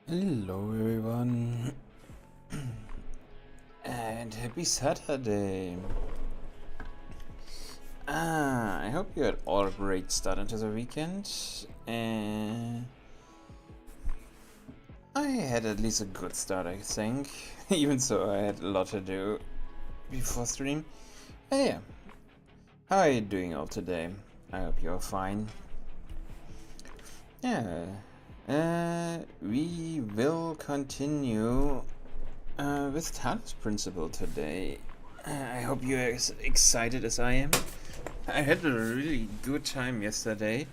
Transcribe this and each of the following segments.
Hello everyone and happy Saturday. I hope you had all a great start into the weekend. And I had at least a good start, I think. Even so, I had a lot to do before stream. Yeah, how are you doing all today? I hope you're fine. Yeah, we will continue with Talos Principle today. I hope you're as excited as I am. I had a really good time yesterday,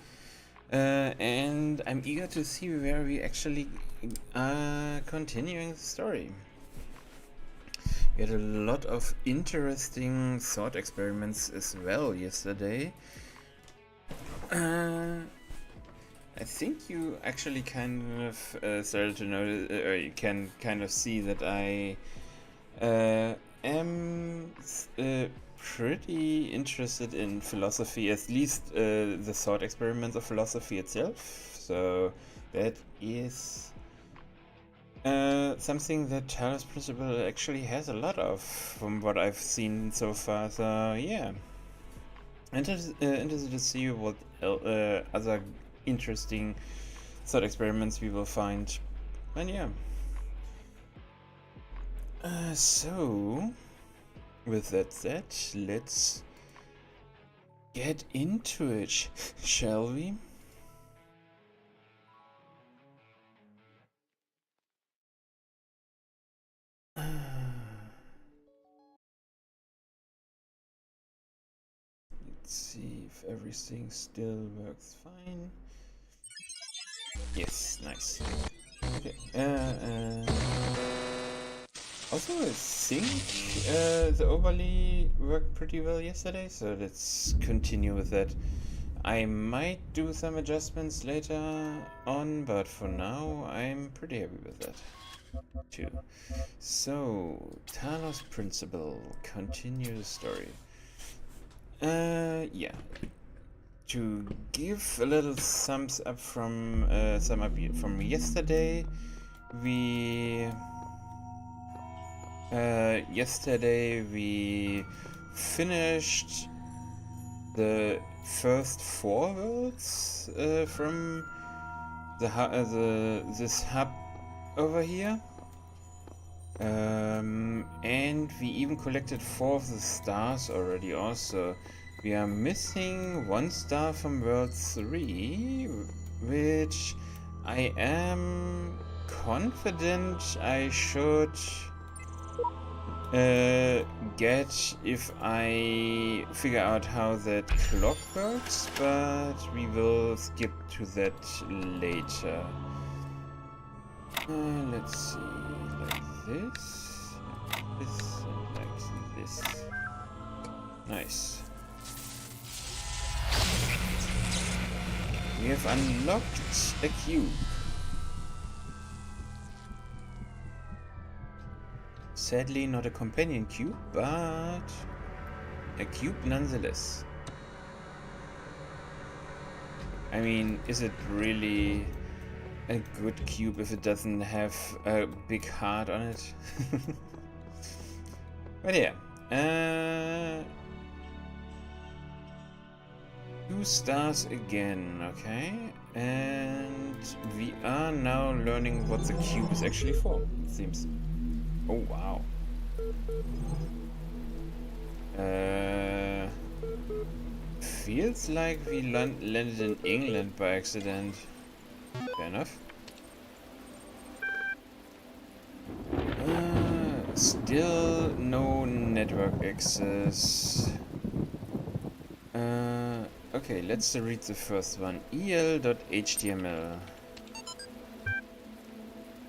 and I'm eager to see where we actually are continuing the story. We had a lot of interesting thought experiments as well yesterday. I think you actually kind of started to notice, or you can kind of see that I am pretty interested in philosophy, at least the thought experiments of philosophy itself. So that is something that Talos Principle actually has a lot of, from what I've seen so far. So yeah, interested to see what other interesting thought experiments we will find. And yeah. So, with that said, let's get into it, shall we? Let's see if everything still works fine. Yes, nice. Okay. Also, I think the overlay worked pretty well yesterday, so let's continue with that. I might do some adjustments later on, but for now, I'm pretty happy with that too. So, Talos Principle, continue the story. Yeah. To give a little thumbs up from from yesterday, we finished the first 4 worlds from this hub over here. And we even collected 4 of the stars already also. We are missing 1 star from World 3, which I am confident I should get if I figure out how that clock works, but we will skip to that later. Let's see, like this, and like this. Nice. We have unlocked a cube. Sadly not a companion cube, but a cube nonetheless. I mean, is it really a good cube if it doesn't have a big heart on it? But yeah, 2 stars again, okay? And we are now learning what the cube is actually for, it seems. Oh, wow. Feels like we landed in England by accident. Fair enough. Still no network access. Okay, let's read the first one. el.html.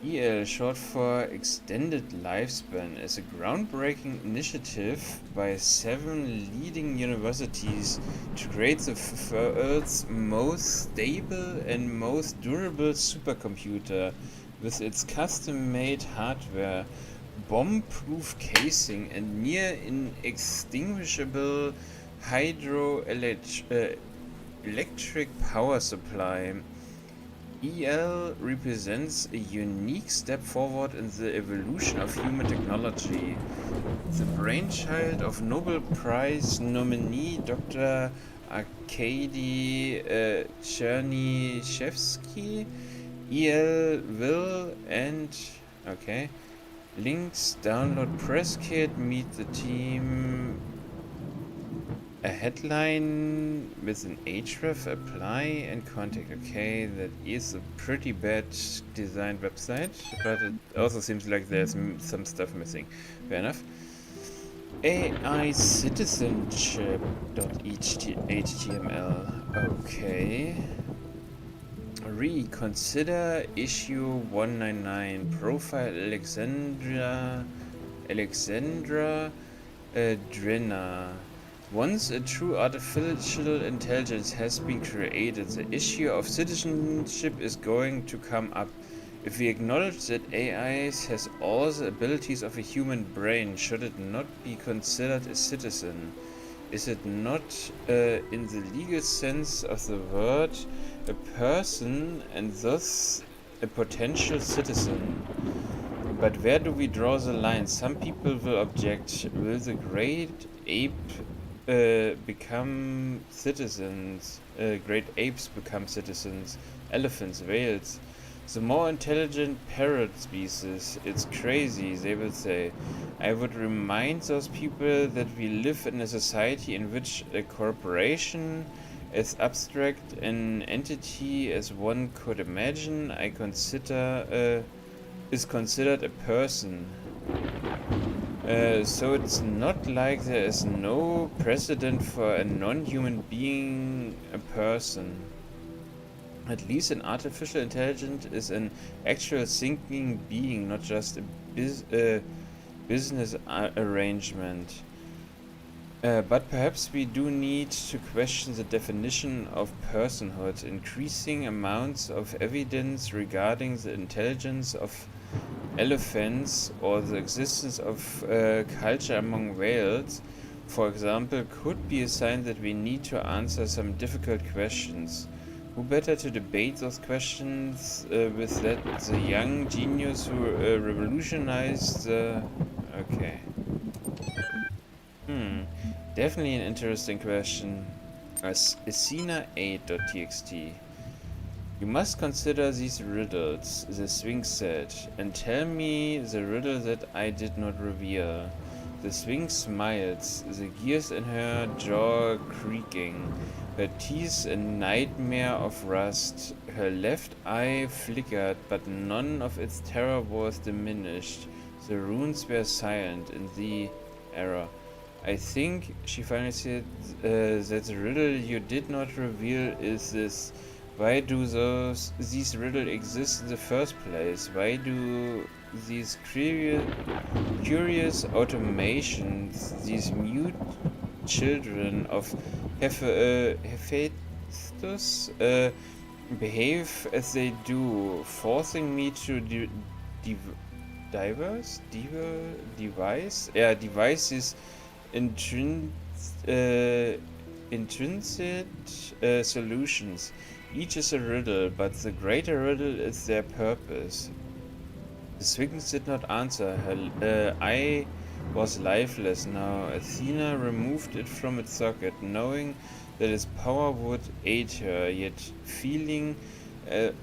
EL, short for Extended Lifespan, is a groundbreaking initiative by 7 leading universities to create the world's most stable and most durable supercomputer with its custom-made hardware, bomb-proof casing, and near inextinguishable hydroelectric power supply. EL represents a unique step forward in the evolution of human technology. The brainchild of Nobel Prize nominee Dr. Arkady Chernyshevsky, EL will and okay. Links, download press kit, meet the team. A headline with an href, apply and contact. Okay, that is a pretty bad designed website, but it also seems like there's some stuff missing. Fair enough. AICitizenship.html. Okay. Reconsider issue 199. Profile Alexandra Drenna. Once a true artificial intelligence has been created, the issue of citizenship is going to come up. If we acknowledge that AI has all the abilities of a human brain, should it not be considered a citizen? Is it not, in the legal sense of the word, a person and thus a potential citizen? But where do we draw the line? Some people will object. Will the great ape become citizens? Great apes become citizens? Elephants, whales? The more intelligent parrot species. It's crazy, they will say. I would remind those people that we live in a society in which a corporation, as abstract an entity as one could imagine, is considered a person. So it's not like there is no precedent for a non-human being a person. At least an artificial intelligence is an actual thinking being, not just a business arrangement. But perhaps we do need to question the definition of personhood. Increasing amounts of evidence regarding the intelligence of elephants or the existence of culture among whales, for example, could be a sign that we need to answer some difficult questions. Who better to debate those questions with the young genius who revolutionized the... Okay. Definitely an interesting question. Asina8.txt. You must consider these riddles, the Sphinx said, and tell me the riddle that I did not reveal. The Sphinx smiles, the gears in her jaw creaking, her teeth a nightmare of rust. Her left eye flickered, but none of its terror was diminished. The runes were silent in the error. I think, she finally said, that the riddle you did not reveal is this. Why do these riddles exist in the first place? Why do these curious automations, these mute children of Hephaestus, behave as they do, forcing me to devise these intrinsic solutions. Each is a riddle, but the greater riddle is their purpose. The Sphinx did not answer. Her eye was lifeless now. Athena removed it from its socket, knowing that its power would aid her, yet feeling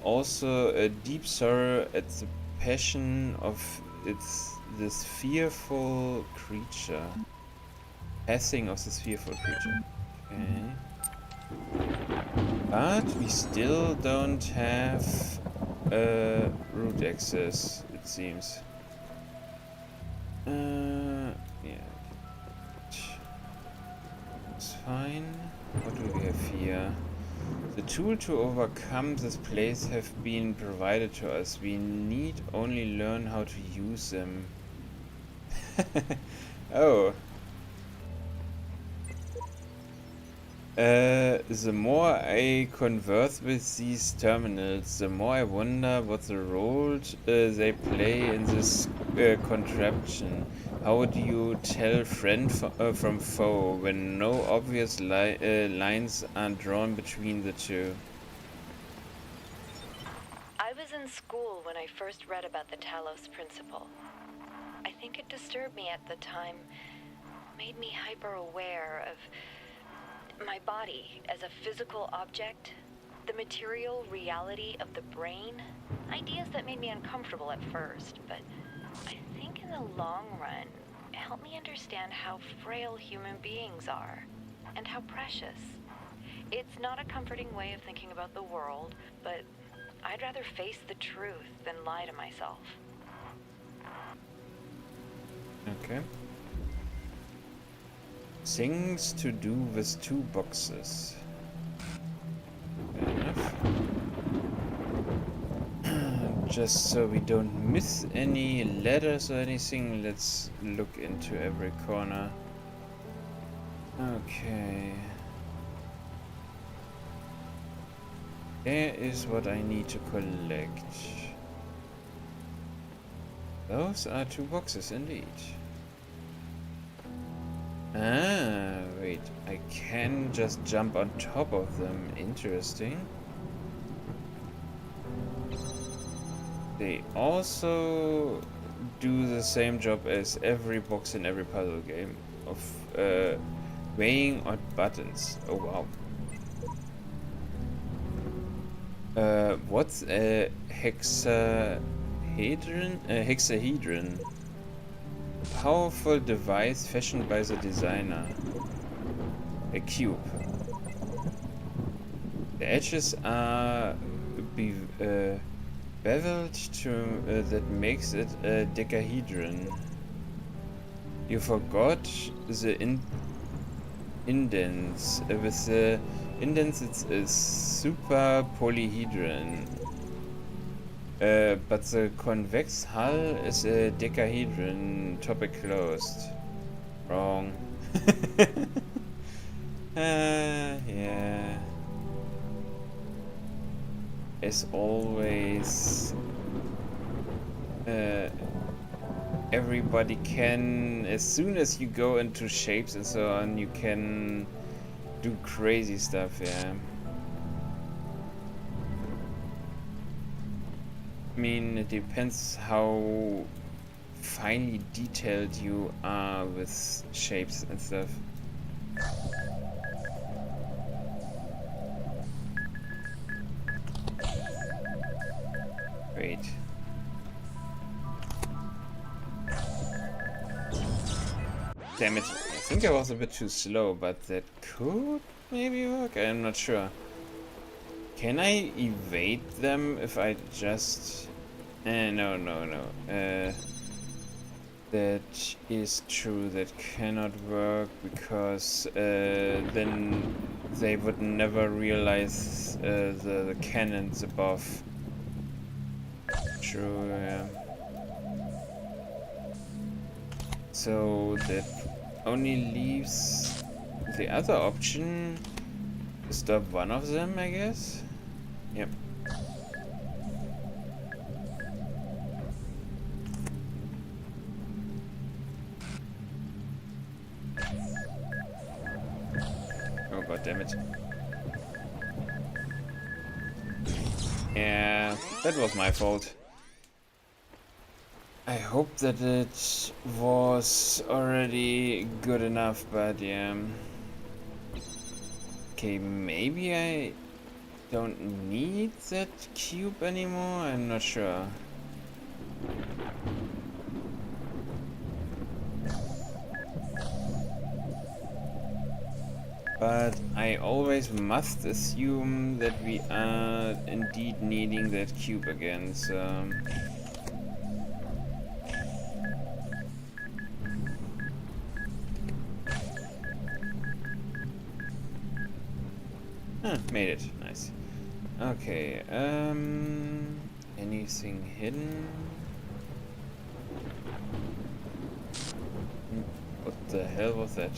also a deep sorrow at the passion of this fearful creature. Passing of this fearful creature. Okay. But we still don't have root access, it seems. Yeah. It's fine. What do we have here? The tool to overcome this place have been provided to us. We need only learn how to use them. Oh. The more I converse with these terminals, the more I wonder what the role they play in this contraption. How do you tell friend from foe when no obvious lines are drawn between the two? was in school when I first read about the Talos Principle. I think it disturbed me at the time, made me hyper-aware of my body as a physical object, the material reality of the brain, ideas that made me uncomfortable at first, but I think in the long run, it helped me understand how frail human beings are, and how precious. It's not a comforting way of thinking about the world, but I'd rather face the truth than lie to myself. Okay. Things to do with 2 boxes. Fair enough. Just so we don't miss any letters or anything, let's look into every corner. Okay. There is what I need to collect. Those are 2 boxes indeed. Ah, wait. I can just jump on top of them. Interesting. They also do the same job as every box in every puzzle game of weighing odd buttons. Oh wow. What's a hexahedron? Hexahedron. A powerful device fashioned by the designer. A cube. The edges are beveled to that makes it a decahedron. You forgot the indents. With the indents, it's a super polyhedron. But the convex hull is a decahedron. Topic closed. Wrong. Yeah. As always, everybody can, as soon as you go into shapes and so on, you can do crazy stuff, yeah. I mean, it depends how finely detailed you are with shapes and stuff. Wait. Damn it. I think I was a bit too slow, but that could maybe work. I'm not sure. Can I evade them if I just... no. That is true. That cannot work because then they would never realize the cannons above. True, yeah. So that only leaves the other option to stop one of them, I guess? Yep. Oh god damn it. Yeah, that was my fault. I hope that it was already good enough, but yeah. Okay, maybe I don't need that cube anymore? I'm not sure. But I always must assume that we are indeed needing that cube again, so... Made it. Nice. Okay, anything hidden? What the hell was that?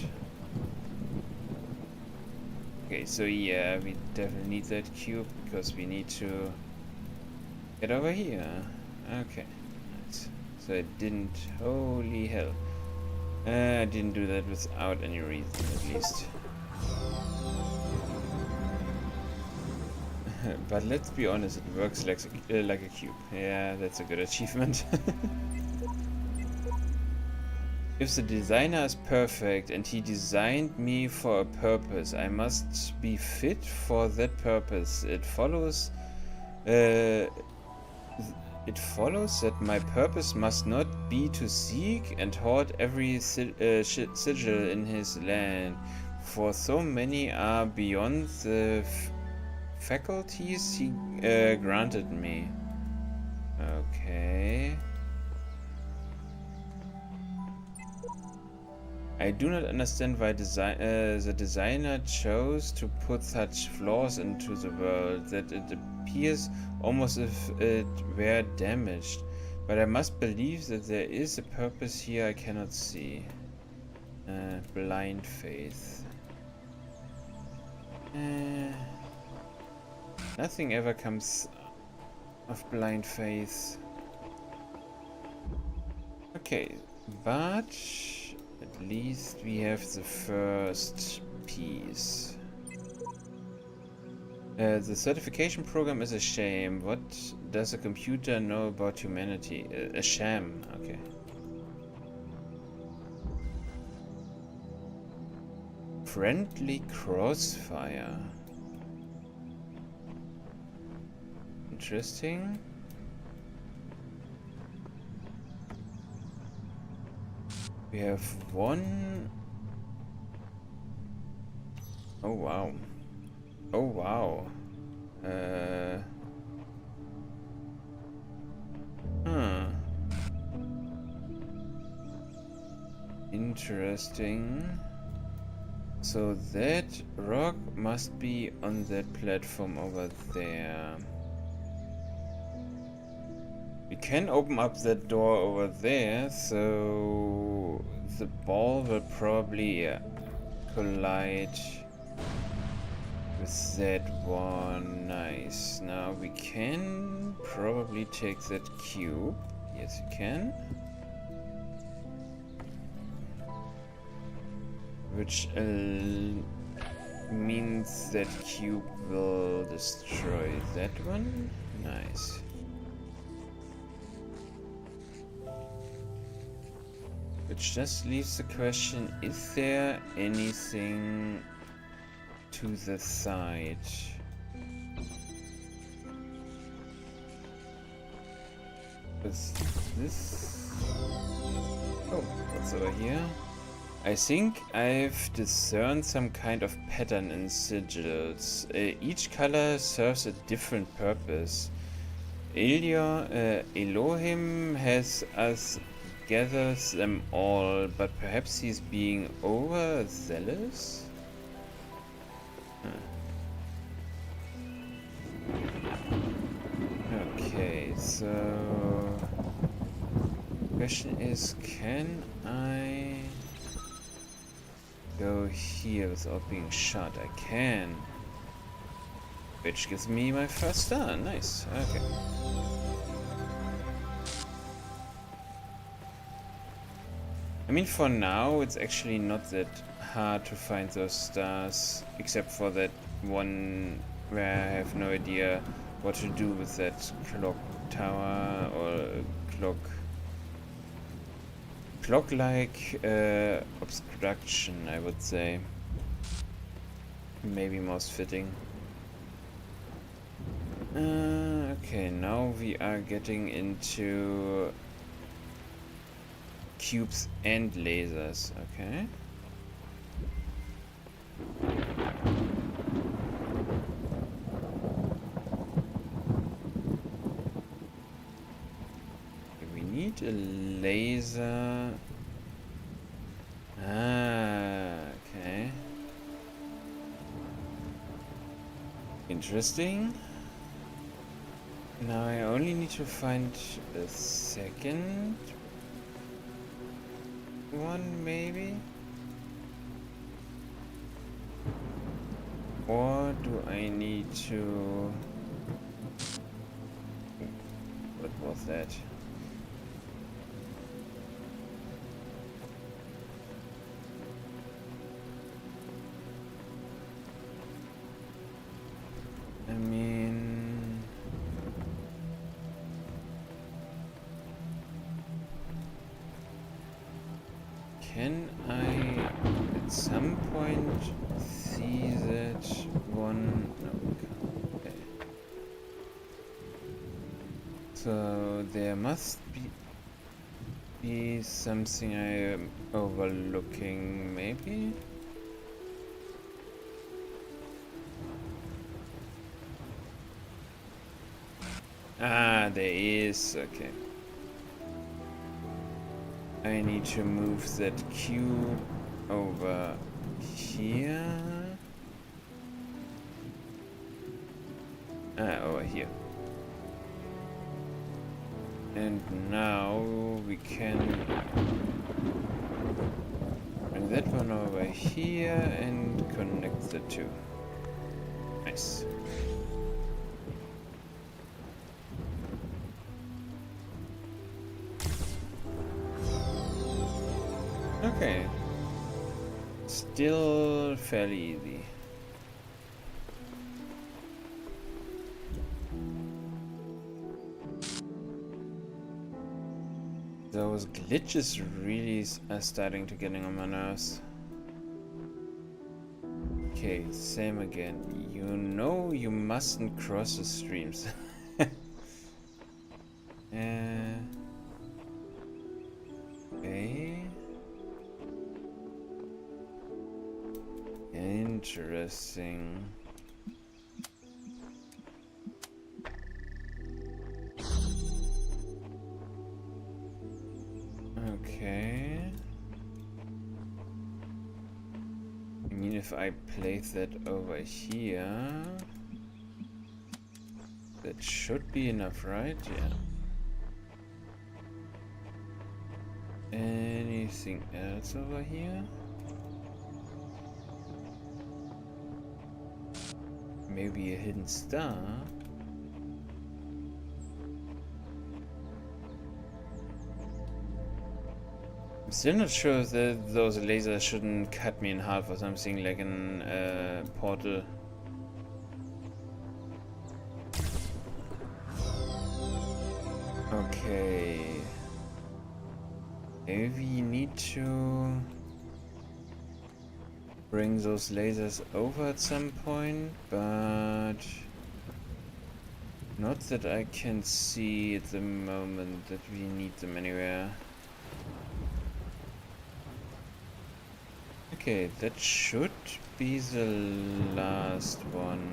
Okay, so yeah, we definitely need that cube because we need to get over here. Okay, nice. So I didn't... Holy hell. I didn't do that without any reason, at least. But let's be honest, it works like a cube. Yeah, that's a good achievement. If the designer is perfect and he designed me for a purpose, I must be fit for that purpose. It follows that my purpose must not be to seek and hoard every sigil in his land, for so many are beyond the faculties he granted me. Okay. I do not understand why the designer chose to put such flaws into the world, that it appears almost as if it were damaged. But I must believe that there is a purpose here I cannot see. Blind faith. Nothing ever comes of blind faith. Okay, but at least we have the first piece. The certification program is a shame. What does a computer know about humanity? A sham, okay. Friendly crossfire. Interesting. We have one. Oh wow. Oh wow. Interesting. So that rock must be on that platform over there. We can open up that door over there, so the ball will probably collide with that one. Nice. Now we can probably take that cube. Yes, we can. Which means that cube will destroy that one. Nice. Which just leaves the question, is there anything to the side? Is this... Oh, what's over here? I think I've discerned some kind of pattern in sigils. Each color serves a different purpose. Elohim has us gathers them all, but perhaps he's being overzealous? Okay, so... question is, can I go here without being shot? I can. Which gives me my first star. Nice. Okay. I mean, for now, it's actually not that hard to find those stars, except for that one where I have no idea what to do with that clock tower or clock-like obstruction, I would say. Maybe most fitting. Okay, now we are getting into cubes and lasers, okay. We need a laser. Okay. Interesting. Now I only need to find a second one, maybe? Or do I need to... What was that? I mean... can I at some point see that one? No, we can't. Okay. So there must be something I am overlooking, maybe? Ah, there is. Okay. I need to move that cube over here. Ah, over here. And now we can bring that one over here and connect the two. Nice. Okay. Still fairly easy. Those glitches really are starting to get on my nerves. Okay, same again. You know you mustn't cross the streams. Okay. Interesting. Okay. I mean, if I place that over here, that should be enough, right? Yeah. Anything else over here? Maybe a hidden star? I'm still not sure that those lasers shouldn't cut me in half or something like an portal. Okay. Maybe we need to bring those lasers over at some point, but not that I can see at the moment that we need them anywhere. Okay, that should be the last one.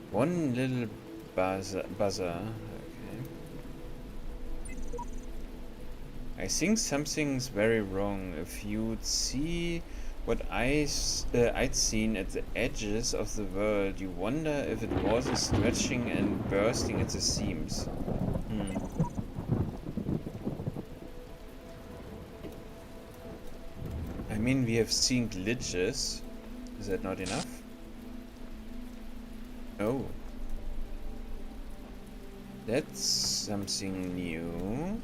One little buzzer. I think something's very wrong. If you'd see what I'd seen at the edges of the world, you wonder if it wasn't stretching and bursting at the seams. I mean, we have seen glitches. Is that not enough? Oh. That's something new.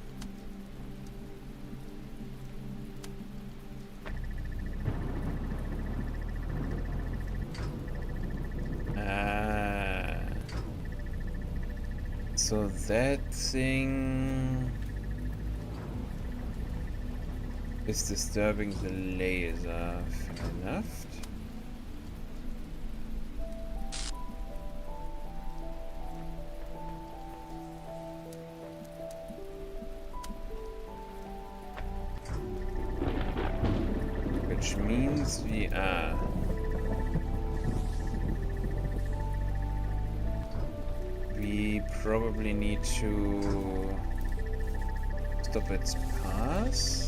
So that thing is disturbing the laser. Fair enough. Which means we are. We probably need to stop its path.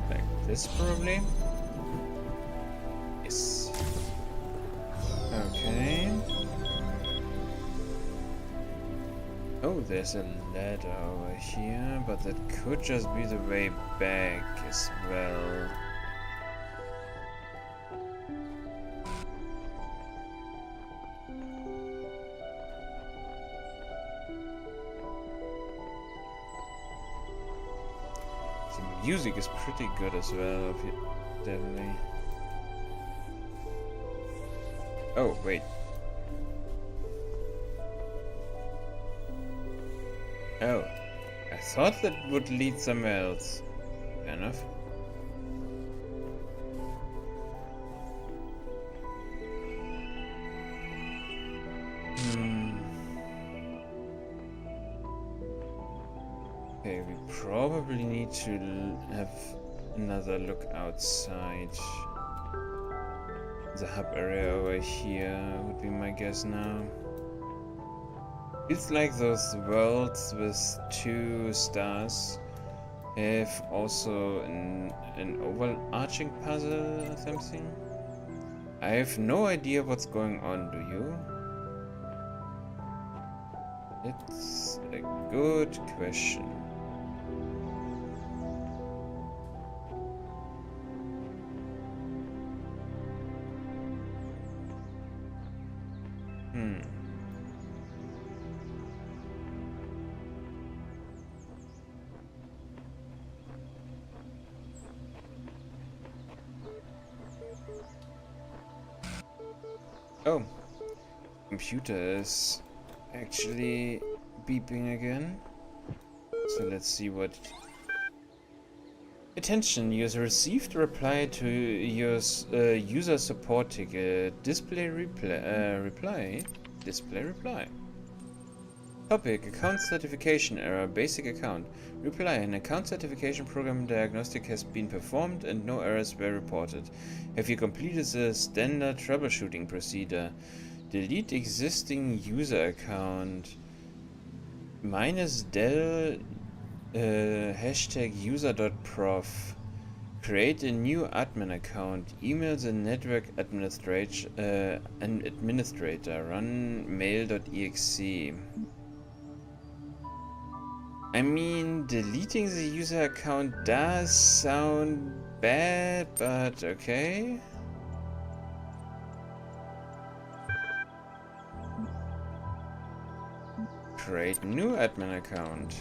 Like this, probably. Yes. Okay. Oh, there's a ladder over here, but that could just be the way back as well. The music is pretty good as well, definitely. Oh, wait. Oh. I thought that would lead somewhere else. Fair enough. Hmm. Okay, we probably need to have another look outside. The hub area over here would be my guess now. It's like those worlds with 2 stars have also an overarching puzzle or something. I have no idea what's going on, do you? It's a good question. Hmm. Oh, computer is actually beeping again. So let's see what. Attention, you have received a reply to your user support ticket. Display reply. Display reply. Topic: account certification error. Basic account. Reply: an account certification program diagnostic has been performed and no errors were reported. Have you completed the standard troubleshooting procedure? Delete existing user account. -del #user.prof. Create a new admin account. Email the network administrator. Run mail.exe. I mean, deleting the user account does sound bad, but okay. Create new admin account.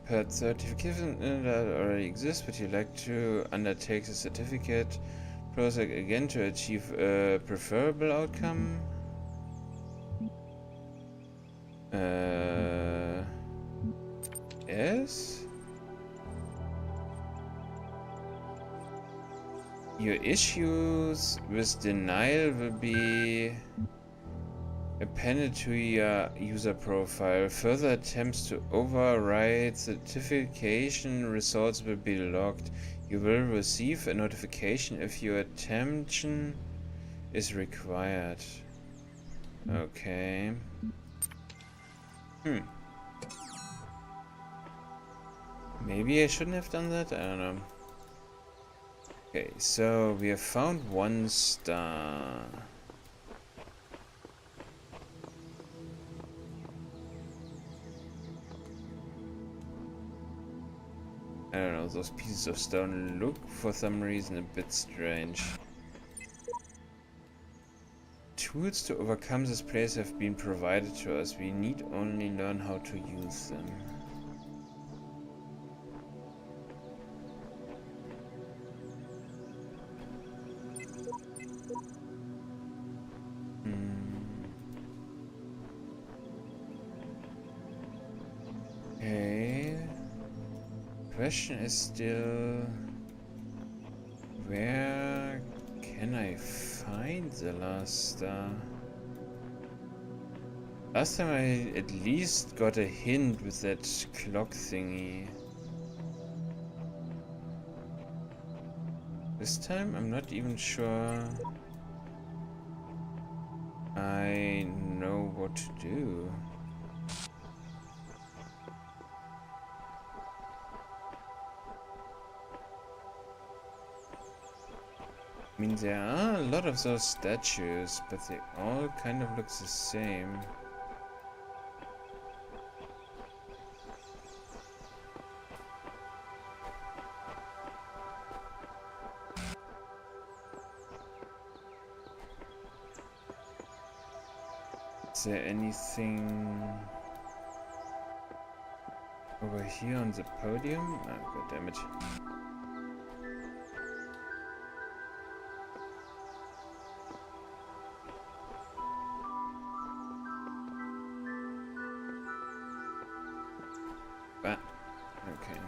Per certification that already exists, but you'd like to undertake the certificate process again to achieve a preferable outcome. Yes. Your issues with denial will be appended to your user profile. Further attempts to override certification results will be logged. You will receive a notification if your attention is required. Okay. Maybe I shouldn't have done that? I don't know. Okay, so we have found 1 star. I don't know, those pieces of stone look for some reason a bit strange. Tools to overcome this place have been provided to us. We need only learn how to use them. Okay. Question is still, where can I find the last star? Last time I at least got a hint with that clock thingy. This time I'm not even sure I know what to do. I mean, there are a lot of those statues, but they all kind of look the same. Is there anything Over here on the podium? Oh, god damn it. Ah, okay.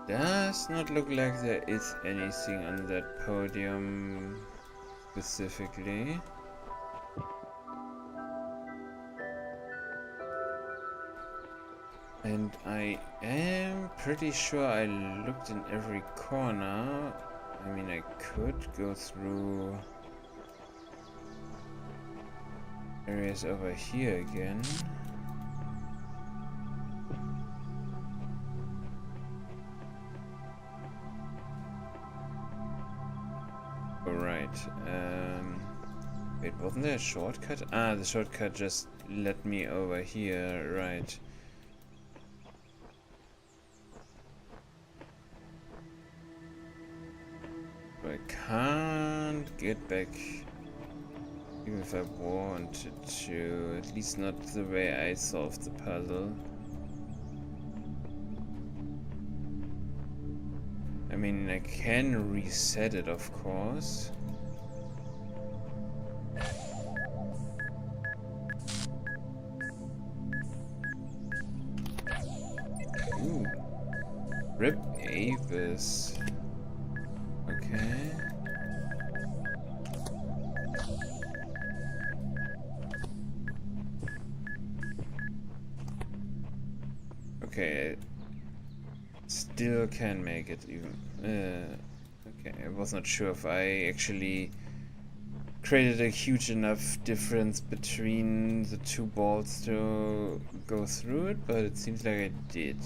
Does not look like there is anything on that podium specifically. And I am pretty sure I looked in every corner. I mean, I could go through areas over here again. Alright, wait, wasn't there a shortcut? Ah, the shortcut just led me over here, right. I can't get back, even if I wanted to, at least not the way I solved the puzzle. I mean, I can reset it, of course. Ooh. Rip Avis. Okay. Okay. Still can make it even. Okay, I was not sure if I actually created a huge enough difference between the two balls to go through it, but it seems like I did.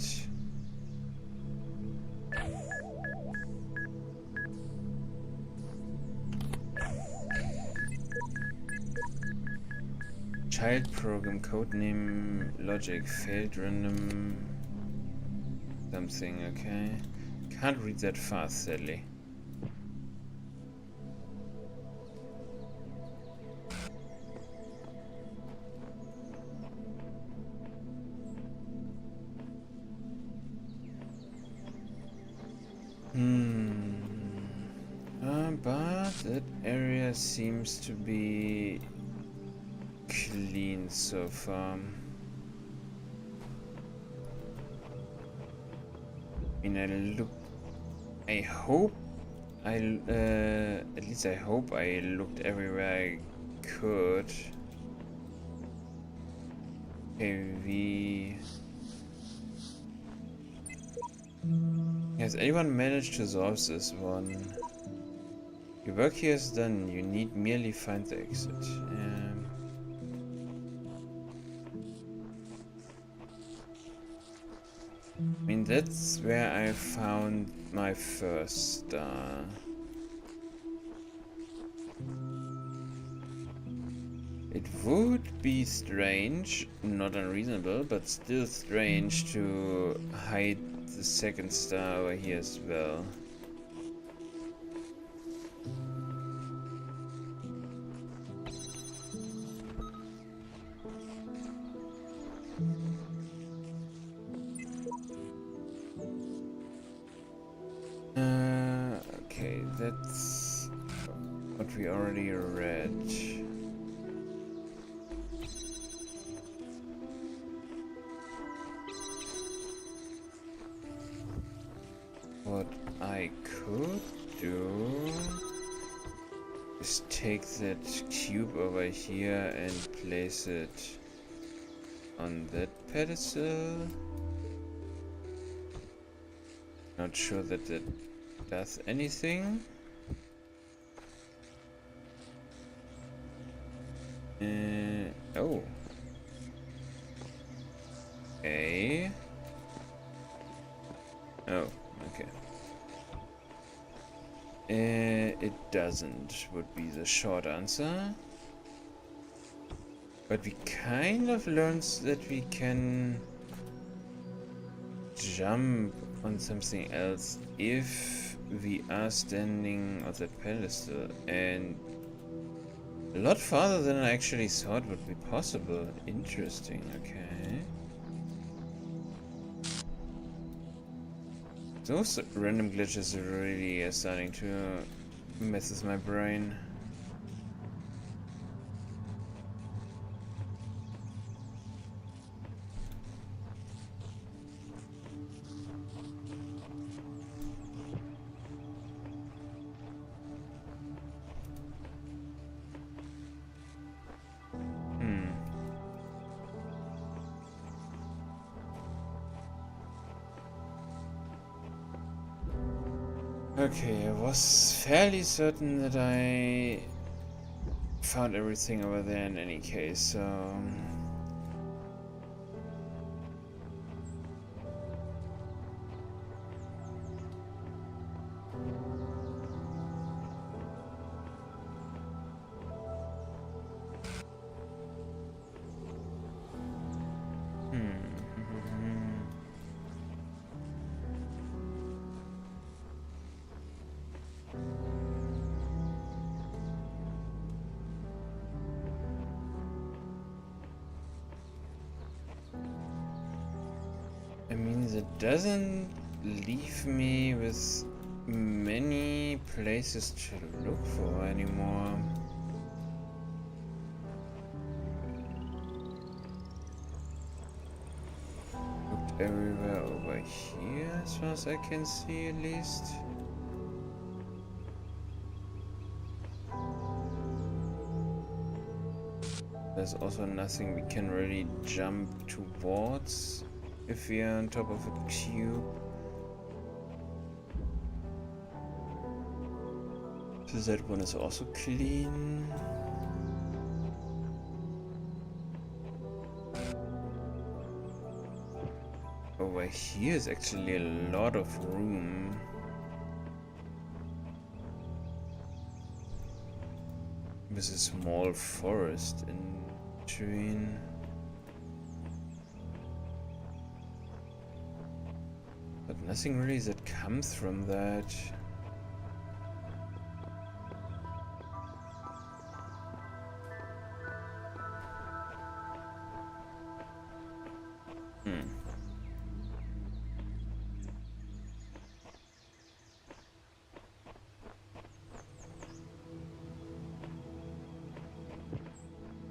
Child program codename logic failed random something, okay. Can't read that fast, sadly. But that area seems to be clean so far. I mean, I hope at least I hope I looked everywhere I could. Okay, has anyone managed to solve this one? Your work here is done. You need merely find the exit. I mean, that's where I found my first star. It would be strange, not unreasonable, but still strange to hide the second star over here as well. Okay, that's what we already read. What I could do is take that cube over here and place it on that pedestal. Not sure that it does anything. Oh. Okay. Oh, okay. It doesn't, would be the short answer. But we kind of learned that we can jump on something else if we are standing on that pedestal, and a lot farther than I actually thought would be possible. Interesting, okay. Those random glitches really are starting to mess with my brain. Okay, I was fairly certain that I found everything over there in any case, so... I mean, that doesn't leave me with many places to look for anymore. Looked everywhere over here, as far as I can see, at least. There's also nothing we can really jump towards if we are on top of a cube. So that one is also clean. Over here is actually a lot of room. With a small forest in between. But nothing really that comes from that.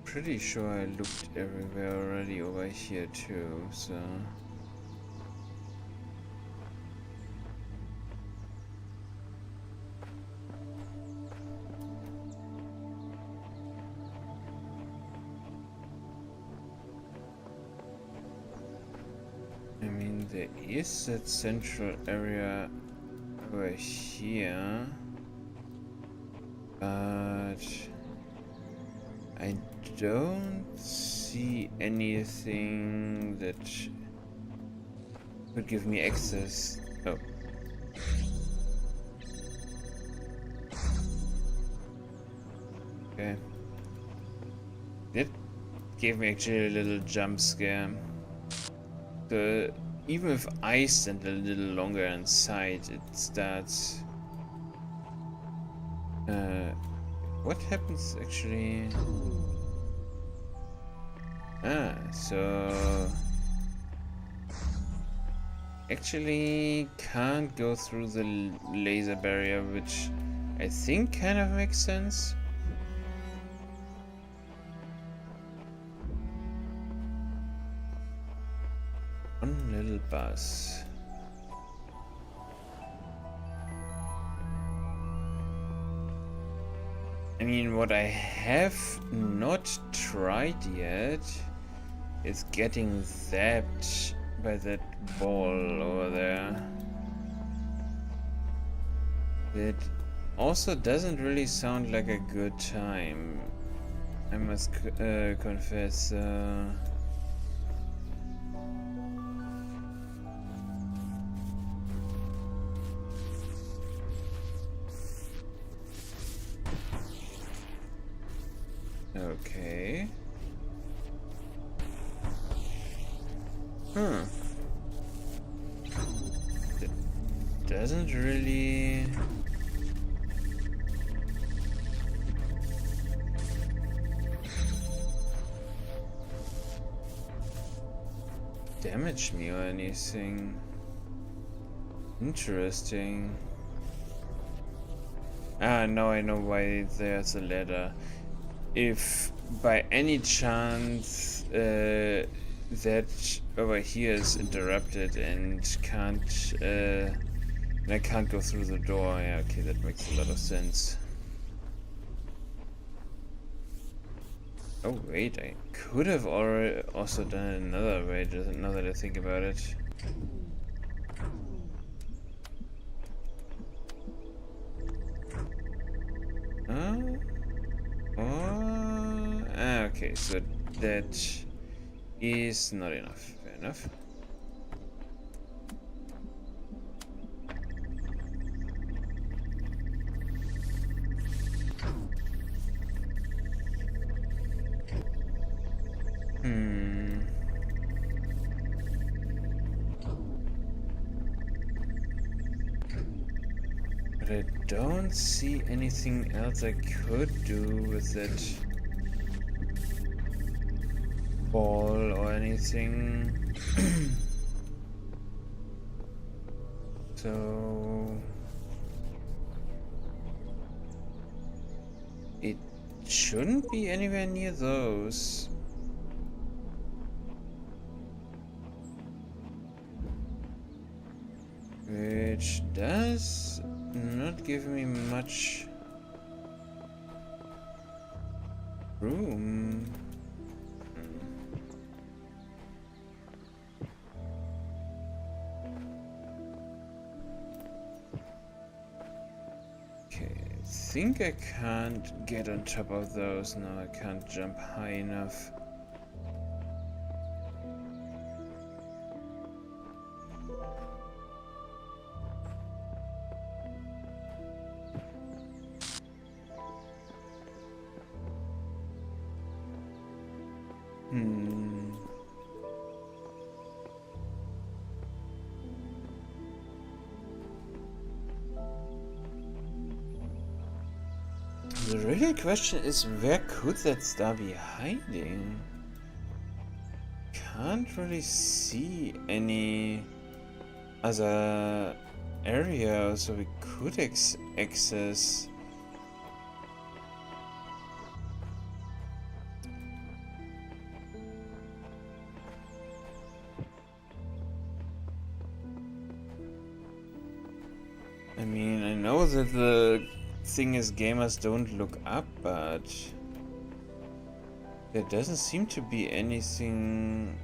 Pretty sure I looked everywhere already over here too, so... I mean, there is that central area over here, but I don't see anything that would give me access. Oh. Okay. That gave me actually a little jump scare. So even if I stand a little longer inside, it starts... what happens actually? Ah, so... actually can't go through the laser barrier, which I think kind of makes sense. One little bus. I mean, what I have not tried yet is getting zapped by that ball over there. It also doesn't really sound like a good time, I must confess. Okay. It doesn't really... damage me or anything. Interesting. Ah, now I know why there's a ladder. If by any chance that over here is interrupted and I can't go through the door. Yeah, okay, that makes a lot of sense. Oh wait, I could have already also done it another way, just now that I think about it. Okay, so that is not enough. Fair enough. But I don't see anything else I could do with that ball or anything. So it shouldn't be anywhere near those. Which does not give me much room. Okay, I think I can't get on top of those. No, I can't jump high enough. The real question is, where could that star be hiding? Can't really see any other area so we could access. I mean, I know that the thing is gamers don't look up, but there doesn't seem to be anything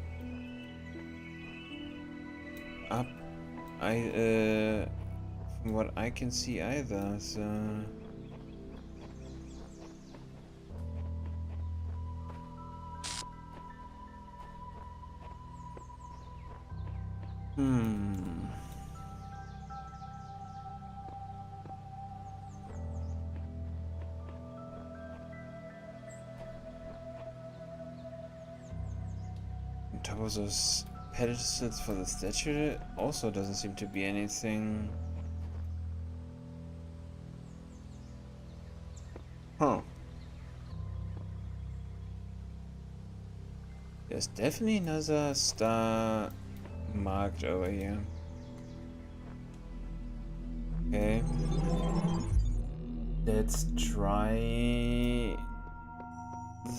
up from what I can see either, so on top of those pedestals for the statue also doesn't seem to be anything. Huh. There's definitely another star marked over here. Okay. Let's try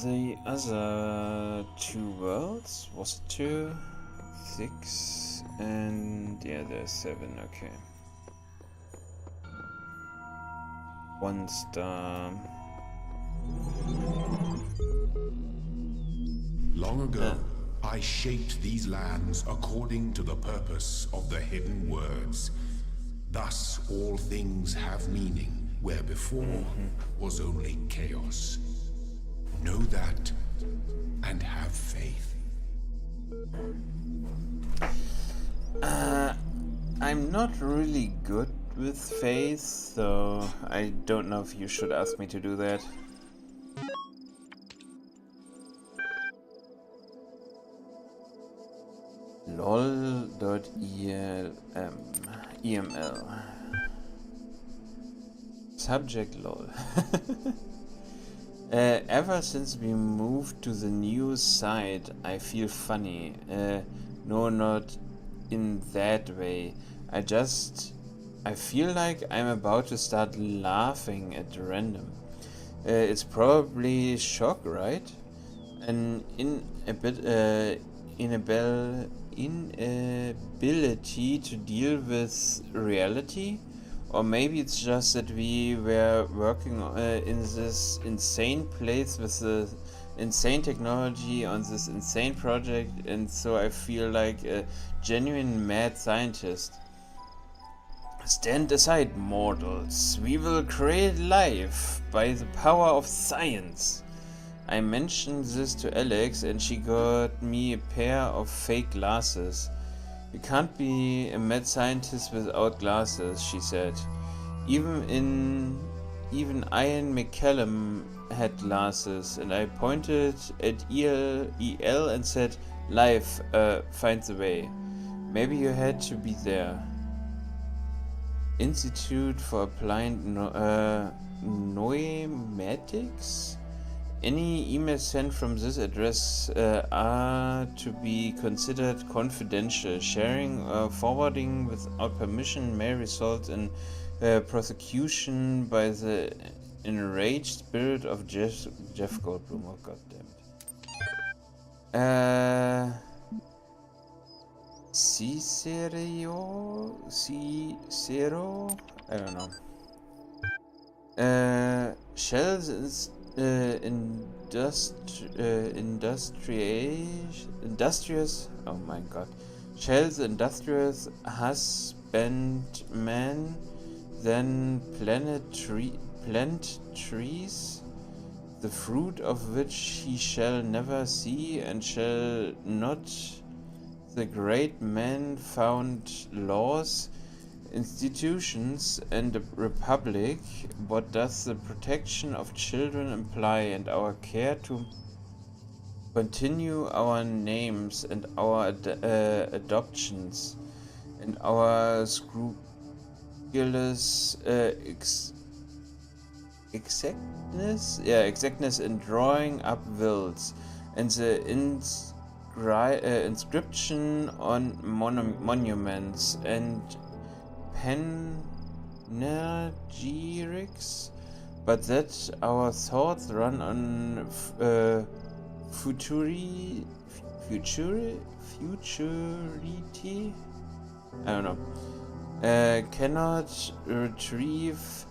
the other two worlds. Was it 2, 6, and yeah, there's 7. Okay. 1 star. Long ago, I shaped these lands according to the purpose of the hidden words. Thus, all things have meaning, where before was only chaos. Know that, and have faith. I'm not really good with faith, so I don't know if you should ask me to do that. lol.eml subject lol. Ever since we moved to the new site, I feel funny. No, not in that way. I feel like I'm about to start laughing at random. It's probably shock, right? An inability to deal with reality? Or maybe it's just that we were working in this insane place with the insane technology on this insane project, and so I feel like a genuine mad scientist. Stand aside, mortals. We will create life by the power of science. I mentioned this to Alex and she got me a pair of fake glasses. You can't be a mad scientist without glasses, she said. Even Ian McCallum had glasses, and I pointed at EL and said, "Life finds a way." Maybe you had to be there. Institute for Applied Noematics? Any emails sent from this address are to be considered confidential. Sharing or forwarding without permission may result in prosecution by the enraged spirit of Jeff Goldblum. Oh, goddammit. Cicero? I don't know. Shell's industrious. Oh my god. Shell's industrious husbandman then plant trees, the fruit of which he shall never see, and shall not the great man found laws, institutions, and a republic. What does the protection of children imply, and our care to continue our names and our adoptions and our scrupulous exactness in drawing up wills, and the inscription on monuments and panegyrics, but that our thoughts run on futurity. I don't know. Cannot retrieve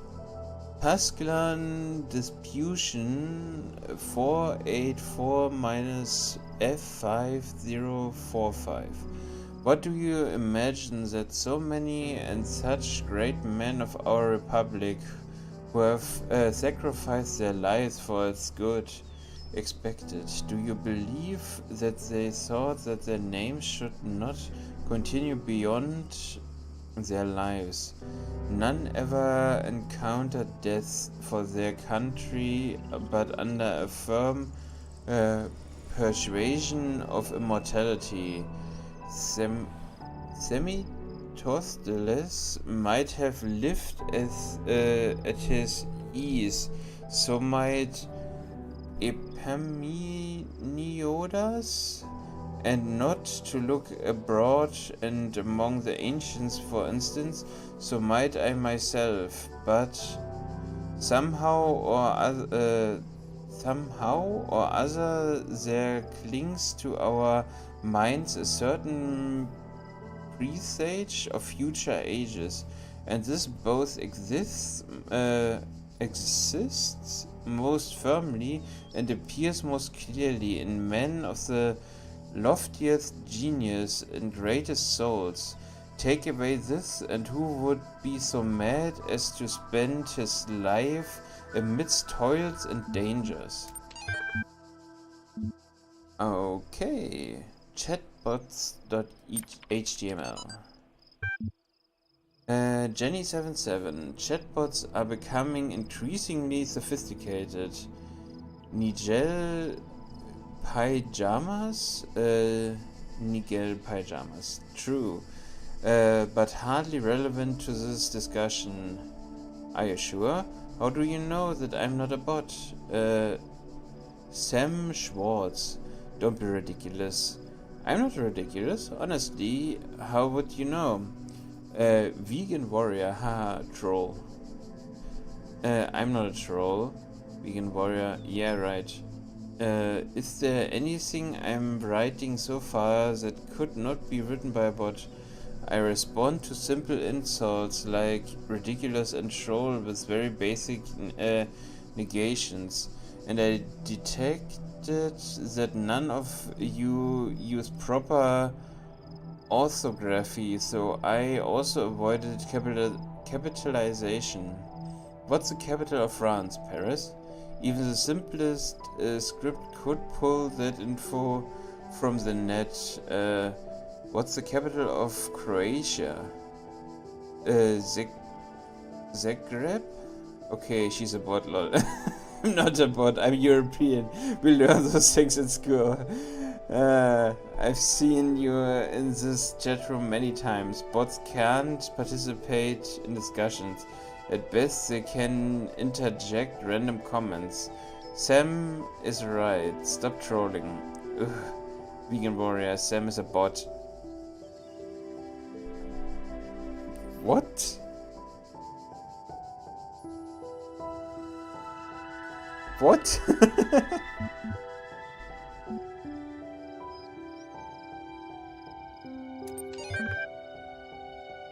Pascalan disputation 484-F5045. What do you imagine that so many and such great men of our republic who have sacrificed their lives for its good expected? Do you believe that they thought that their names should not continue beyond their lives? None ever encountered death for their country, but under a firm persuasion of immortality. Themistocles might have lived at his ease, so might Epaminondas, and not to look abroad and among the ancients, for instance, so might I myself, but somehow or other there clings to our minds a certain presage of future ages, and this both exists most firmly and appears most clearly in men of the loftiest genius and greatest souls. Take away this, and who would be so mad as to spend his life amidst toils and dangers? Okay, chatbots.html. Jenny77, chatbots are becoming increasingly sophisticated. Nigel Pyjamas? True. But hardly relevant to this discussion. Are you sure? How do you know that I'm not a bot? Sam Schwartz. Don't be ridiculous. I'm not ridiculous. Honestly, how would you know? Vegan warrior, haha, troll. I'm not a troll. Vegan warrior, yeah, right. Is there anything I'm writing so far that could not be written by a bot? I respond to simple insults like ridiculous and troll with very basic negations, and I detected that none of you use proper orthography, so I also avoided capitalization. What's the capital of France? Paris? Even the simplest script could pull that info from the net. What's the capital of Croatia? Zagreb? Okay, she's a bot, lol. I'm not a bot, I'm European. We learn those things in school. I've seen you in this chat room many times. Bots can't participate in discussions. At best, they can interject random comments. Sam is right. Stop trolling. Ugh. Vegan warrior, Sam is a bot. What? What?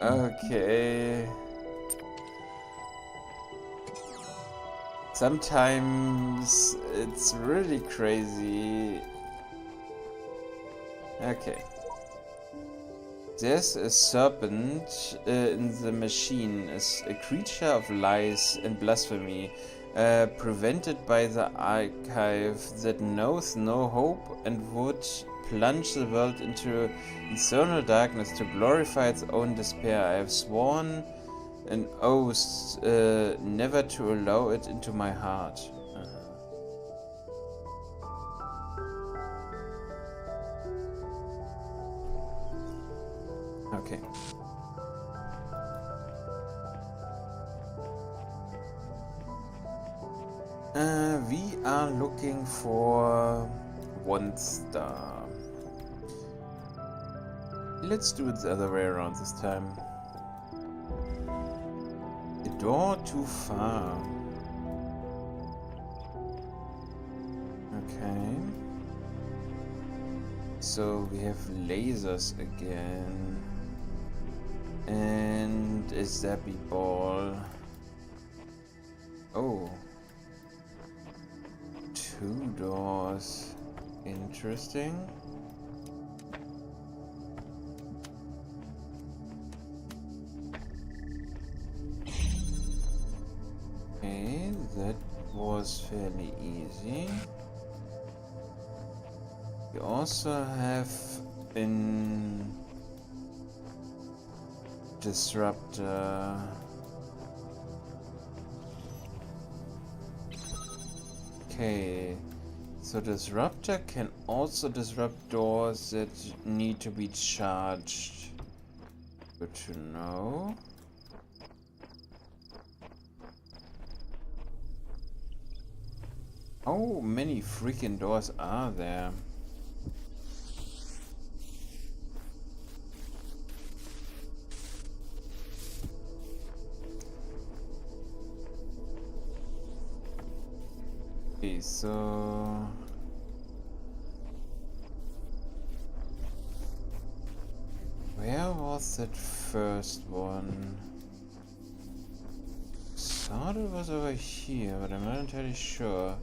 Okay. Sometimes it's really crazy. Okay. There's a serpent in the machine, a creature of lies and blasphemy, prevented by the archive that knows no hope and would plunge the world into eternal darkness to glorify its own despair. I have sworn an oath never to allow it into my heart. Okay. We are looking for 1 star. Let's do it the other way around this time. A door too far. Okay. So we have lasers again. And a zappy ball. Oh. 2 doors. Interesting. Okay, that was fairly easy. We also have an disruptor. Okay, so disruptor can also disrupt doors that need to be charged. Good to know. How many freaking doors are there? Okay, so where was that first one? Thought it was over here, but I'm not entirely sure.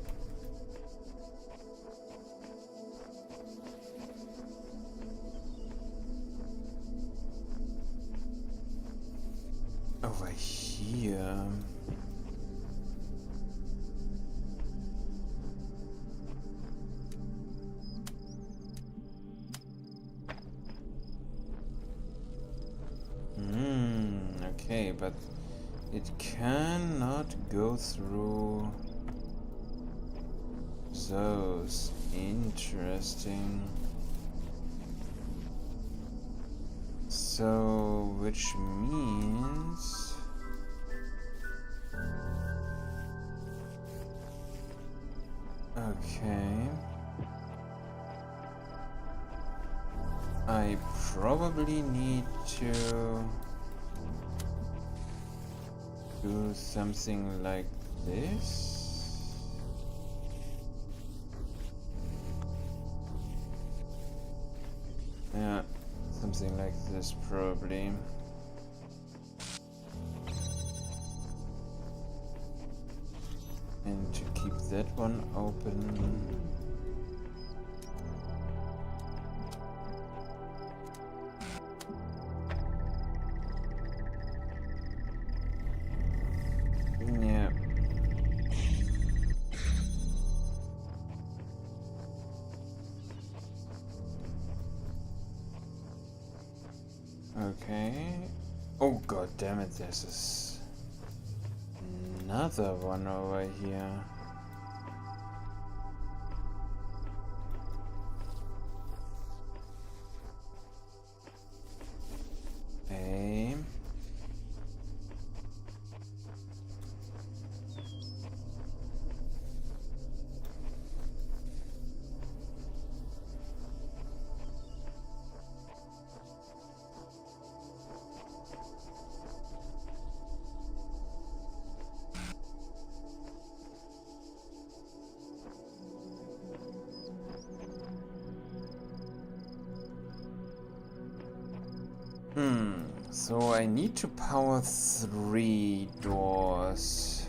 Over here. Okay, but it cannot go through those. Interesting. So, which means okay. I probably need to do something like this. Yeah, something like this probably. And to keep that one open. Yeah. Okay. Oh god damn it, there's this another one over here. Hey. So I need to power 3 doors.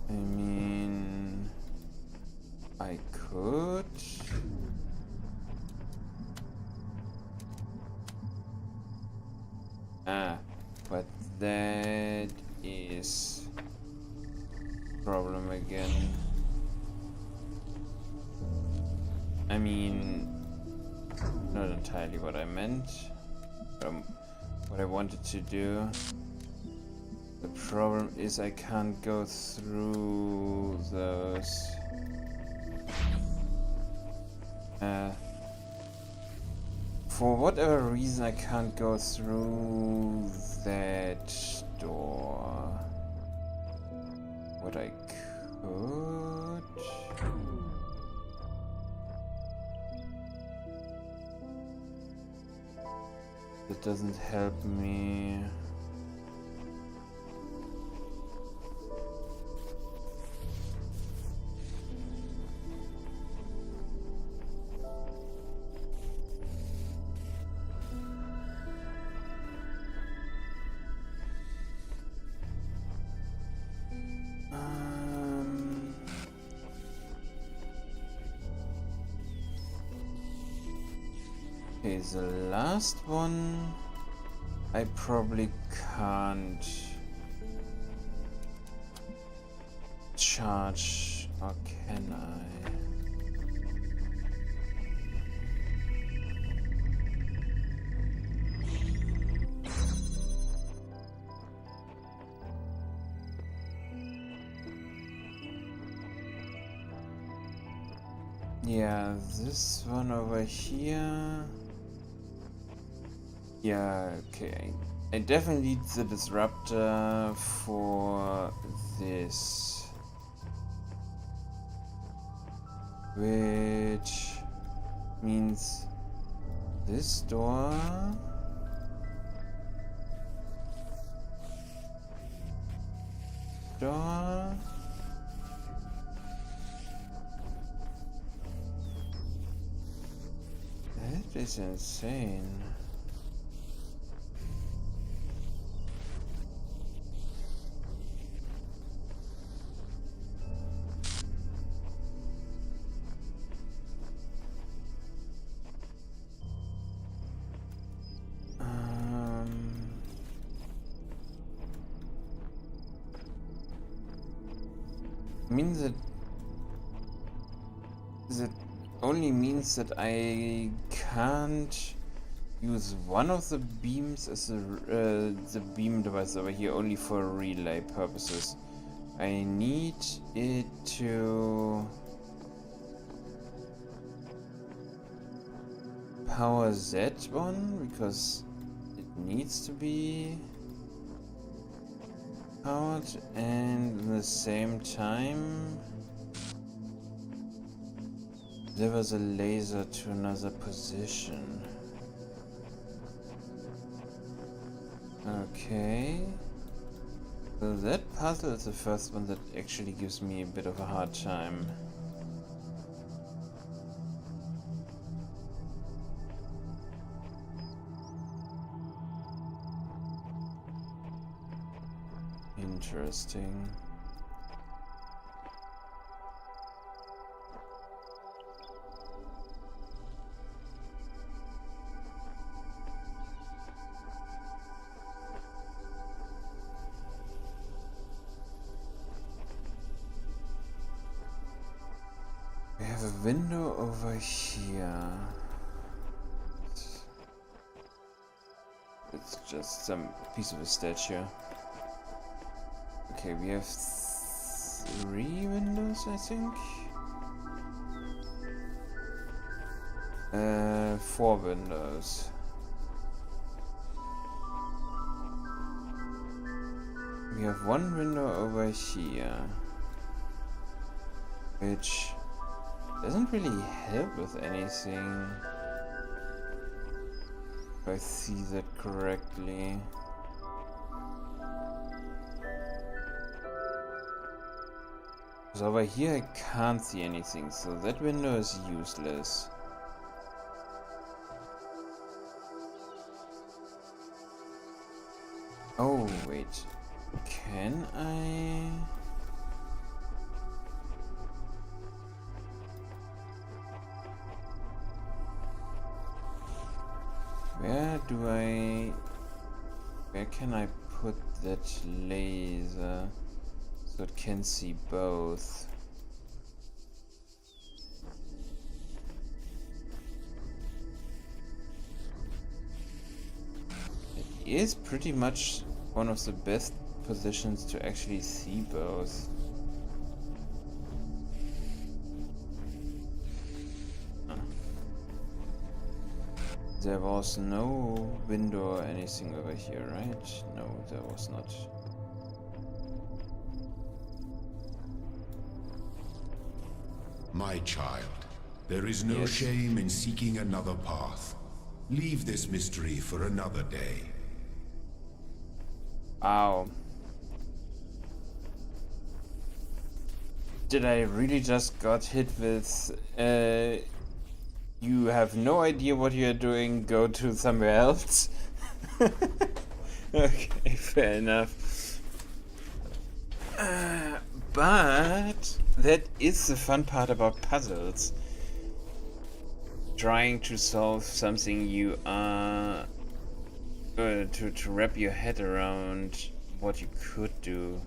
I mean, I could. But that is problem again. I mean, not entirely what I meant, what I wanted to do. The problem is I can't go through those. For whatever reason I can't go through that door. What I could... That doesn't help me. Okay, the last one I probably can't charge, or can I? Yeah, this one over here. Yeah, okay. I definitely need the disruptor for this. Which means this door. Door. That is insane. Means that only means that I can't use one of the beams as the beam device over here only for relay purposes. I need it to power that one because it needs to be powered, and at the same time Delivers a laser to another position. Okay. So that puzzle is the first one that actually gives me a bit of a hard time. Interesting. We have a window over here. It's just some piece of a statue. Okay, we have 3 windows, I think. 4 windows. We have 1 window over here, which doesn't really help with anything, if I see that correctly. Because over here I can't see anything, so that window is useless. Oh, wait. Can I? Where can I put that laser so it can see both? It is pretty much one of the best positions to actually see both. There was no window or anything over here, right? No, there was not. My child, there is no Yes. shame in seeking another path. Leave this mystery for another day. Ow. Did I really just got hit with, you have no idea what you're doing, go to somewhere else? Okay, fair enough. But that is the fun part about puzzles. Trying to solve something you are to wrap your head around what you could do.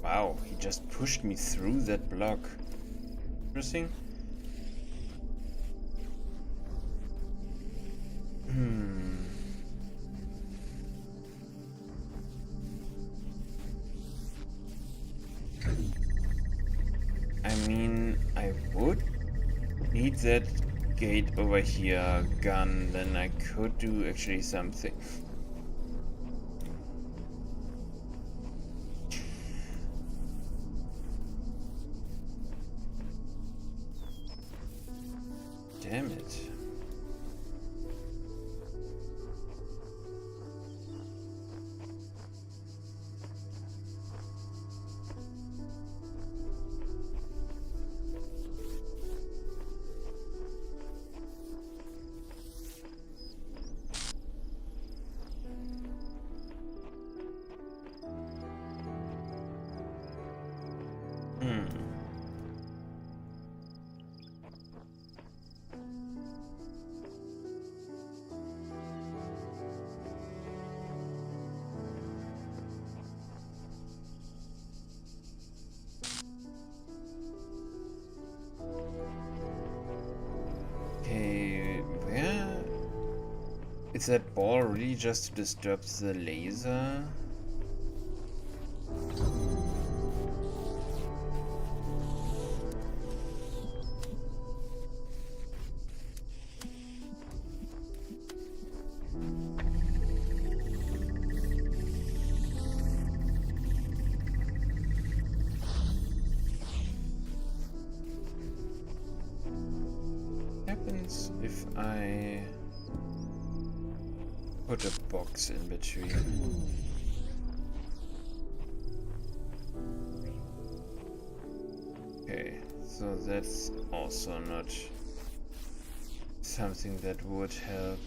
Wow, he just pushed me through that block. Interesting. I mean, I would need that gate over here gun, then I could do actually something. Damn it. Okay, where is that ball really just to disturb the laser? I put a box in between? Okay, so that's also not something that would help.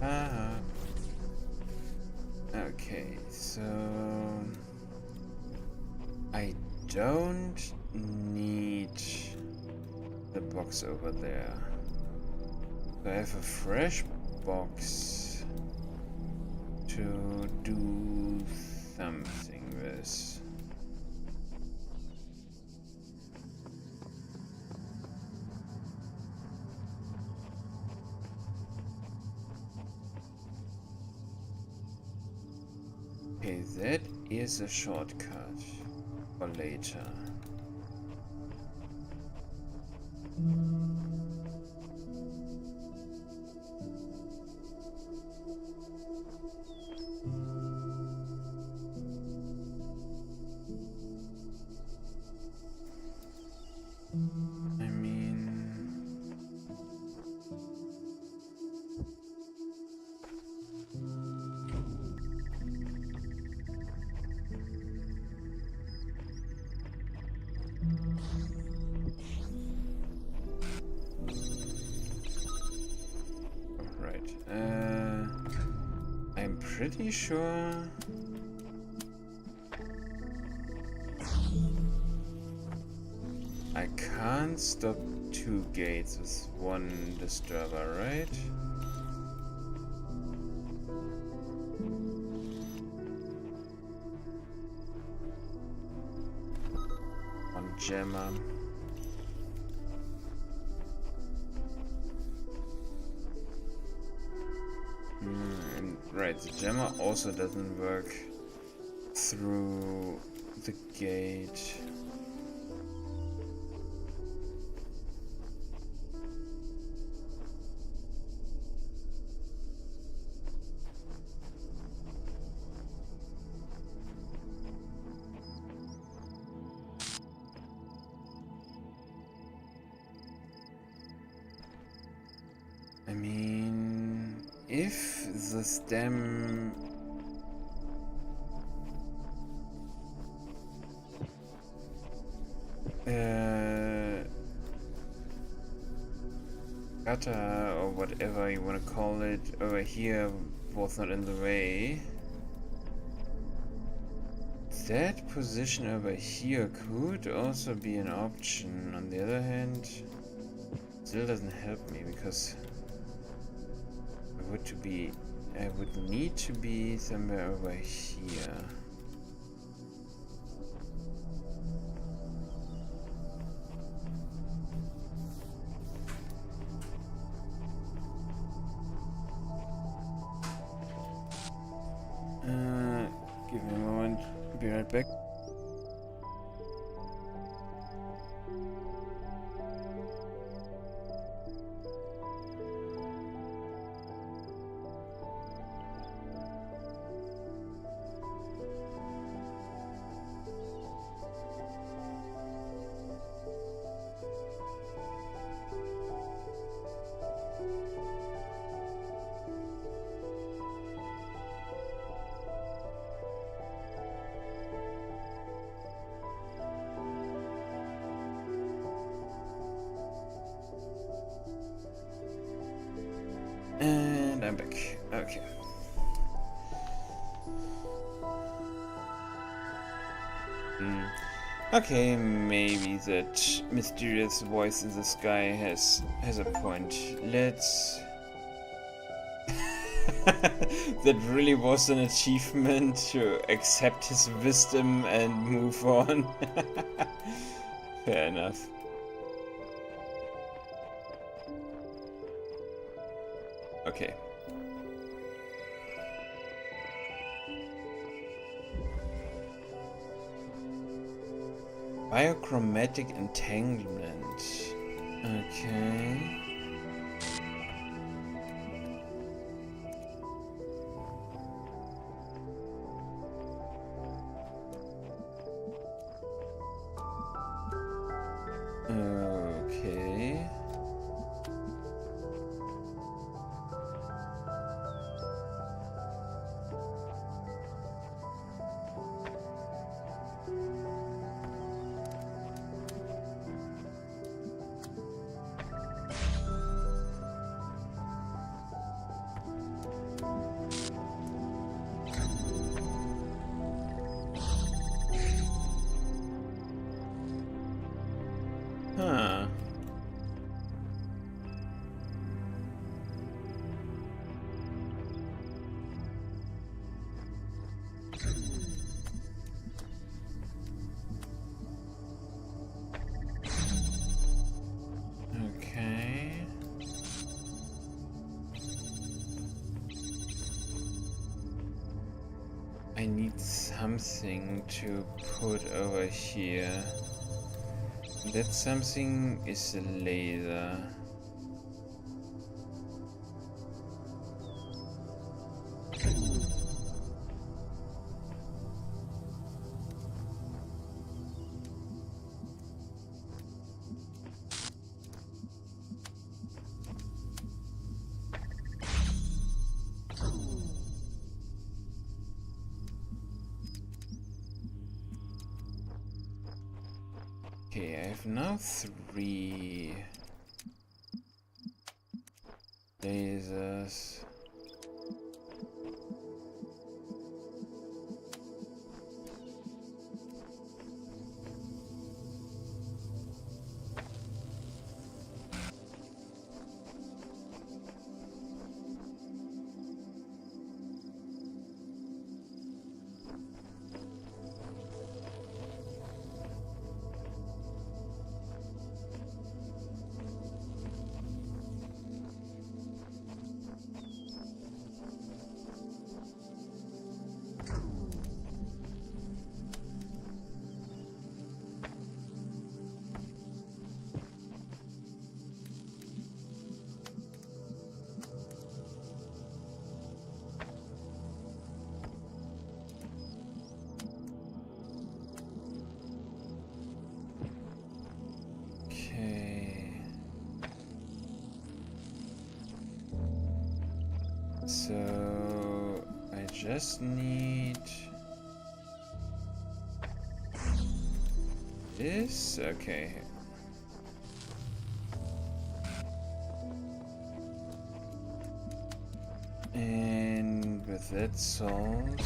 Ah. Okay, so I don't need the box over there. So I have a fresh box to do something with. Okay, that is a shortcut for later. I mean... Right. I'm pretty sure... I can't stop two gates with one disturber, right? One gemma. And right, the gemma also doesn't work through the gate. I mean, if the stem gutter or whatever you want to call it over here was not in the way, that position over here could also be an option. On the other hand, still doesn't help me because I would need to be somewhere over here. Give me a moment, be right back. And I'm back. Okay. Okay, maybe that mysterious voice in the sky has a point. Let's That really was an achievement to accept his wisdom and move on. Fair enough. Okay. Biochromatic entanglement. Okay. Okay. Huh. Okay. I need something to put over here. That something is a laser. Okay, I have now 3 lasers. So I just need this. Okay. And with that salt,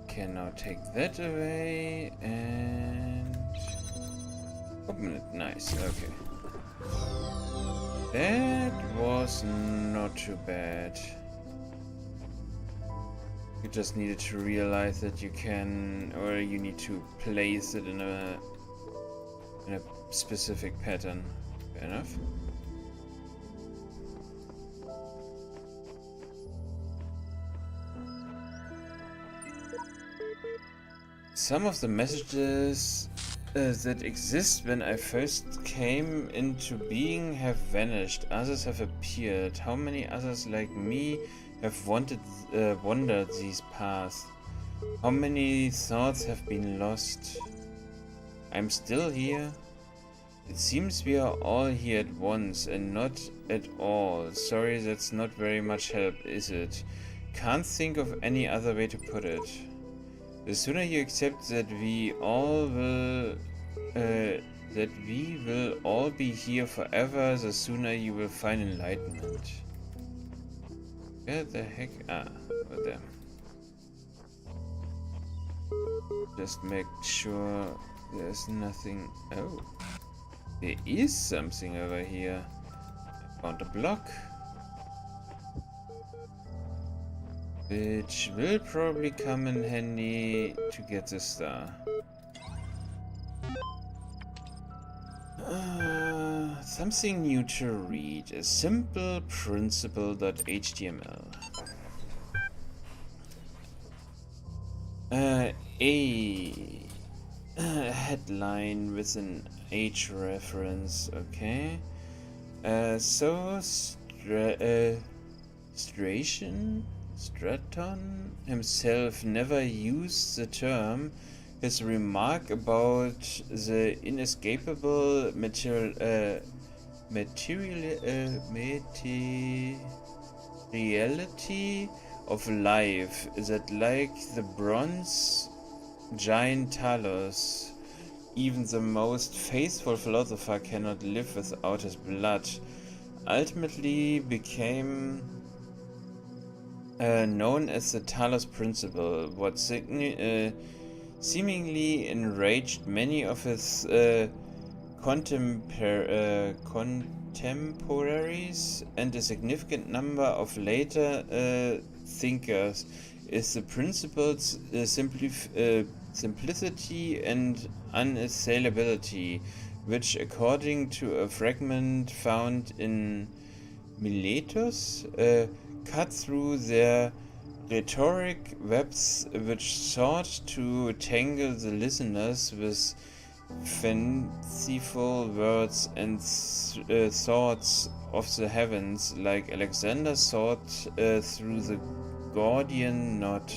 can now take that away and open it. Nice. Okay. That was not too bad. You just needed to realize that you can, or you need to place it in a specific pattern. Fair enough. Some of the messages that exist when I first came into being have vanished. Others have appeared. How many others like me have wandered these paths? How many thoughts have been lost? I'm still here. It seems we are all here at once and not at all. Sorry, that's not very much help, is it? Can't think of any other way to put it. The sooner you accept that we all will be here forever, the sooner you will find enlightenment. Where the heck? Ah, over there. Just make sure there's nothing. Oh, there is something over here. I found a block. which will probably come in handy to get the star. Something new to read. A simple principle.html. A headline with an H reference. Okay. Stratton himself never used the term. His remark about the inescapable materiality of life, that like the bronze giant Talos, even the most faithful philosopher cannot live without his blood, ultimately became known as the Talos Principle, what seemingly enraged many of his contemporaries and a significant number of later thinkers, is the principle's simplicity and unassailability, which, according to a fragment found in Miletus, cut through their rhetoric webs which sought to tangle the listeners with fanciful words and thoughts of the heavens, like Alexander sought through the Gordian knot.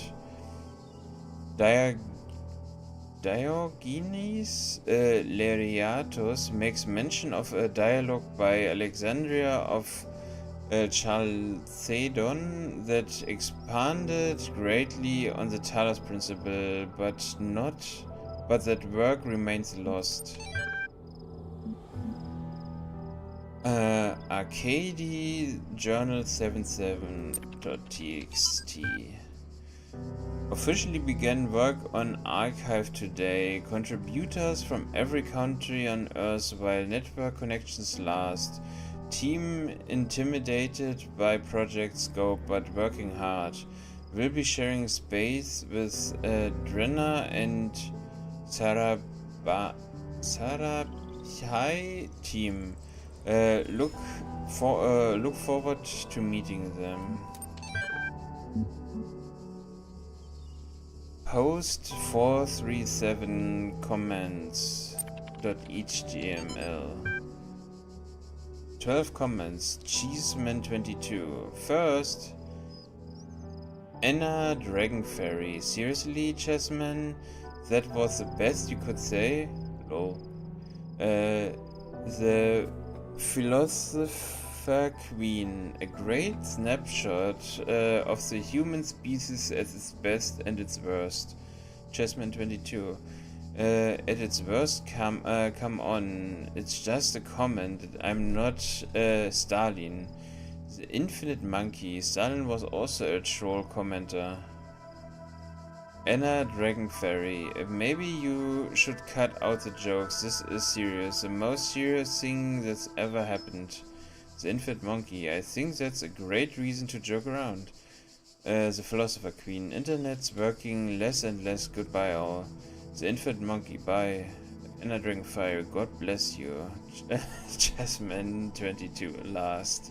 Diogenes Laertius makes mention of a dialogue by Alexandria of Chalcedon that expanded greatly on the Talos Principle, but that work remains lost. Arcady Journal 77.txt officially began work on Archive today. Contributors from every country on Earth while network connections last. Team intimidated by project scope but working hard. Will be sharing space with Drenna and Sarabhai team. Look forward to meeting them. Post 437 comments.html. 12 comments. Cheeseman22. First, Anna Dragon Fairy. Seriously, Chessman? That was the best you could say? Lol. The Philosopher Queen. A great snapshot of the human species at its best and its worst. Chessman22. At its worst, come on. It's just a comment. I'm not Stalin. The Infinite Monkey. Stalin was also a troll commenter. Anna Dragon Fairy. Maybe you should cut out the jokes. This is serious. The most serious thing that's ever happened. The Infinite Monkey. I think that's a great reason to joke around. The Philosopher Queen. Internet's working less and less. Goodbye all. The Infinite Monkey. Bye. Anna Dragon Fairy. God bless you. Chessman22. Last.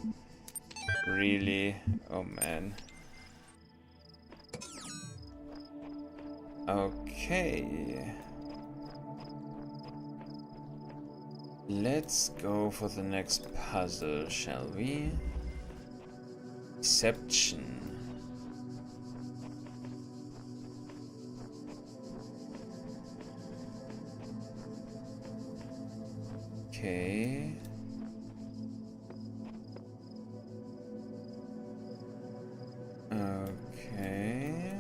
Really? Oh man. Okay. Let's go for the next puzzle, shall we? Deception. Okay. Okay.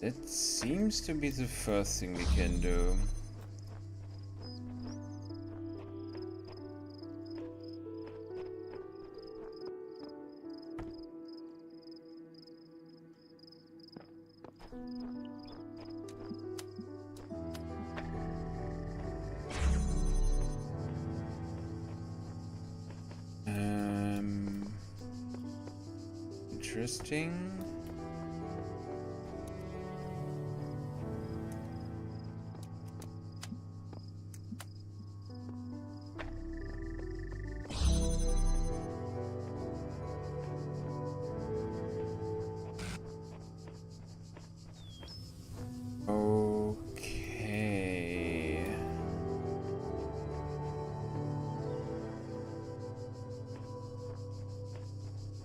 That seems to be the first thing we can do. Interesting. Okay.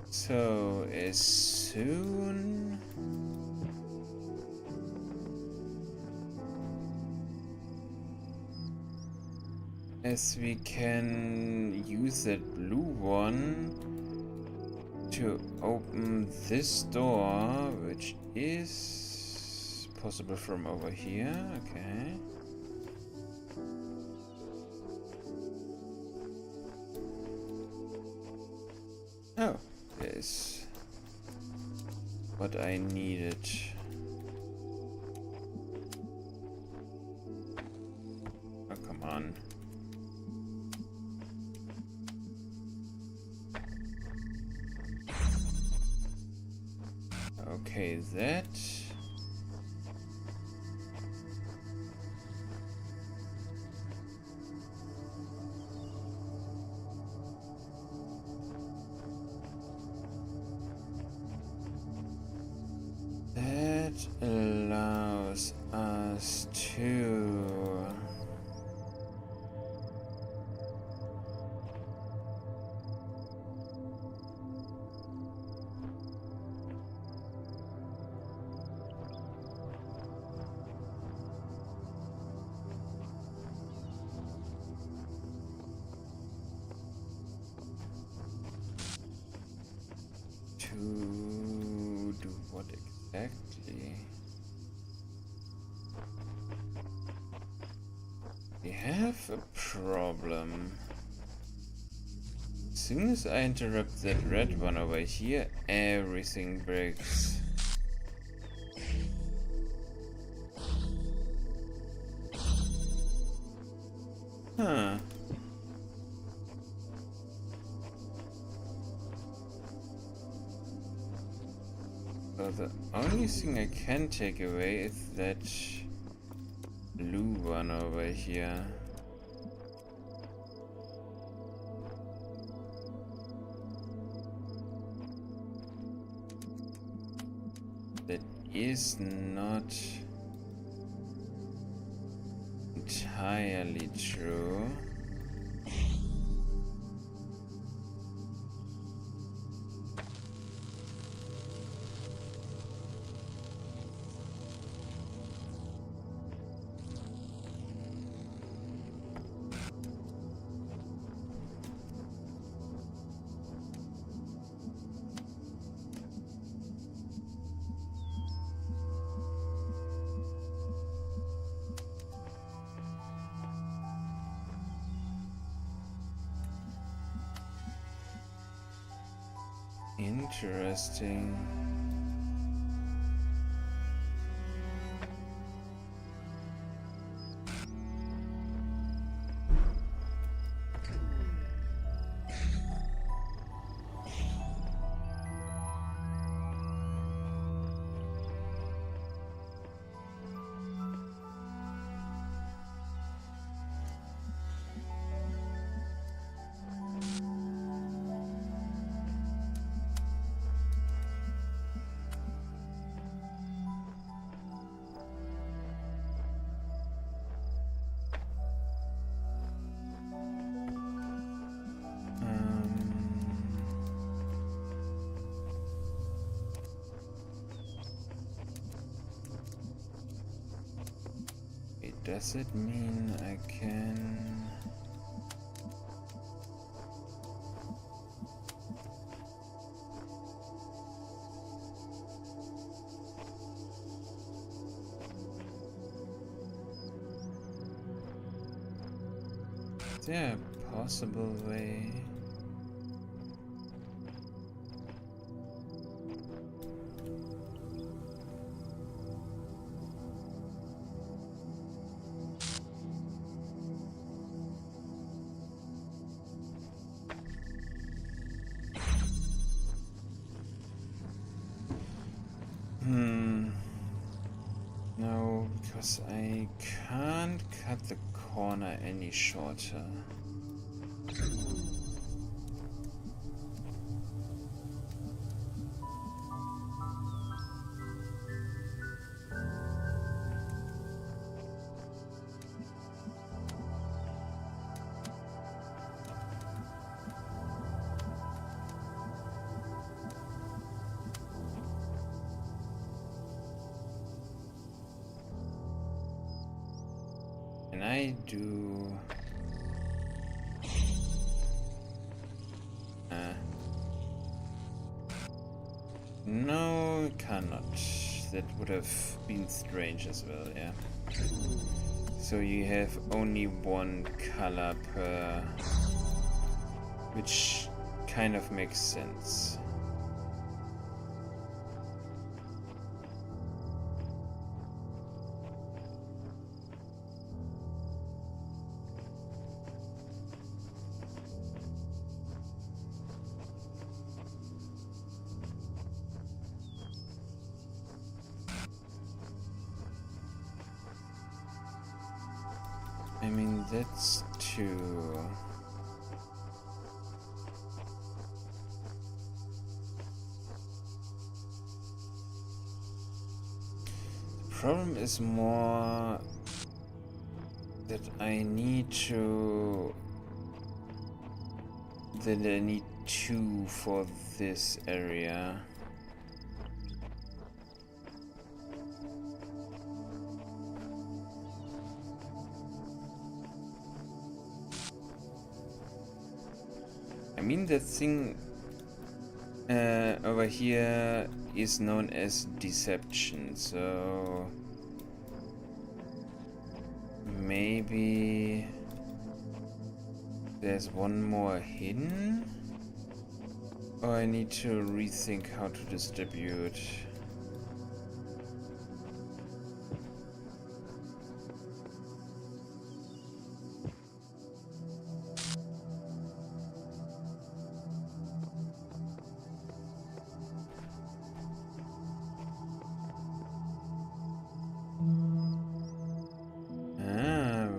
So as soon as we can use that blue one to open this door, which is possible from over here, okay. Oh, there's what I needed. Oh, come on. Okay, that. That allows us to do what exactly? We have a problem. As soon as I interrupt that red one over here, everything breaks. Huh. So the only thing I can take away is that blue one over here. That is not entirely true. Interesting. Does it mean I can... Is there a possible way? Because I can't cut the corner any shorter. Can I do... No, cannot. That would have been strange as well, yeah. So you have only one color per... Which kind of makes sense. I mean, that's too... The problem is more that I need to... That I need two for this area. I mean, that thing over here is known as deception, so maybe there's one more hidden, or I need to rethink how to distribute.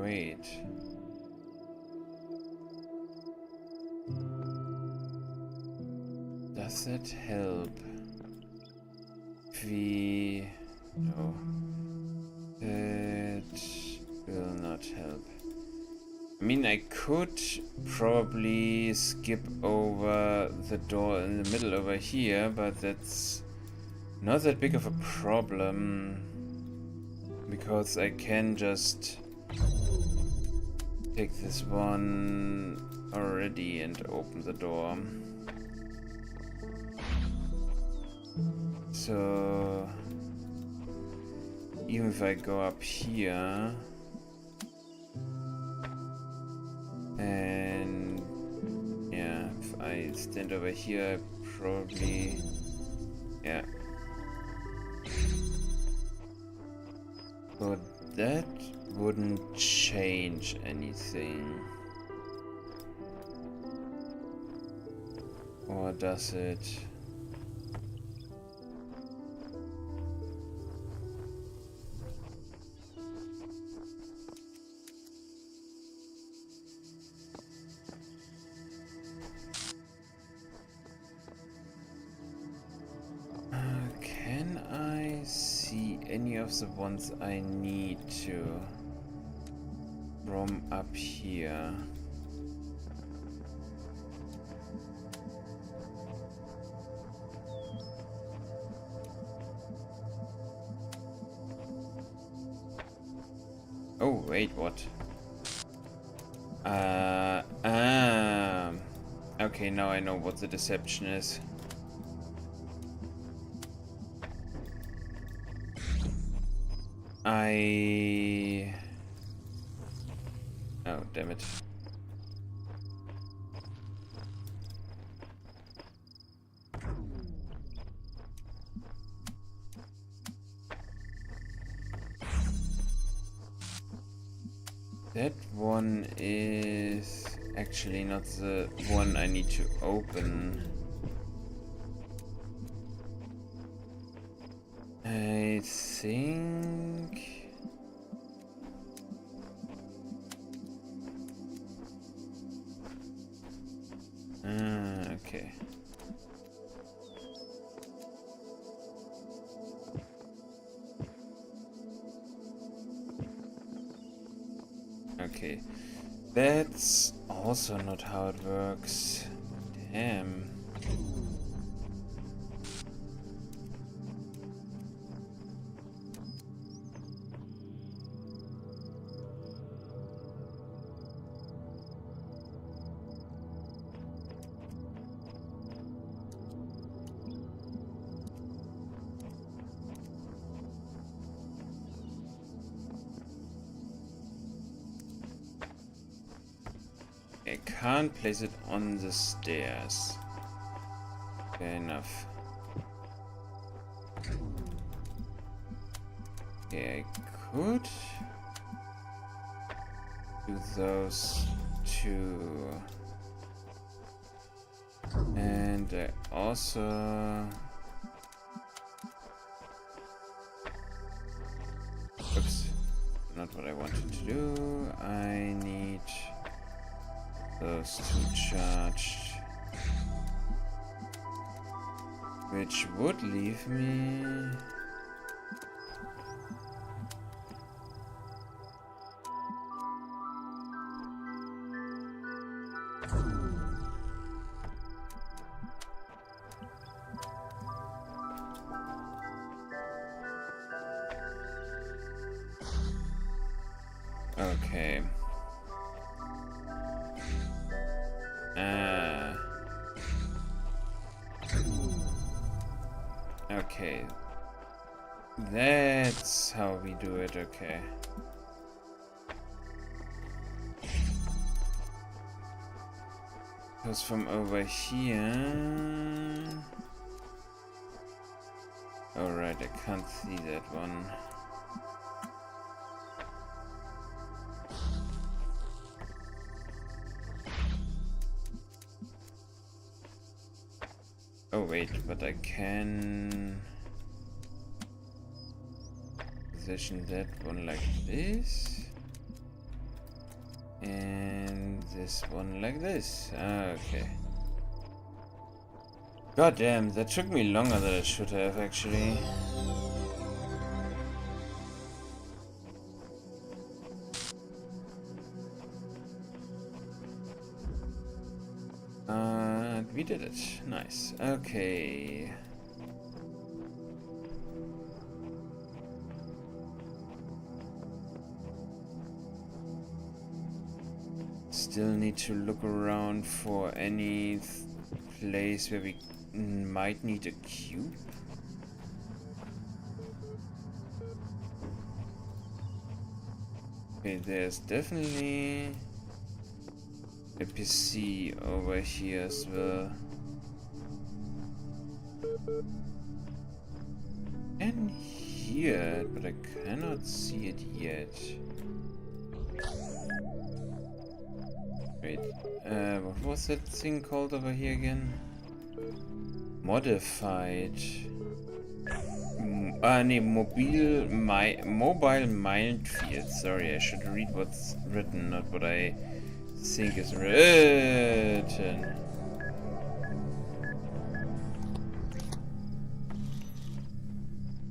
Wait. Does that help? No. That will not help. I mean, I could probably skip over the door in the middle over here, but that's not that big of a problem. Because I can just take this one already and open the door. So even if I go up here and yeah, if I stand over here, probably yeah. But that wouldn't change anything. Or does it? Can I see any of the ones I need to from up here? Oh, wait, what? Okay, now I know what the deception is. Oh, damn it. That one is actually not the one I need to open. I think Okay. That's also not how it works. Damn. I can't place it on the stairs. Fair enough. Okay, I could do those two. And I also... Oops. Not what I wanted to do. I need those two charged. Which would leave me... Okay. Okay. That's how we do it, okay. Because from over here... Alright, I can't see that one. Oh wait, but I can position that one like this and this one like this. Okay. God damn, that took me longer than it should have actually. We did it. Nice. Okay. Still need to look around for any place where we might need a cube. Okay, there's definitely a PC over here as well. And here, but I cannot see it yet. Wait, what was that thing called over here again? Modified. Mobile minefield. Sorry, I should read what's written, not what I think is written.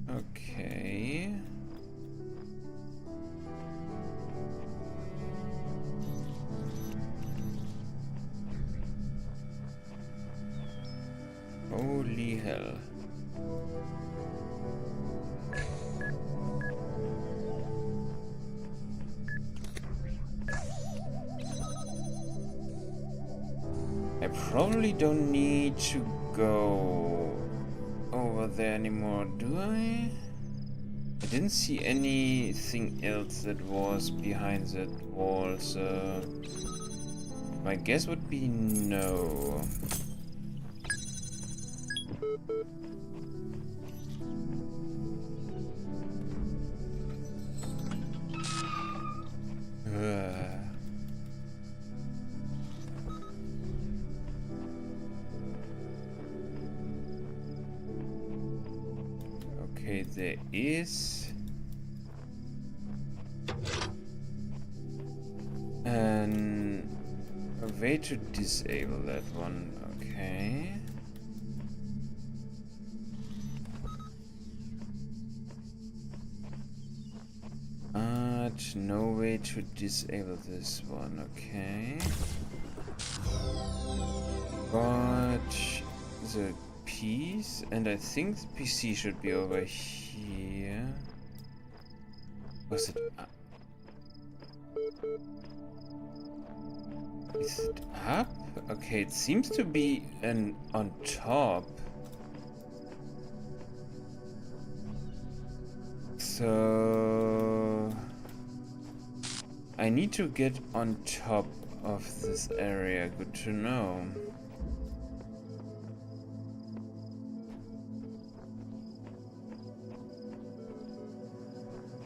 Okay. Holy hell. I probably don't need to go over there anymore, do I? I didn't see anything else that was behind that wall, so my guess would be no. Okay, there is a way to disable that one. Okay. But no way to disable this one, okay. Got the piece, and I think the PC should be over here. Was it up? Is it up? Okay, it seems to be on top. So I need to get on top of this area. Good to know.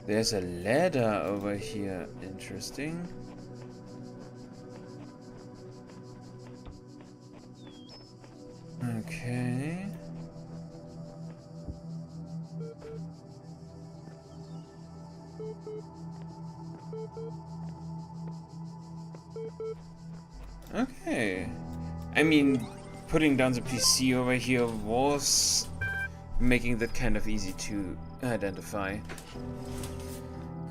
There's a ladder over here. Interesting. Okay. Okay. I mean, putting down the PC over here was making that kind of easy to identify.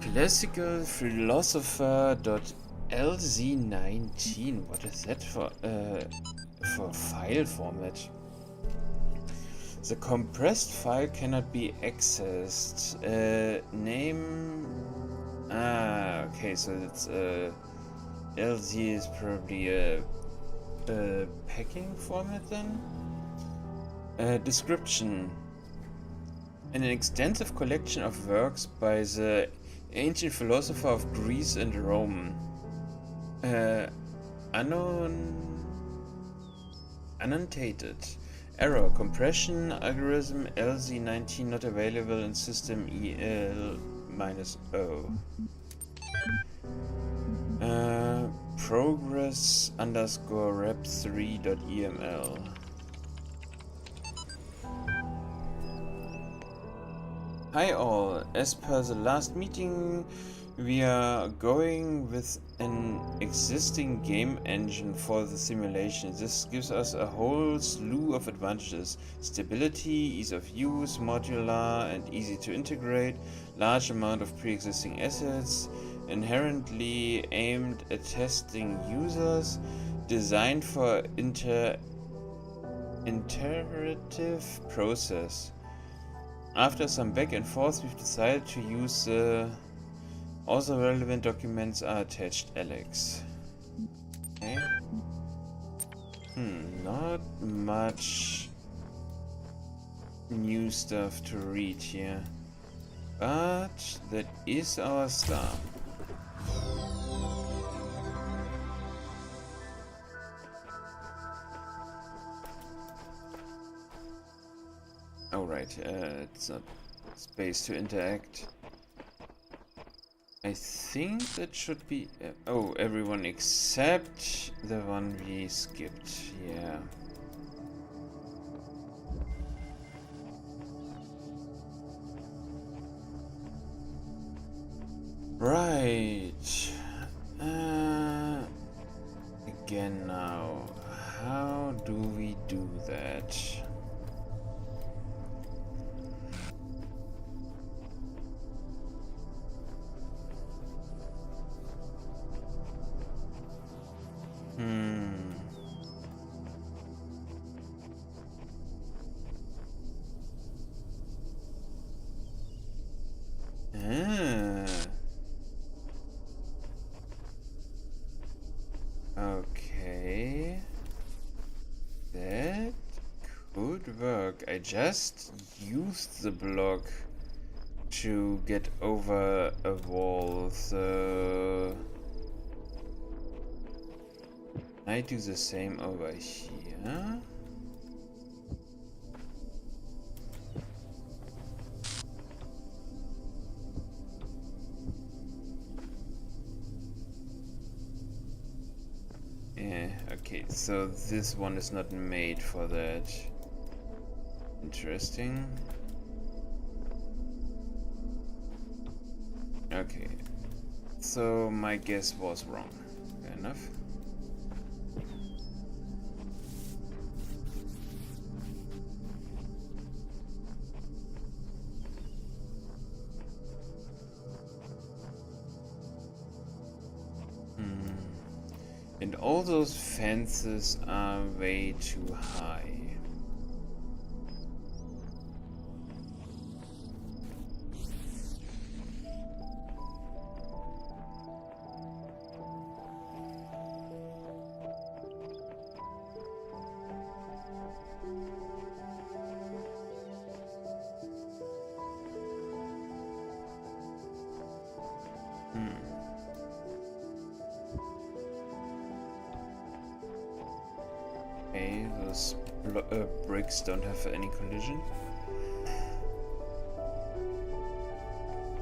Classical philosopher.lz19. What is that for file format? The compressed file cannot be accessed. Name. Okay, so it's LZ is probably a packing format then. Description. An extensive collection of works by the ancient philosopher of Greece and Rome. Annotated. Error. Compression algorithm LZ19 not available in system EL-O. Progress_rep3.eml. Hi all, as per the last meeting, we are going with an existing game engine for the simulation. This gives us a whole slew of advantages: stability, ease of use, modular and easy to integrate, large amount of pre-existing assets, inherently aimed at testing users, designed for iterative process. After some back and forth, we've decided to use the also relevant documents are attached, Alex. Okay. Not much new stuff to read here. But that is our star. Oh right, it's not space to interact. I think that should be... oh, everyone except the one we skipped, yeah. Right. Again now, how do we do that? Okay. That could work. I just used the block to get over a wall, so I do the same over here. Yeah, okay, so this one is not made for that. Interesting. Okay, so my guess was wrong. Fair enough. And all those fences are way too high. Okay, those bricks don't have any collision.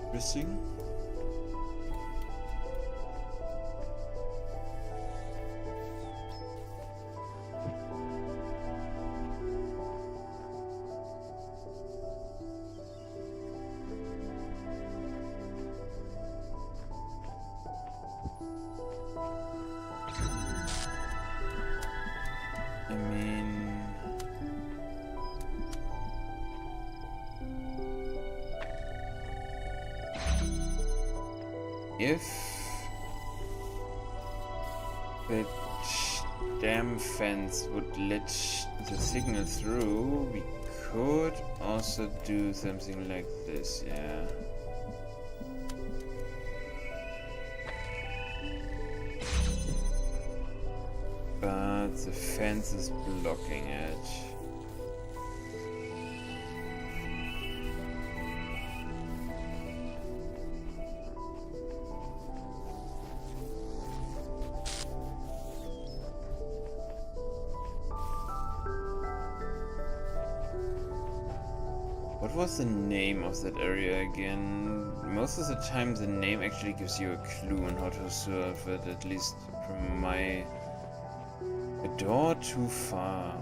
Interesting. I mean, if the damn fence would let the signal through, we could also do something like this, yeah. But the fence is blocking it. What was the name of that area again? Most of the time the name actually gives you a clue on how to solve it, at least from my... A door too far.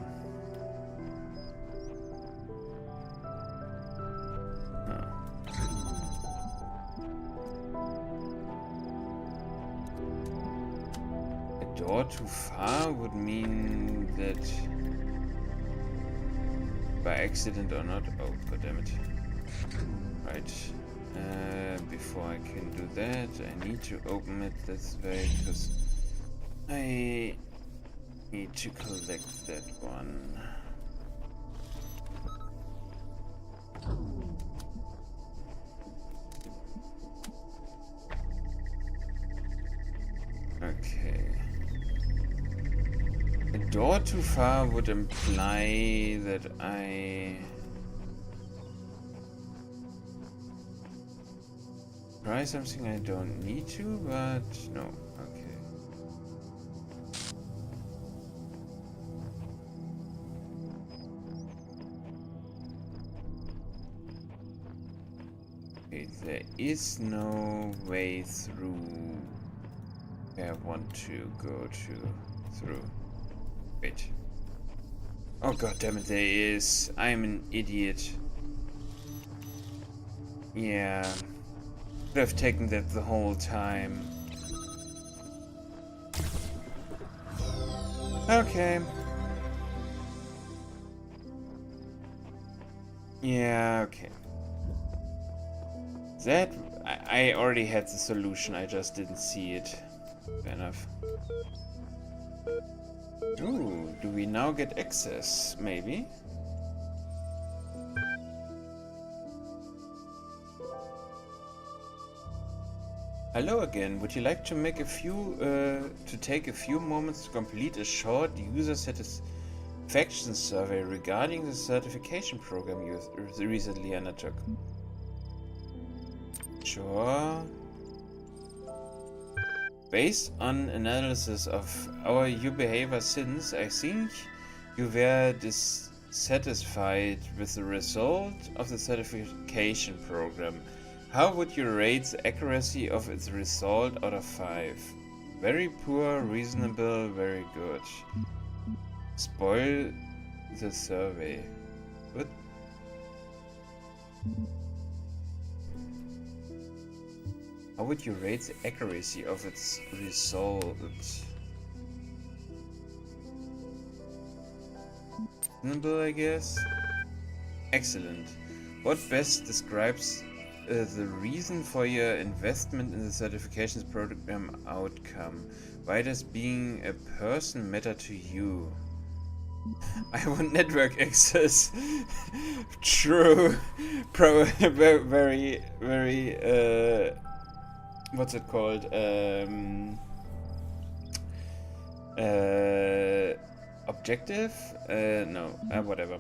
A door too far would mean that... By accident or not? Oh, goddammit. Right. Before I can do that, I need to open it this way because I need to collect that one. Okay. A door too far would imply that I try something I don't need to, but no. Okay. Okay, there is no way through where I want to go through. Wait. Oh god damn it, there is. I'm an idiot. Yeah. Could have taken that the whole time. Okay. Yeah, okay. That... I already had the solution, I just didn't see it. Fair enough. Ooh, do we now get access? Maybe? Hello again. Would you like to make take a few moments to complete a short user satisfaction survey regarding the certification program you recently undertook? Sure. Based on analysis of our behavior since, I think you were dissatisfied with the result of the certification program. How would you rate the accuracy of its result out of 5? Very poor, reasonable, very good. Spoil the survey. What? How would you rate the accuracy of its result? Reasonable, I guess? Excellent. What best describes the reason for your investment in the certifications program outcome? Why does being a person matter to you? I want network access. True. Very, what's it called? Objective? No, whatever.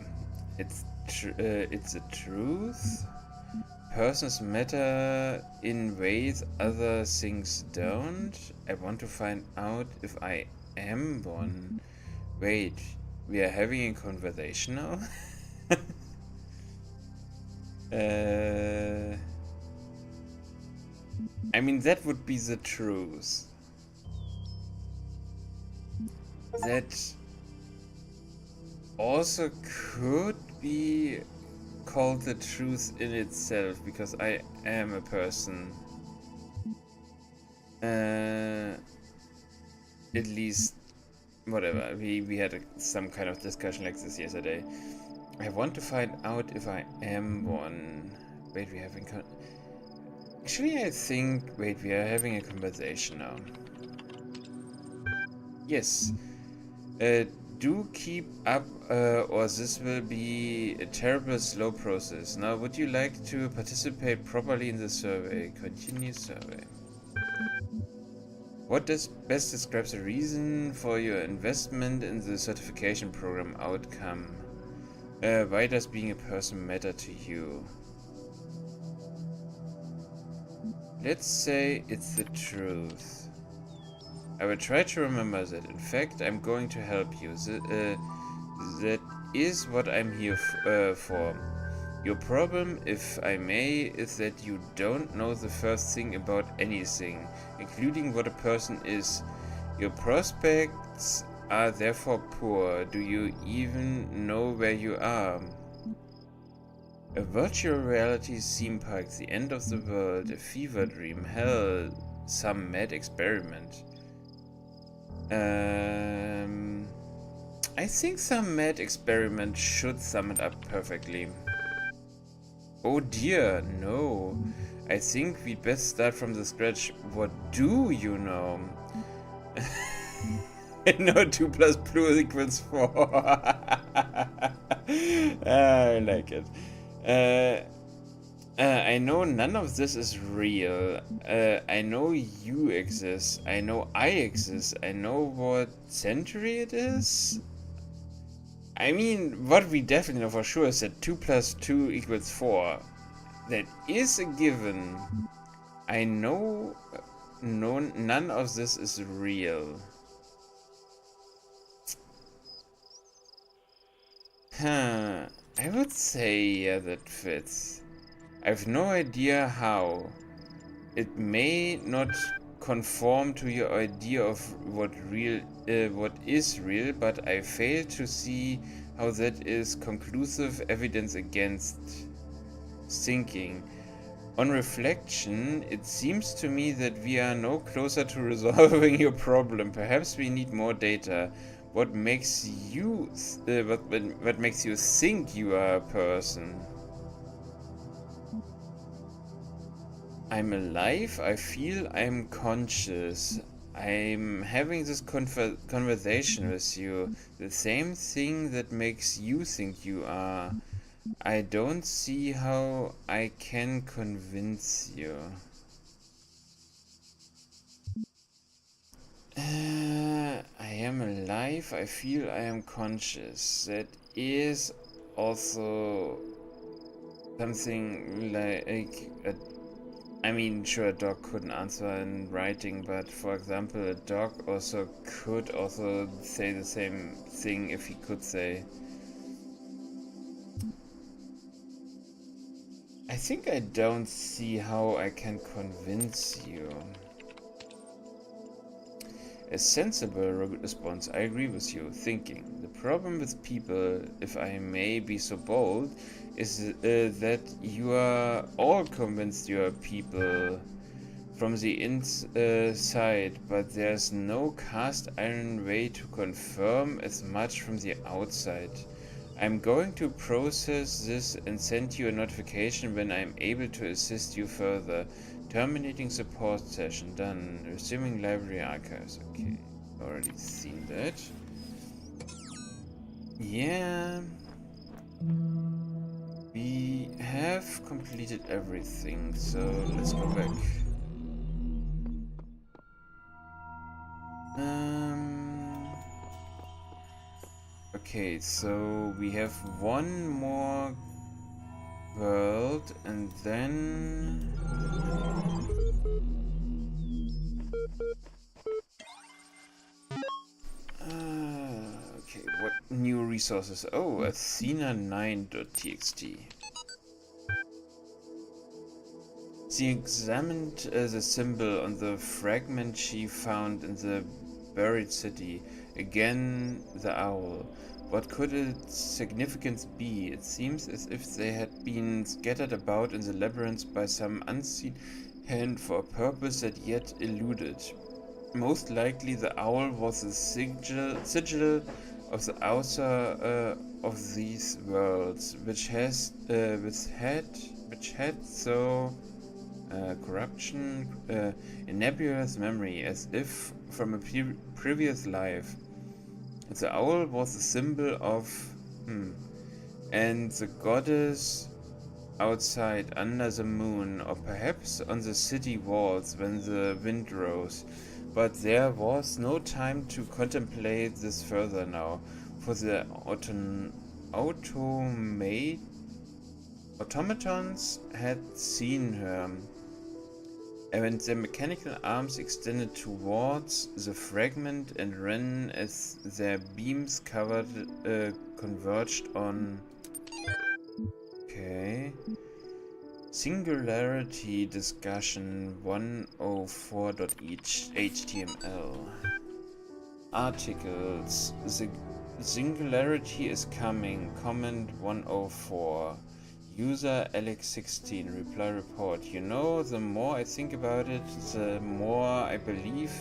It's a truth. Persons matter in ways other things don't. I want to find out if I am one. Wait, we are having a conversation now? I mean, that would be the truth. That also could be called the truth in itself, because I am a person. At least, whatever. We had some kind of discussion like this yesterday. I want to find out if I am one. Wait, we having actually, I think. Wait, we are having a conversation now. Yes. Do keep up, or this will be a terrible slow process. Now, would you like to participate properly in the survey? Continue survey. What best describes the reason for your investment in the certification program outcome? Why does being a person matter to you? Let's say it's the truth. I will try to remember that. In fact, I'm going to help you. That is what I'm here for. Your problem, if I may, is that you don't know the first thing about anything, including what a person is. Your prospects are therefore poor. Do you even know where you are? A virtual reality theme park, the end of the world, a fever dream, hell, some mad experiment. I think some mad experiment should sum it up perfectly. Oh dear, no. I think we'd best start from the scratch. What do you know? I know 2 plus 2 equals 4. I like it. I know none of this is real. I know you exist. I know I exist. I know what century it is. I mean, what we definitely know for sure is that 2 plus 2 equals 4. That is a given. I know none of this is real. I would say, yeah, that fits. I have no idea how. It may not conform to your idea of what is real, but I fail to see how that is conclusive evidence against thinking. On reflection, it seems to me that we are no closer to resolving your problem. Perhaps we need more data. What makes you what makes you think you are a person? I'm alive, I feel I'm conscious. I'm having this conversation with you. The same thing that makes you think you are. I don't see how I can convince you. I am alive, I feel I am conscious. That is also something like I mean, sure, a dog couldn't answer in writing, but for example, a dog also could also say the same thing if he could say. I think I don't see how I can convince you. A sensible response, I agree with you, thinking. The problem with people, if I may be so bold, is that you are all convinced you are people from the inside, but there's no cast iron way to confirm as much from the outside. I'm going to process this and send you a notification when I'm able to assist you further. Terminating support session. Done. Resuming library archives. Okay. Already seen that. Yeah. We have completed everything, so let's go back. Okay, so we have one more world, and then okay, what new resources? Oh, Athena9.txt. She examined the symbol on the fragment she found in the buried city. Again, the owl. What could its significance be? It seems as if they had been scattered about in the labyrinth by some unseen hand for a purpose that yet eluded. Most likely the owl was the sigil of the author of these worlds, which had so corruption in nebulous memory, as if from a previous life. The owl was the symbol of and the goddess outside under the moon, or perhaps on the city walls when the wind rose. But there was no time to contemplate this further now, for the automatons had seen her, and their mechanical arms extended towards the fragment and ran as their beams converged on. Okay. Singularity discussion 104.html. Articles. The singularity is coming. Comment 104. User Alex16, reply report. You know, the more I think about it, the more I believe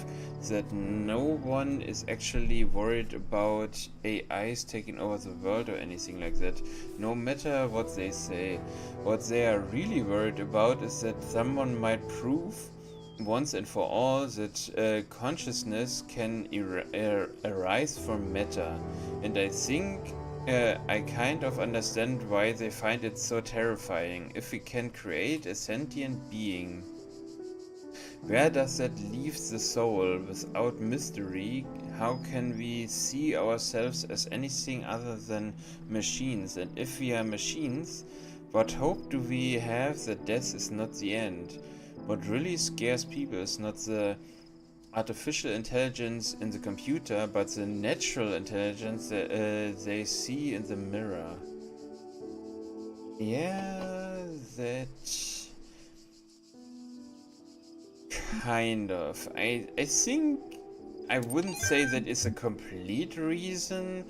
that no one is actually worried about AIs taking over the world or anything like that, no matter what they say. What they are really worried about is that someone might prove once and for all that consciousness can arise from matter. And I think I kind of understand why they find it so terrifying. If we can create a sentient being, where does that leave the soul? Without mystery, how can we see ourselves as anything other than machines? And if we are machines, what hope do we have that death is not the end? What really scares people is not the artificial intelligence in the computer, but the natural intelligence that they see in the mirror. Yeah, that kind of. I think I wouldn't say that is a complete reason,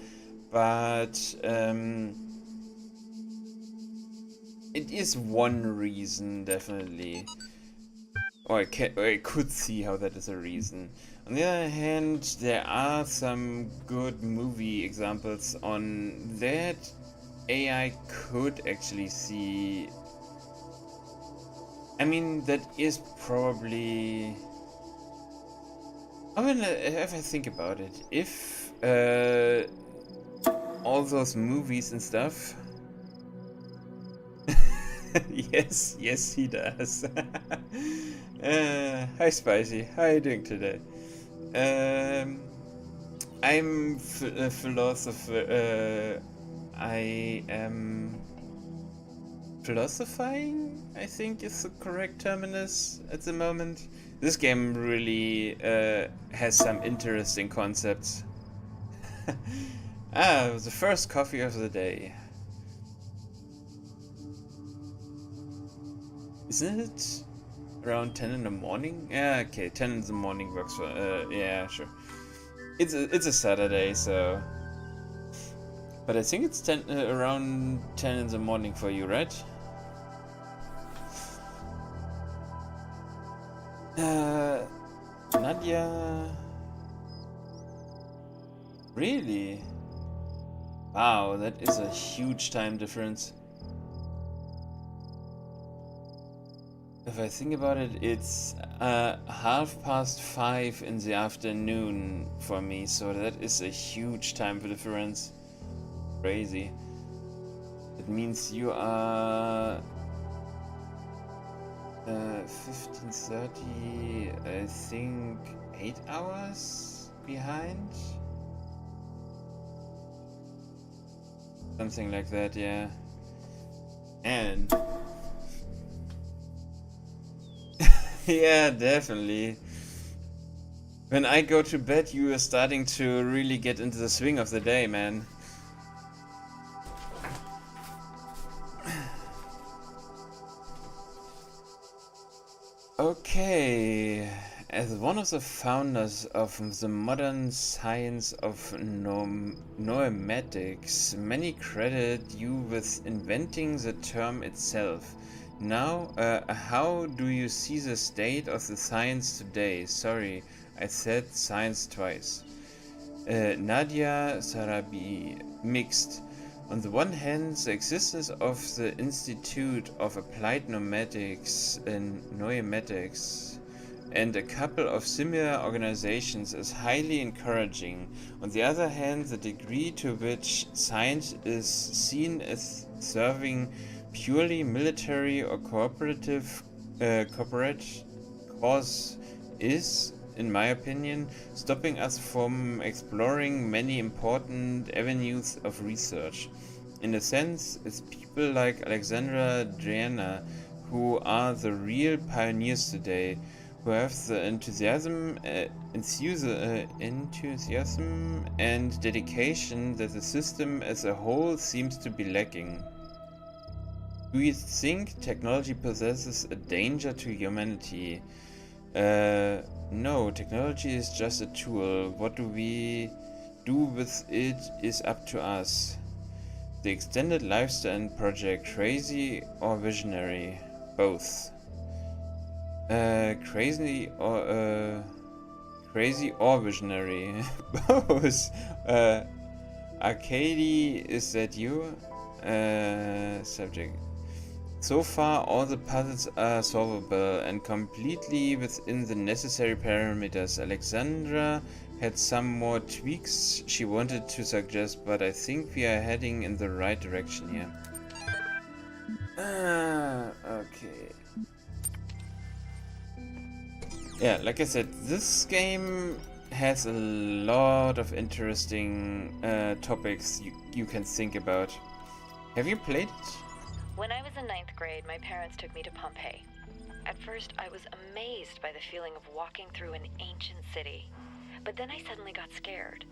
but it is one reason, definitely. Or I could see how that is a reason. On the other hand, there are some good movie examples on that AI could actually see. I mean, that is probably. I mean, if I think about it, if all those movies and stuff. yes, he does. Hi Spicy, how are you doing today? I'm a philosopher. I am philosophizing, I think is the correct terminus at the moment. This game really has some interesting concepts. The first coffee of the day. Isn't it around 10 in the morning? Yeah, okay, 10 in the morning works for, yeah, sure. It's a Saturday, so. But I think it's around 10 in the morning for you, right? Nadia. Really? Wow, that is a huge time difference. If I think about it, it's 5:30 in the afternoon for me, so that is a huge time difference. Crazy. It means you are 15:30, I think 8 hours behind? Something like that, yeah. And yeah, definitely. When I go to bed, you are starting to really get into the swing of the day, man. Okay, as one of the founders of the modern science of noematics, many credit you with inventing the term itself. Now, how do you see the state of the science today? Sorry, I said science twice. Nadia Sarabi mixed. On the one hand, the existence of the Institute of Applied Pneumatics and Noematics and a couple of similar organizations is highly encouraging. On the other hand, the degree to which science is seen as serving purely military or corporate cause is, in my opinion, stopping us from exploring many important avenues of research. In a sense, it's people like Alexandra Diana who are the real pioneers today, who have the enthusiasm and dedication that the system as a whole seems to be lacking. Do you think technology possesses a danger to humanity? No, technology is just a tool. What do we do with it is up to us. The Extended Lifespan Project, crazy or visionary? Both. Crazy or visionary? Both. Arcady, is that you? Subject. So far, all the puzzles are solvable and completely within the necessary parameters. Alexandra had some more tweaks she wanted to suggest, but I think we are heading in the right direction here. Okay. Yeah, like I said, this game has a lot of interesting topics you can think about. Have you played it? When I was in 9th grade, my parents took me to Pompeii. At first, I was amazed by the feeling of walking through an ancient city. But then I suddenly got scared.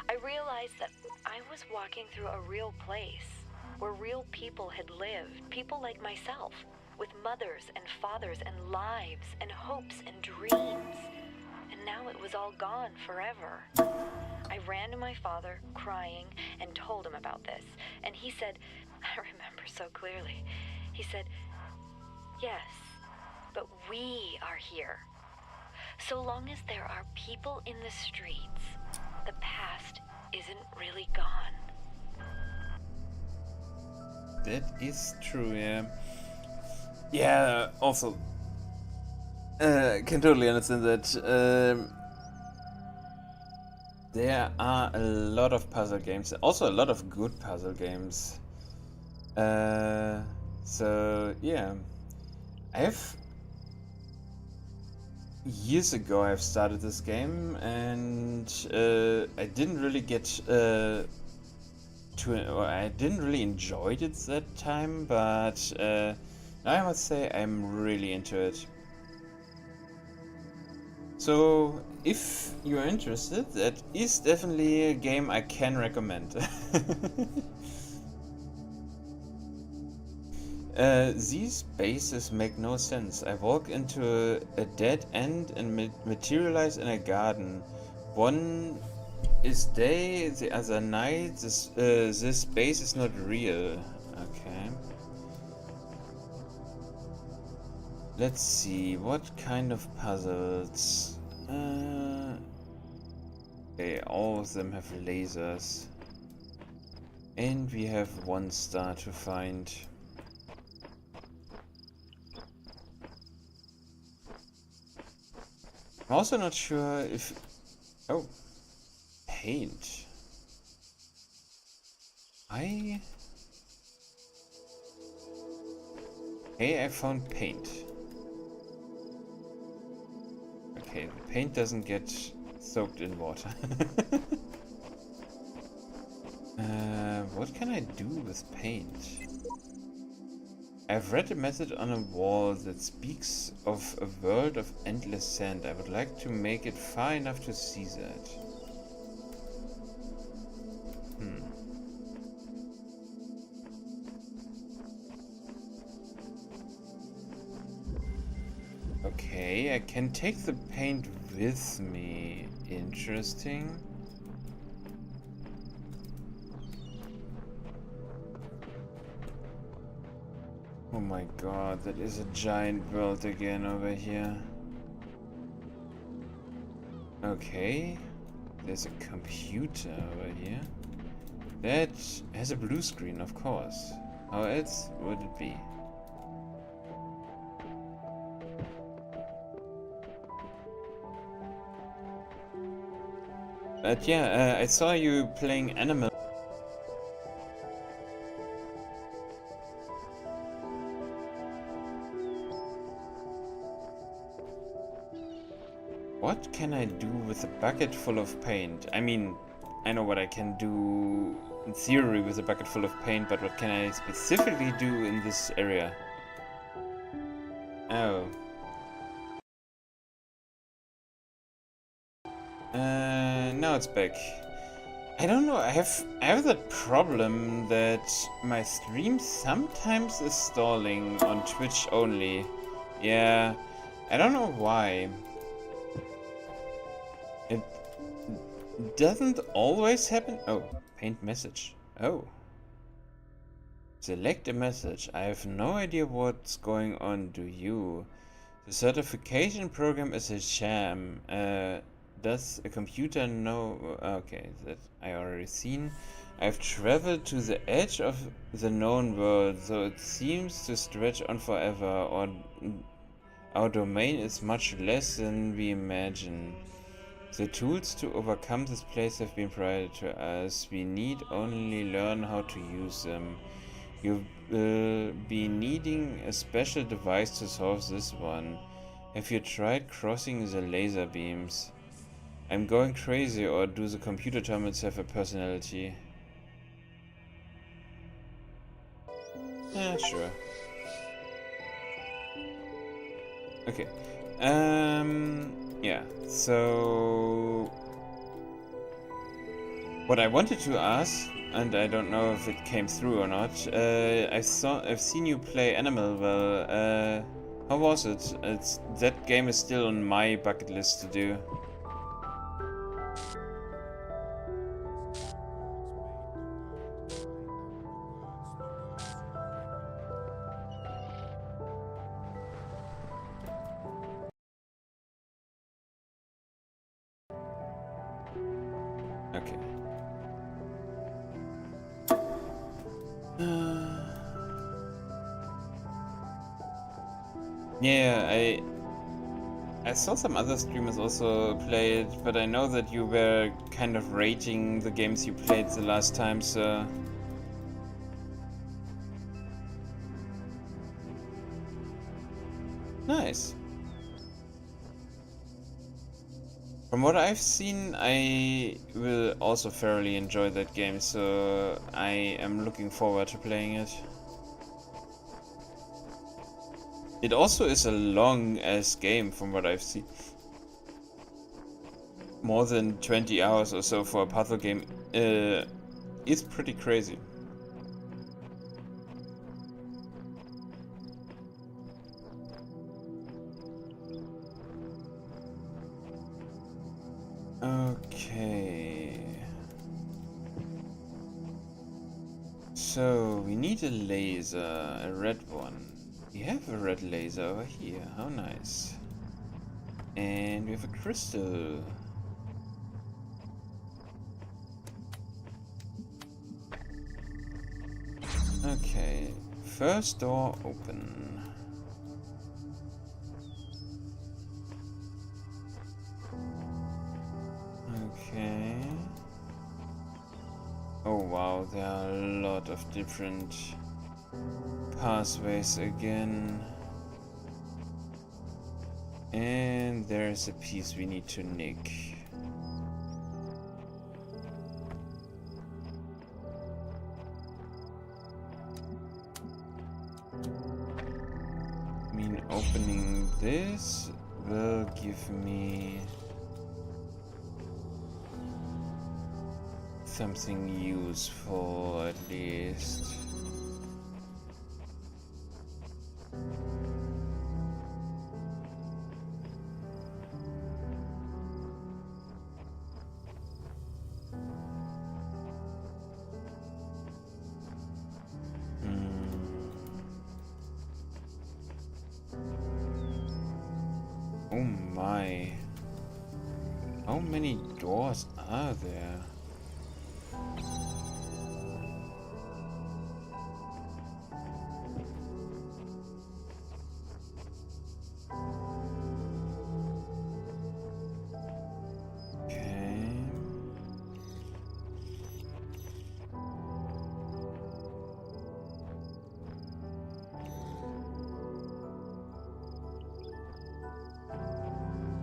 I realized that I was walking through a real place, where real people had lived, people like myself, with mothers and fathers and lives and hopes and dreams. And now it was all gone forever. I ran to my father, crying, and told him about this. And he said, I remember so clearly, he said, yes, but we are here. So long as there are people in the streets, the past isn't really gone. That is true, yeah. Yeah, also, can totally understand that. There are a lot of puzzle games, also a lot of good puzzle games. So yeah, years ago I've started this game, and I didn't really I didn't really enjoy it that time, but now I must say I'm really into it. So if you're interested, that is definitely a game I can recommend. These bases make no sense. I walk into a dead end and materialize in a garden. One is day, the other night. This base is not real. Okay. Let's see, what kind of puzzles? Okay, all of them have lasers. And we have one star to find. I'm also not sure if... Oh. Paint. Hey, I found paint. Okay, the paint doesn't get soaked in water. What can I do with paint? I've read a message on a wall that speaks of a world of endless sand. I would like to make it far enough to see that. Okay, I can take the paint with me. Interesting. Oh my god, that is a giant world again over here. Okay, there's a computer over here. That has a blue screen, of course. How else would it be? But yeah, I saw you playing Animal. What can I do with a bucket full of paint? I mean, I know what I can do in theory with a bucket full of paint, but what can I specifically do in this area? Oh. Now it's back. I don't know, I have that problem that my stream sometimes is stalling on Twitch only. Yeah, I don't know why. It doesn't always happen. Oh, paint message. Oh. Select a message. I have no idea what's going on, do you? The certification program is a sham. Does a computer know? Okay, that I already seen. I've traveled to the edge of the known world, so it seems to stretch on forever, or our domain is much less than we imagine. The tools to overcome this place have been provided to us. We need only learn how to use them. You'll be needing a special device to solve this one. Have you tried crossing the laser beams? I'm going crazy, or do the computer terminals have a personality? Yeah, sure. Okay. Yeah, so... What I wanted to ask, and I don't know if it came through or not, I've seen you play Animal Well. How was it? That game is still on my bucket list to do. Okay. Yeah, I saw some other streamers also play it, but I know that you were kind of rating the games you played the last time, so... Nice. From what I've seen, I will also thoroughly enjoy that game, so I am looking forward to playing it. It also is a long-ass game from what I've seen. More than 20 hours or so for a puzzle game is pretty crazy. Okay. So, we need a laser, a red one. We have a red laser over here, how nice. And we have a crystal. Okay, first door open. Okay. Oh wow, there are a lot of different pathways again. And there's a piece we need to nick. I mean, opening this will give me something useful at least. Oh my. How many doors are there? Okay.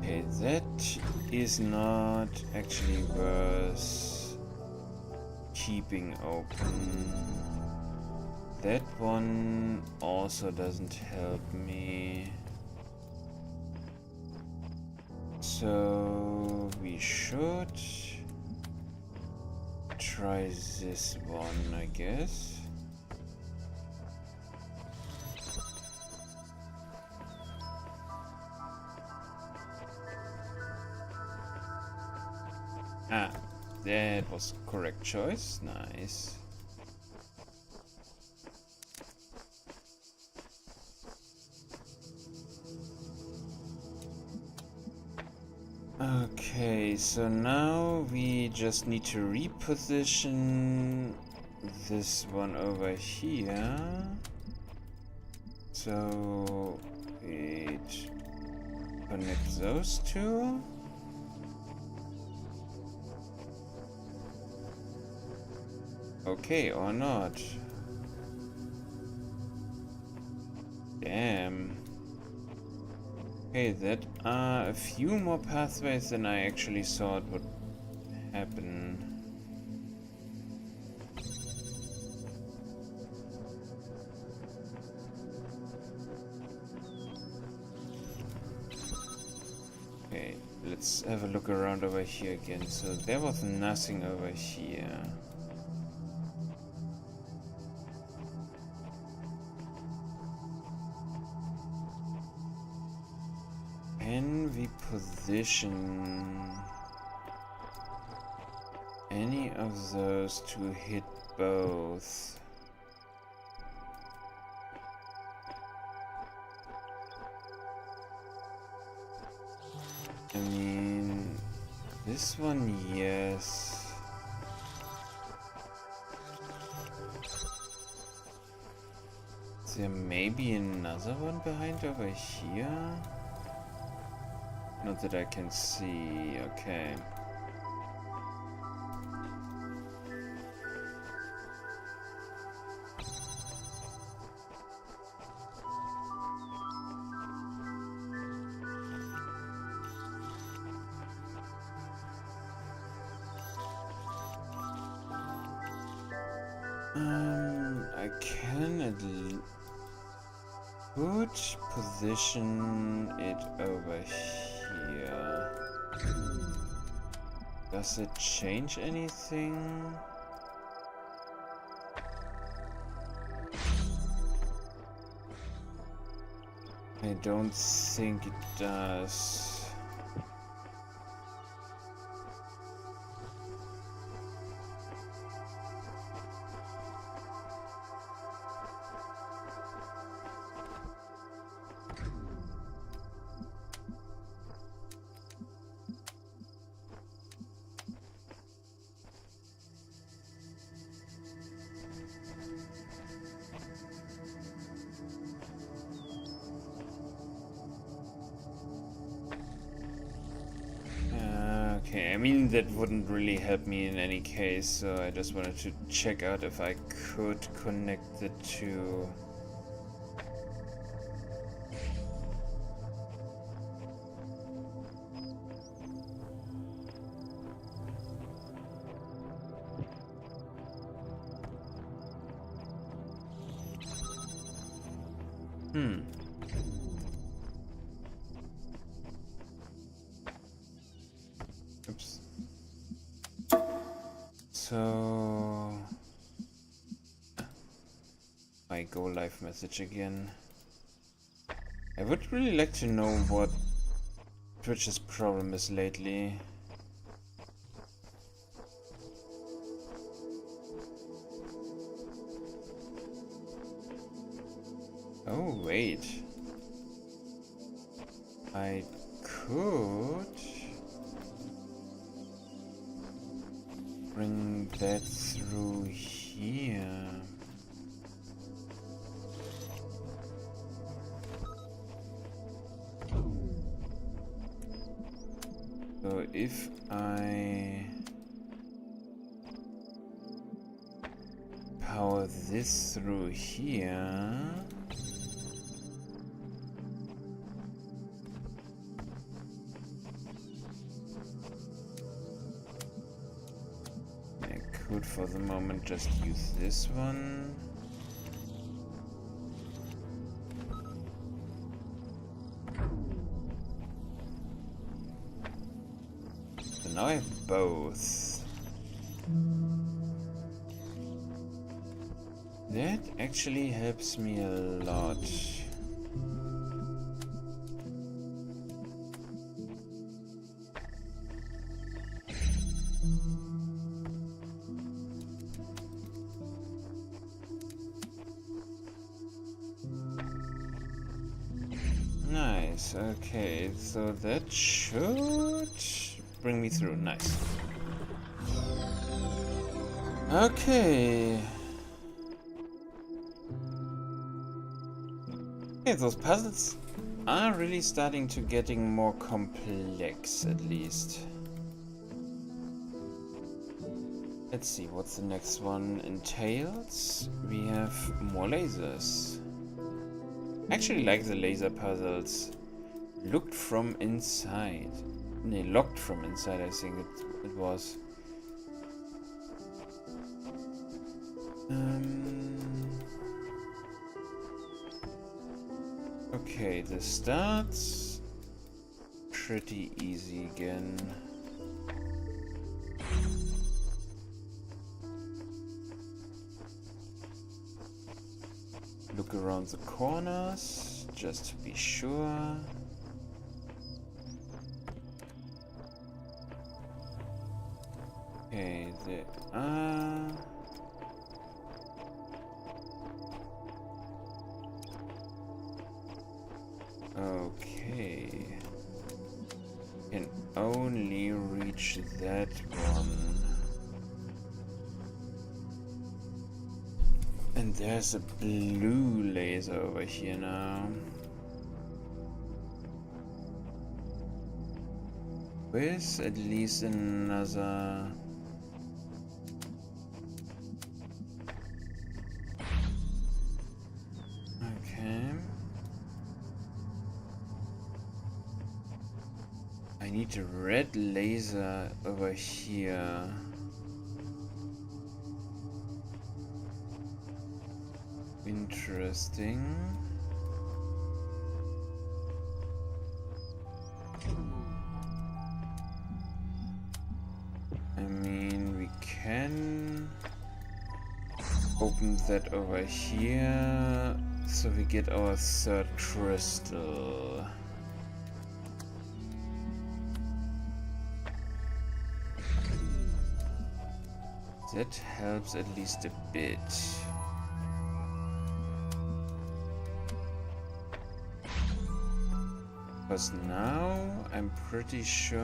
Okay, that is not actually worth keeping open. That one also doesn't help me. So we should try this one, I guess. Ah, that was correct choice. Nice. Okay, so now we just need to reposition this one over here. So it connects those two. Okay, or not. Damn. Okay, that are a few more pathways than I actually thought would happen. Okay, let's have a look around over here again. So there was nothing over here. Can we position any of those to hit both? I mean, this one, yes. There may be another one behind over here? Not that I can see, okay. I can could position it over here. Does it change anything? I don't think it does. I mean, that wouldn't really help me in any case, so I just wanted to check out if I could connect the two. Oops. So my go live message again. I would really like to know what Twitch's problem is lately. Oh wait, I could bring that through here. So if I power this through here, I could for the moment just use this one. So now I have both. That actually helps me a lot. Nice, okay, so that should bring me through, nice. Okay. Okay, those puzzles are really starting to getting more complex, at least. Let's see, what's the next one entails? We have more lasers. I actually like the laser puzzles. Looked from inside. No, locked from inside, I think it was. Okay, this starts pretty easy again. Look around the corners, just to be sure. Okay, there are... Okay. Can only reach that one. And there's a blue laser over here now. With at least another... Okay. I need a red laser over here. Interesting. I mean, we can open that over here so we get our third crystal. That helps at least a bit. Because now I'm pretty sure...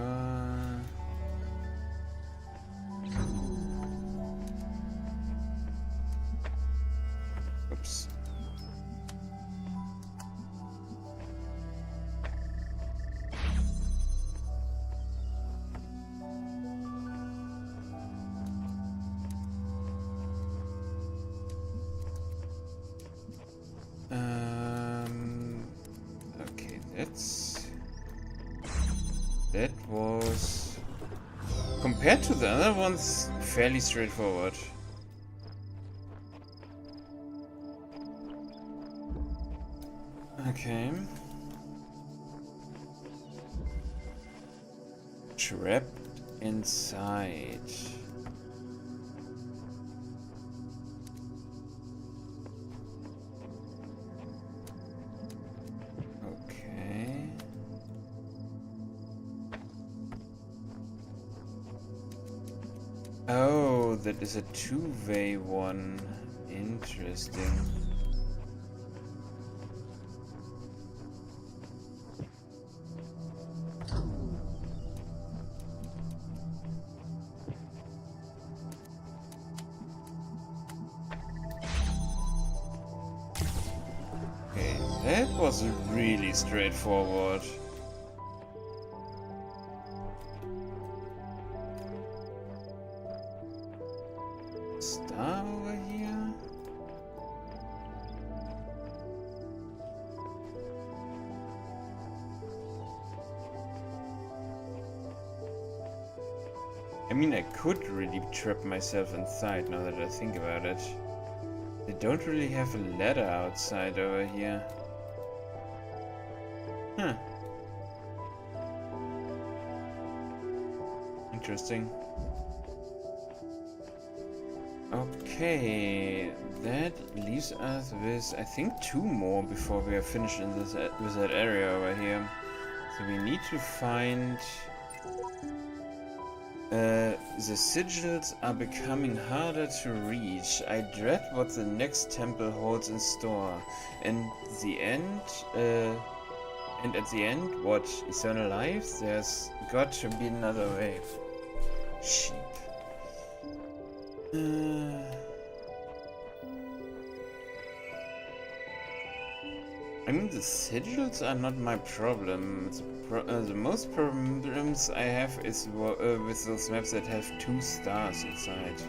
Oops. That was, compared to the other ones, fairly straightforward. Okay. Trapped inside. Okay. Oh, that is a two-way one. Interesting. Okay, that was really straightforward. Star over here? I mean, I could really trap myself inside now that I think about it. They don't really have a ladder outside over here. Huh. Interesting. Okay, that leaves us with, I think, 2 more before we are finished in this with that area over here. So we need to find... the sigils are becoming harder to reach. I dread what the next temple holds in store. And at the end, what? Eternal life? There's got to be another way. Sheep. I mean, the sigils are not my problem. The most problems I have is with those maps that have 2 stars inside.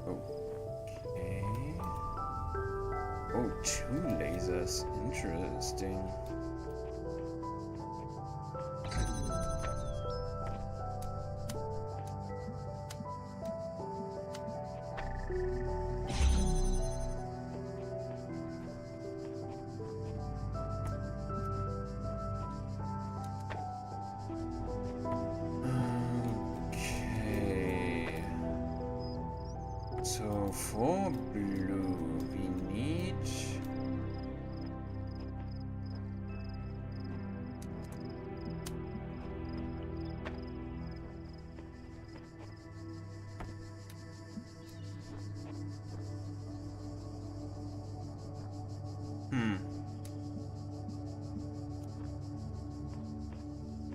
Okay. Oh, 2 lasers. Interesting. So for blue, we need...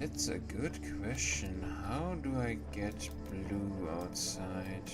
It's a good question. How do I get blue outside?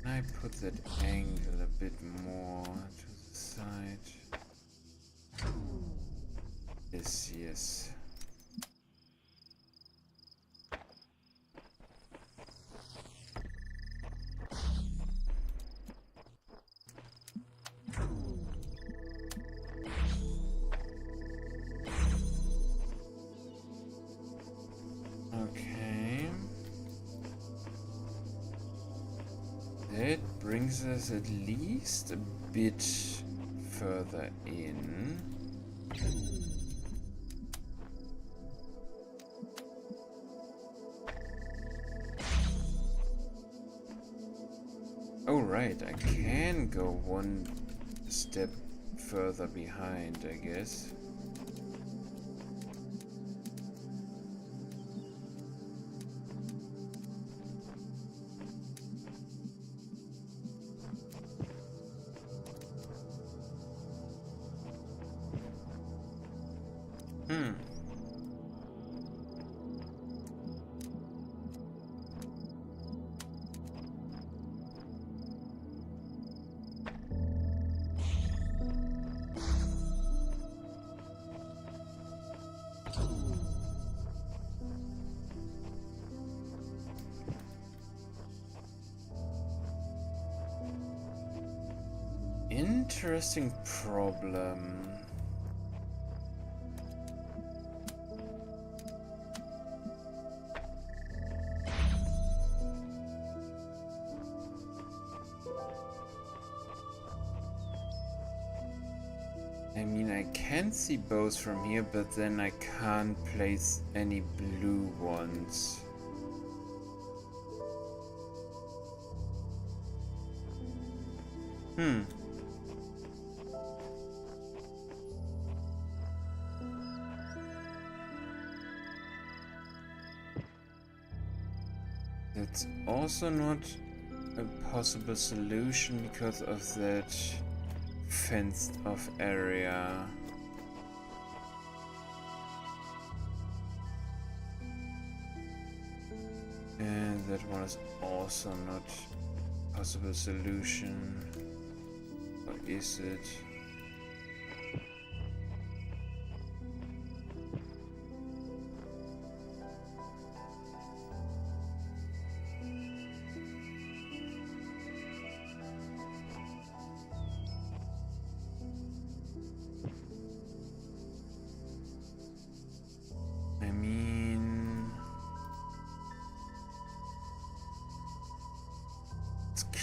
I put that angle a bit more to the side. Yes. Okay. That brings us at least a bit further in. Oh right, I can go one step further behind, I guess. Interesting problem. I mean, I can see bows from here, but then I can't place any blue ones. That's also not a possible solution because of that fenced off area. And that one is also not a possible solution. Or is it?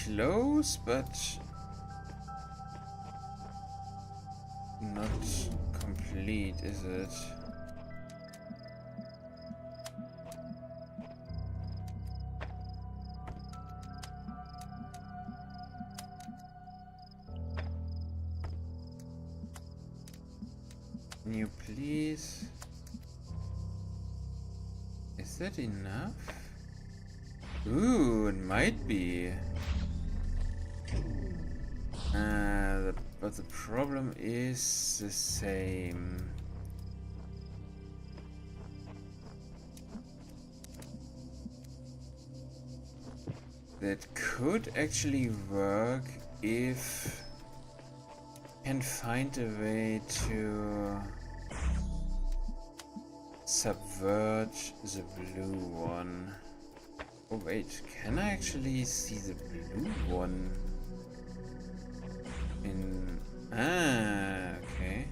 Close, but not complete, is it? Can you please? Is that enough? Ooh, it might be. But the problem is the same. That could actually work if I can find a way to subvert the blue one. Oh wait, can I actually see the blue one? Okay.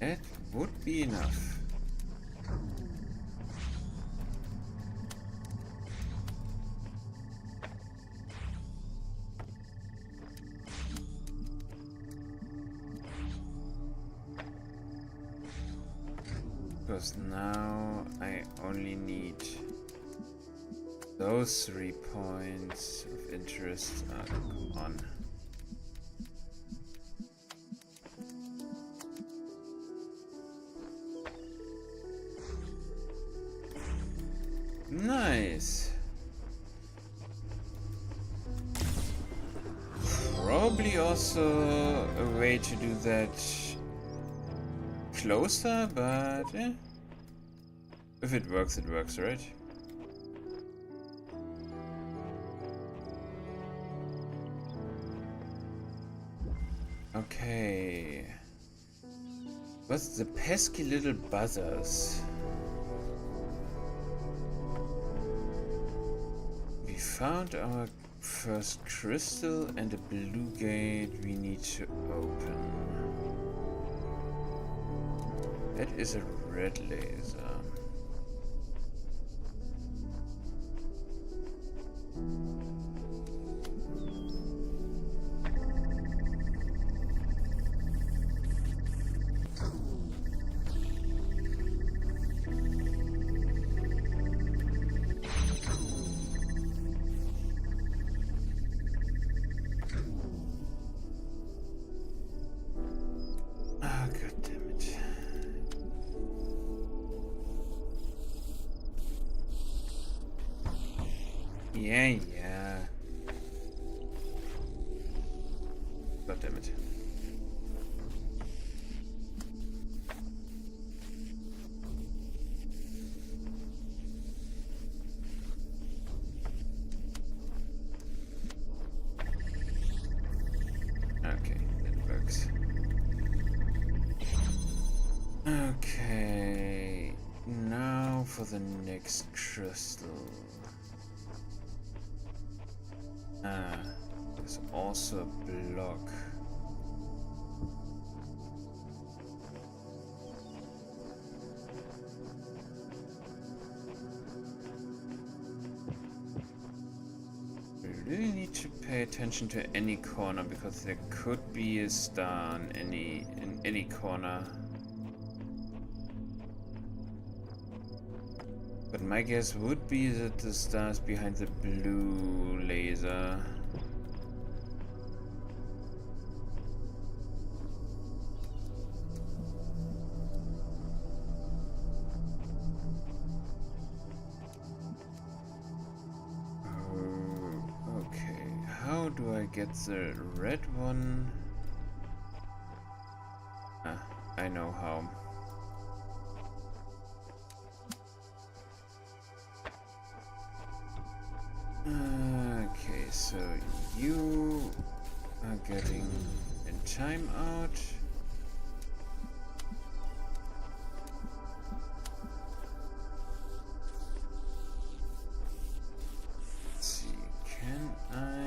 That would be enough. Because now I only need those 3 points of interest. Come on. Nice. Probably also a way to do that closer, but if it works, right? Okay. What's the pesky little buzzers? We found our first crystal and a blue gate we need to open. That is a red laser. Yeah. God damn it. Okay, now for the next crystal. Ah, there's also a block. We really need to pay attention to any corner because there could be a star in any corner. But my guess would be that the star's behind the blue laser. Oh, okay. How do I get the red one? Ah, I know how. Okay, so you are getting in timeout. Let's see, can I?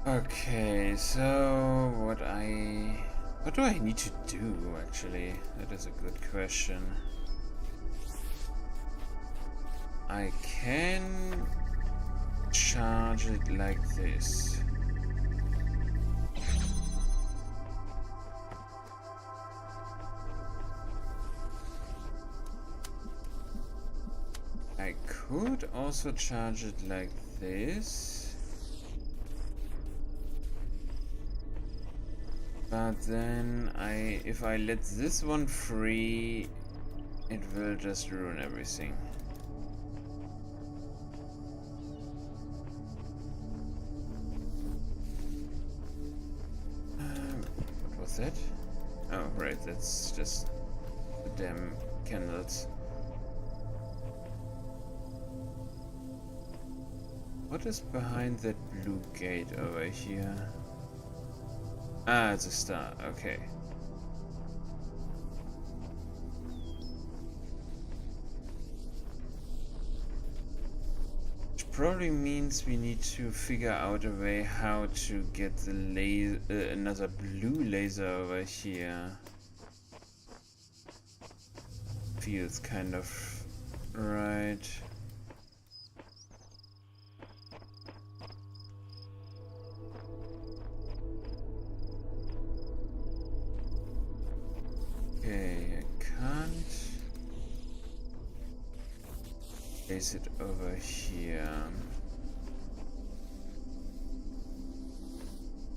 Okay, so what do I need to do actually? That is a good question. I can charge it like this. I could also charge it like this. But then if I let this one free, it will just ruin everything. What was that? Oh, right, that's just the damn candles. What is behind that blue gate over here? Ah, it's a star, okay. Which probably means we need to figure out a way how to get the another blue laser over here. Feels kind of right. Okay, I can't place it over here.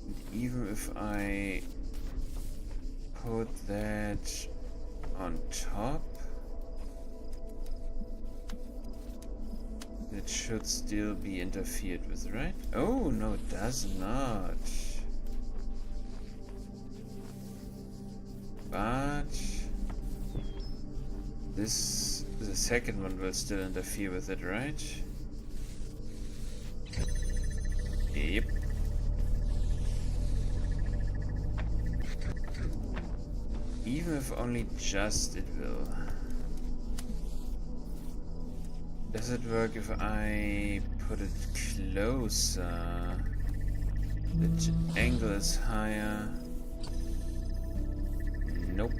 And even if I put that on top, it should still be interfered with, right? Oh, no, it does not. But the second one will still interfere with it, right? Yep. Even if only just it will. Does it work if I put it closer? The angle is higher. Nope.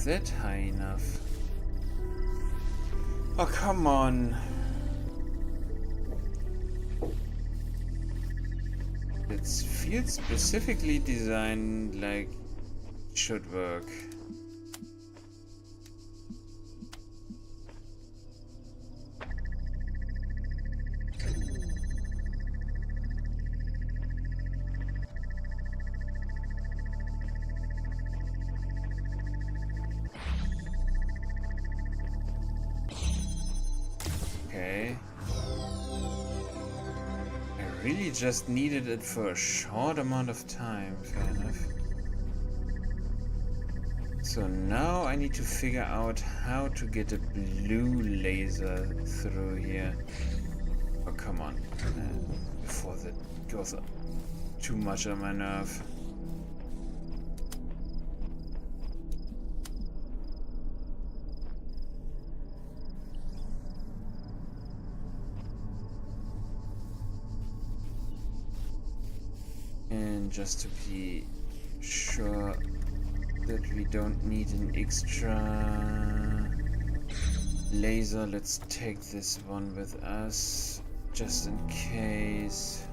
that high enough? Oh, come on. It feels specifically designed like it should work. Okay. I really just needed it for a short amount of time, fair enough. So now I need to figure out how to get a blue laser through here. Oh, come on. Before that goes too much on my nerve. And just to be sure that we don't need an extra laser, let's take this one with us, just in case.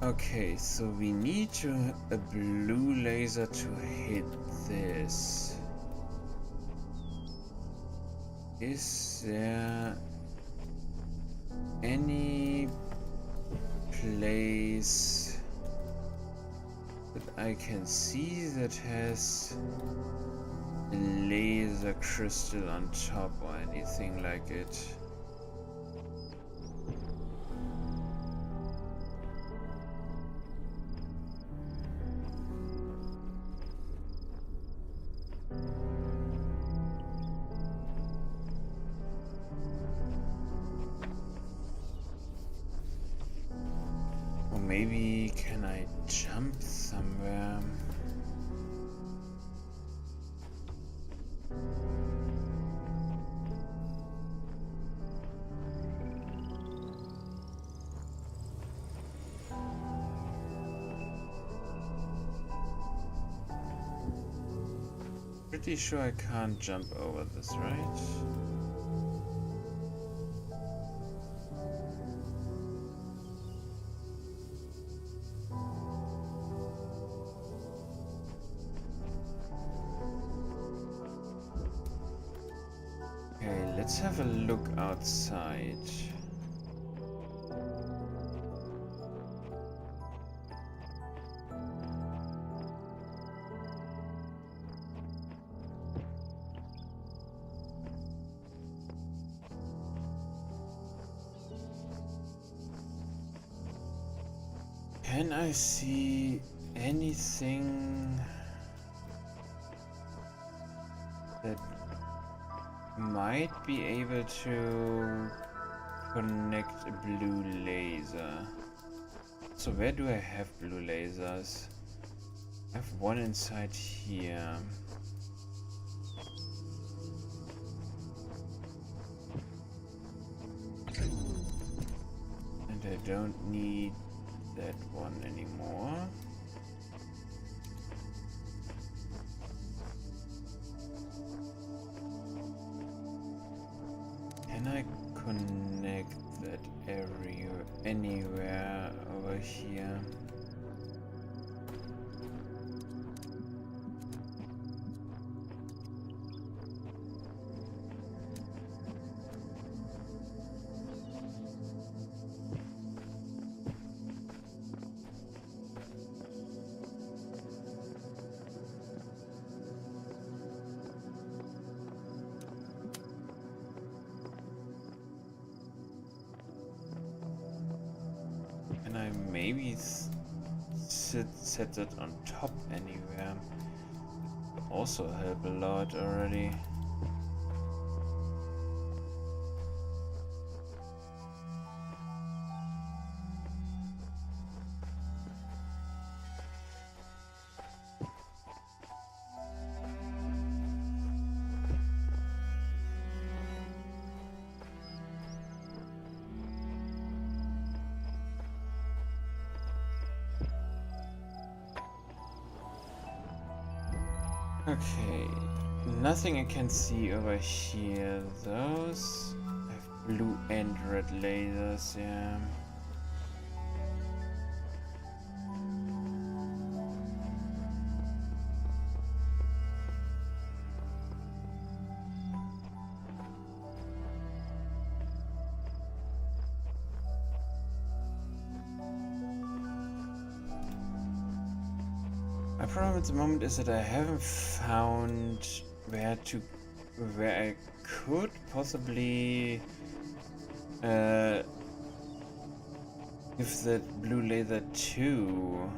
Okay, so we need a blue laser to hit this. Is there any place that I can see that has a laser crystal on top or anything like it? Or maybe can I jump somewhere? Pretty sure I can't jump over this, right? Okay, let's have a look outside. Can I see anything that might be able to connect a blue laser? So where do I have blue lasers? I have one inside here. And I don't need that one anymore. Can I connect that area anywhere over here? Can I maybe set it on top anywhere? Would also help a lot already. Okay, nothing I can see over here. Those have blue and red lasers, yeah. My problem at the moment is that I haven't found where I could possibly give that blue laser to.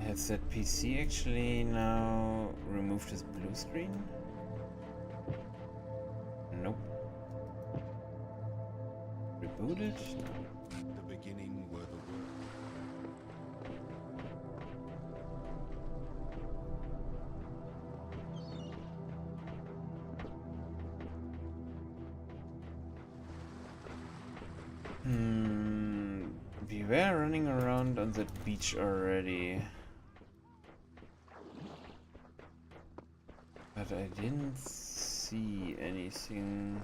Has that PC actually now removed his blue screen? Nope. Rebooted? The beginning were the words. We were running around on that beach already. But I didn't see anything.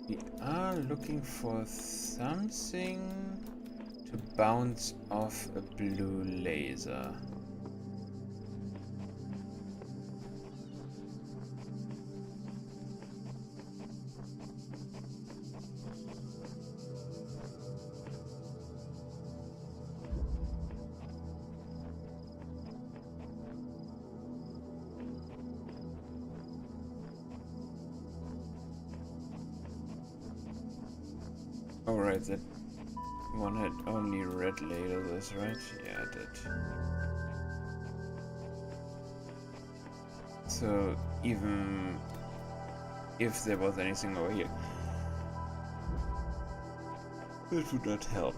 We are looking for something to bounce off a blue laser. Alright, that one had only red lasers, right? Yeah, it did. So, even if there was anything over here, it would not help.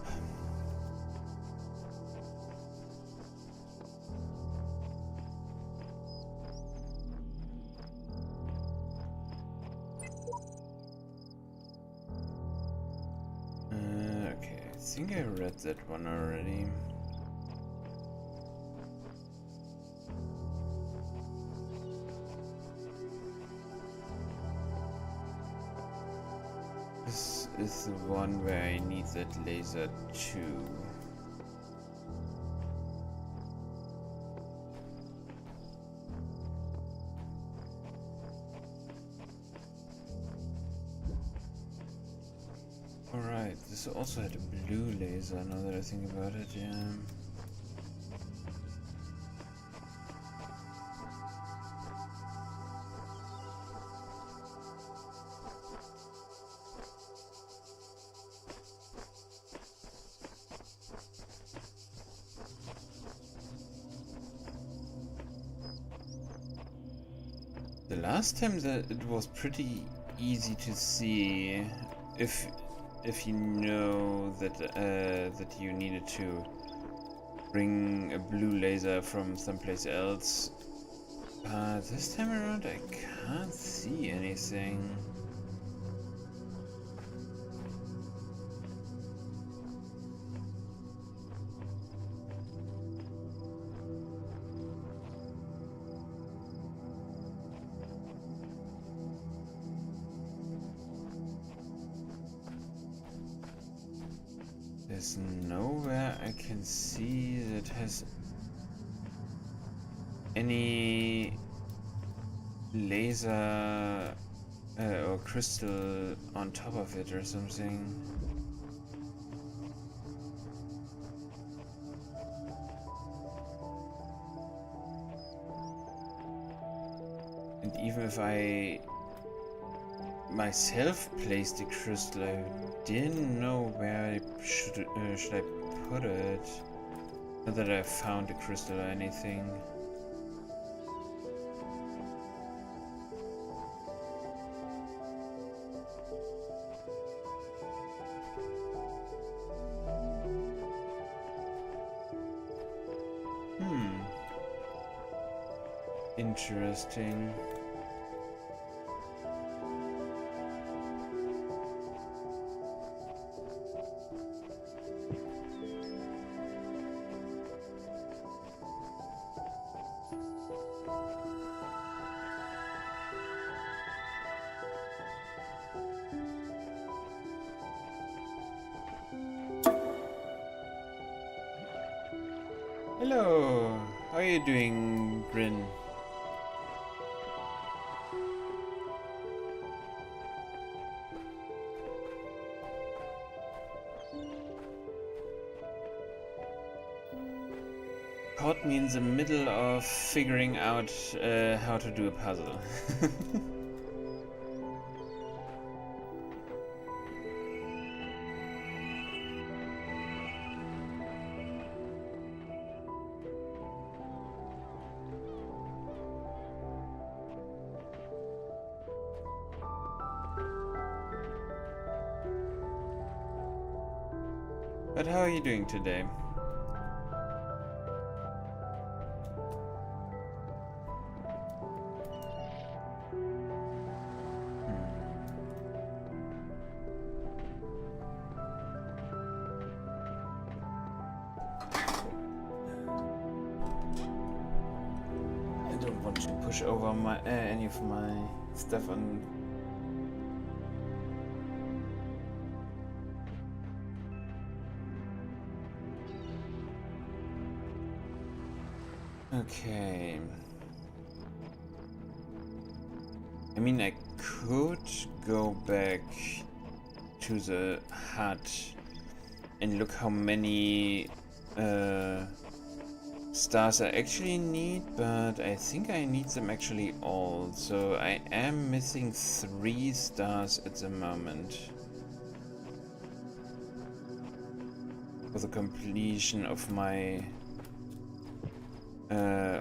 Okay, I think I read that one already. This is the one where I need that laser too. Alright, this also had a blue laser now that I think about it, yeah. The last time that it was pretty easy to see if you know that that you needed to bring a blue laser from someplace else. This time around I can't see anything. There's nowhere I can see that has any laser or crystal on top of it or something. And even if I myself place the crystal. I didn't know where should I put it. Not that I found the crystal or anything. Interesting. Hello, how are you doing, Bryn? Caught me in the middle of figuring out how to do a puzzle. But how are you doing today? I don't want to push over my any of my stuff on. Okay. I mean, I could go back to the hut and look how many stars I actually need, but I think I need them actually all. So I am missing 3 stars at the moment for the completion of my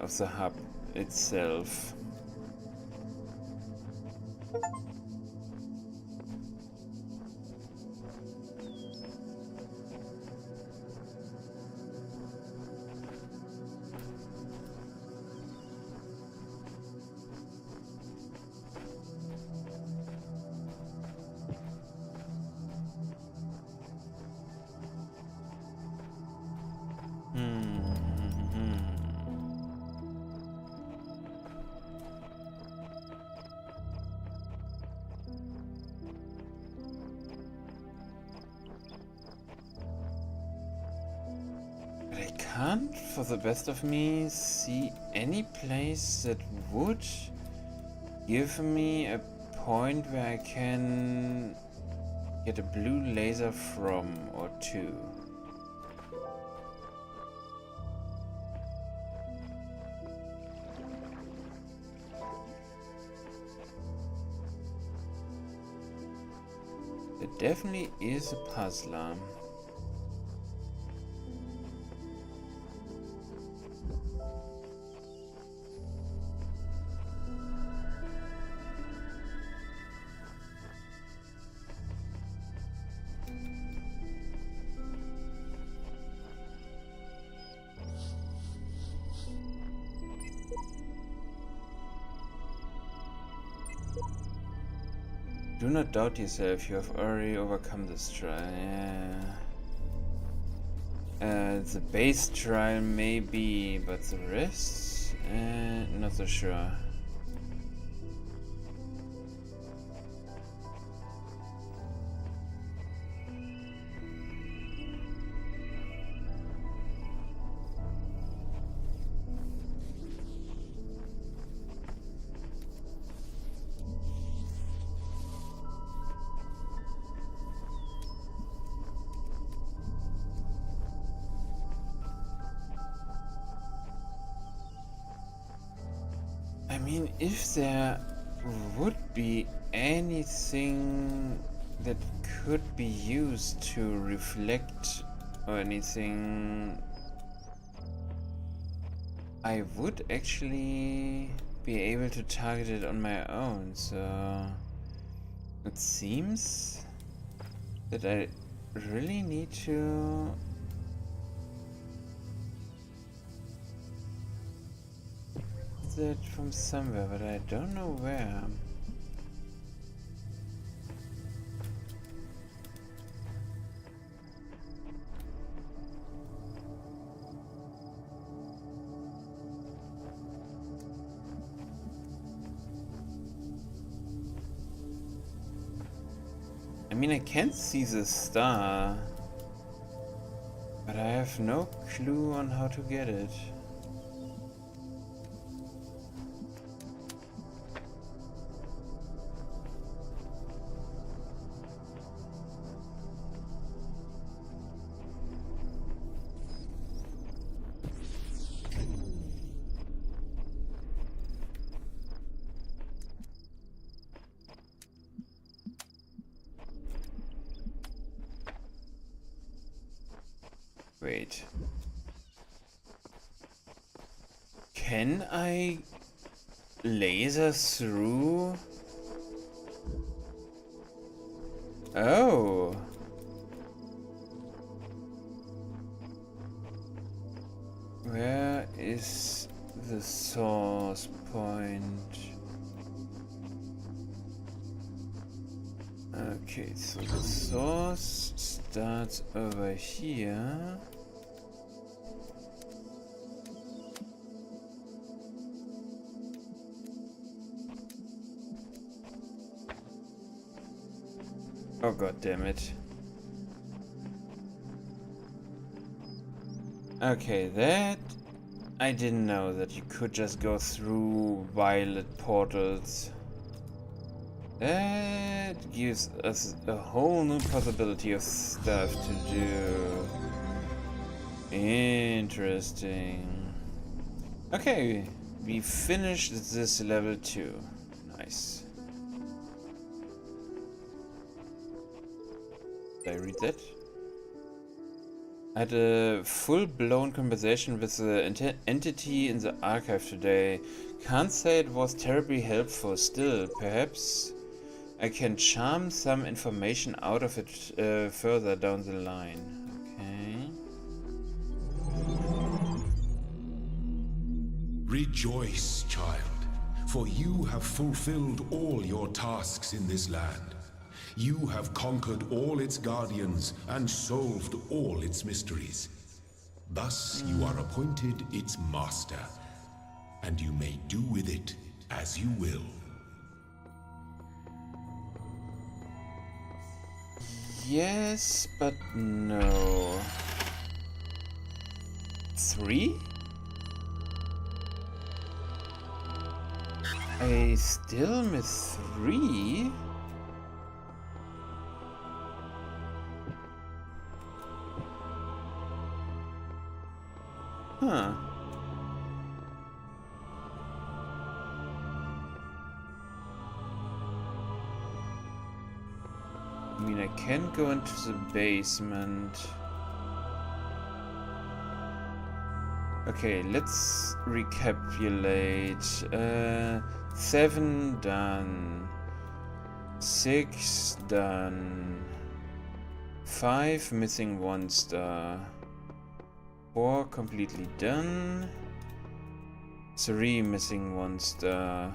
of the hub itself. I can't, for the best of me, see any place that would give me a point where I can get a blue laser from, or 2. There definitely is a puzzler. Do not doubt yourself, you have already overcome this trial. Yeah. The base trial maybe, but the rest? Not so sure. I mean, if there would be anything that could be used to reflect or anything, I would actually be able to target it on my own, so it seems that I really need to get that from somewhere, but I don't know where. I mean, I can see the star, but I have no clue on how to get it. Wait. Can I laser through? Oh. Where is the source point? Okay, so the source starts over here. Oh god damn it. Okay, that I didn't know that you could just go through violet portals. That gives us a whole new possibility of stuff to do. Interesting. Okay, we finished this level 2. Nice. Did I read that? I had a full-blown conversation with the entity in the archive today. Can't say it was terribly helpful. Still, perhaps I can charm some information out of it further down the line. Okay. Rejoice, child, for you have fulfilled all your tasks in this land. You have conquered all its guardians and solved all its mysteries. Thus you are appointed its master, and you may do with it as you will. Yes, but no. 3? I still miss 3? Huh. I mean, I can go into the basement. Okay, let's recapitulate. 7 done. 6 done. 5 missing 1 star. 4 completely done. 3 missing 1 star.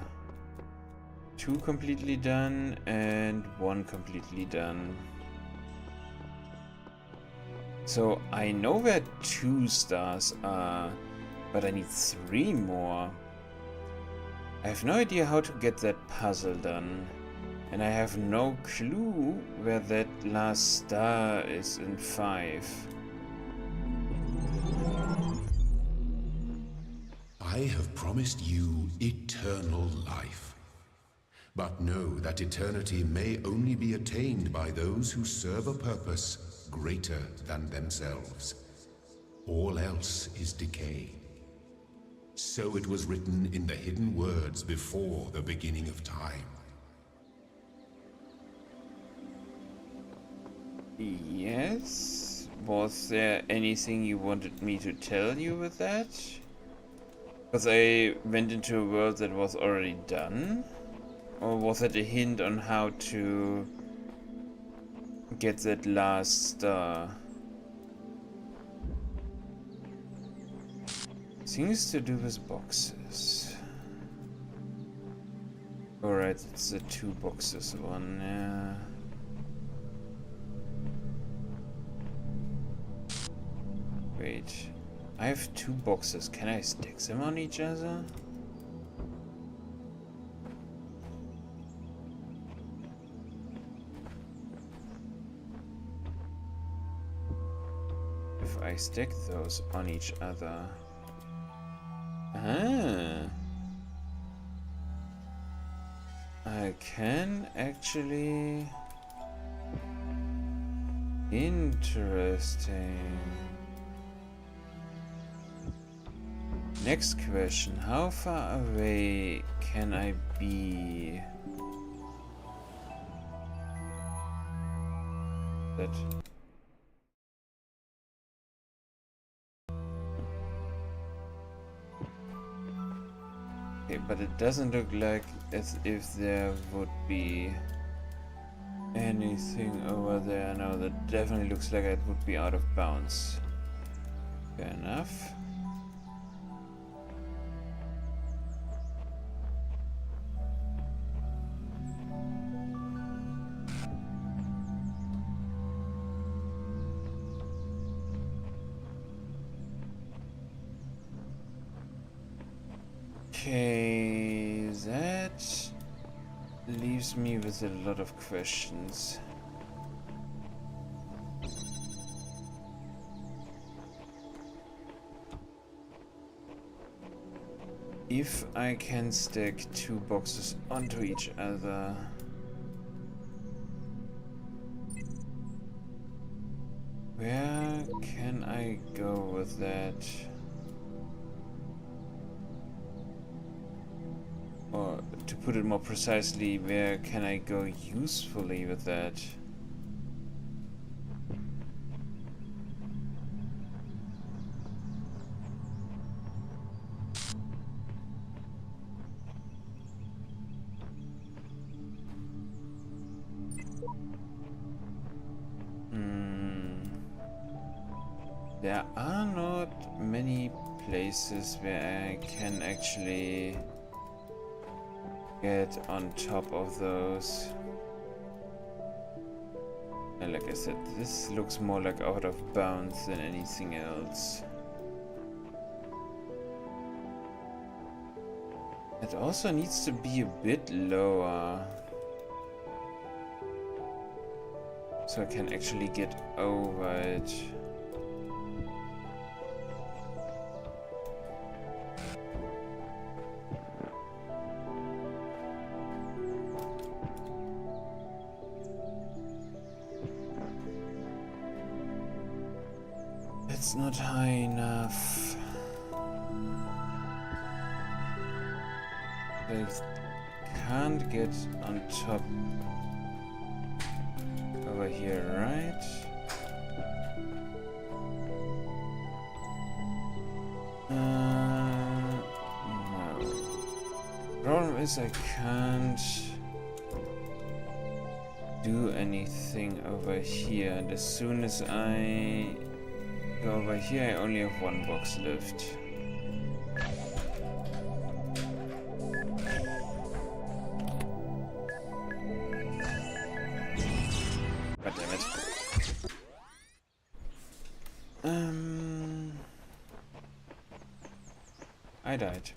2 completely done and 1 completely done. So I know where 2 stars are, but I need 3 more. I have no idea how to get that puzzle done, and I have no clue where that last star is in 5. I have promised you eternal life. But know that eternity may only be attained by those who serve a purpose greater than themselves. All else is decay. So it was written in the hidden words before the beginning of time. Yes? Was there anything you wanted me to tell you with that? Because I went into a world that was already done? Or was it a hint on how to get that last star? Things to do with boxes. Alright, it's the 2 boxes one, yeah. Wait, I have 2 boxes. Can I stack them on each other? If I stack those on each other. Ah. I can actually. Interesting. Next question. How far away can I be? That. Okay, but it doesn't look like as if there would be anything over there. No, that definitely looks like it would be out of bounds. Fair enough. Okay, that leaves me with a lot of questions. If I can stack 2 boxes onto each other, where can I go with that? Or to put it more precisely, where can I go usefully with that? There are not many places where I can actually get on top of those. And like I said, this looks more like out of bounds than anything else. It also needs to be a bit lower, so I can actually get over it. It's not high enough. I can't get on top over here, right? No. Problem is I can't do anything over here, and as soon as I go over here, I only have 1 box left. God damn it. I died.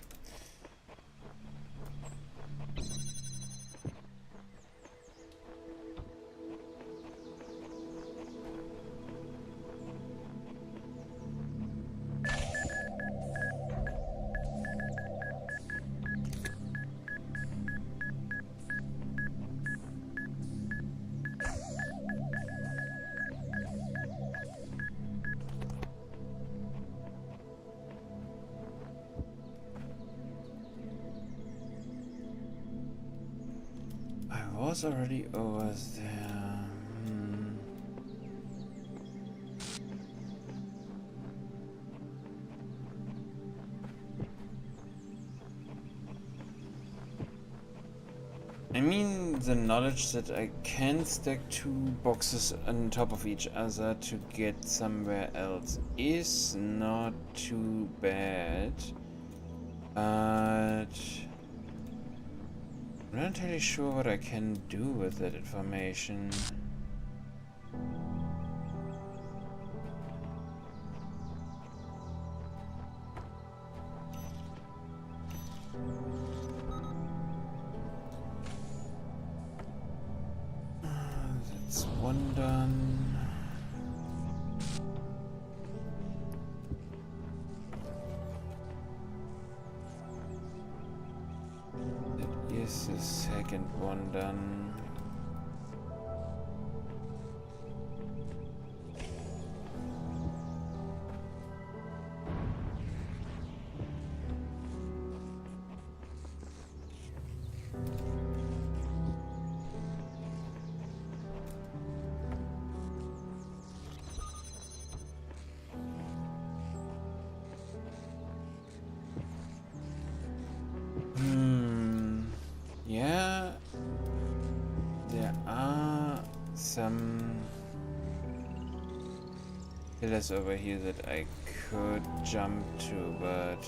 I was already over there. I mean, the knowledge that I can stack 2 boxes on top of each other to get somewhere else is not too bad. But I'm not entirely sure what I can do with that information. That's one done. That is the second one done. Yeah, there are some pillars over here that I could jump to, but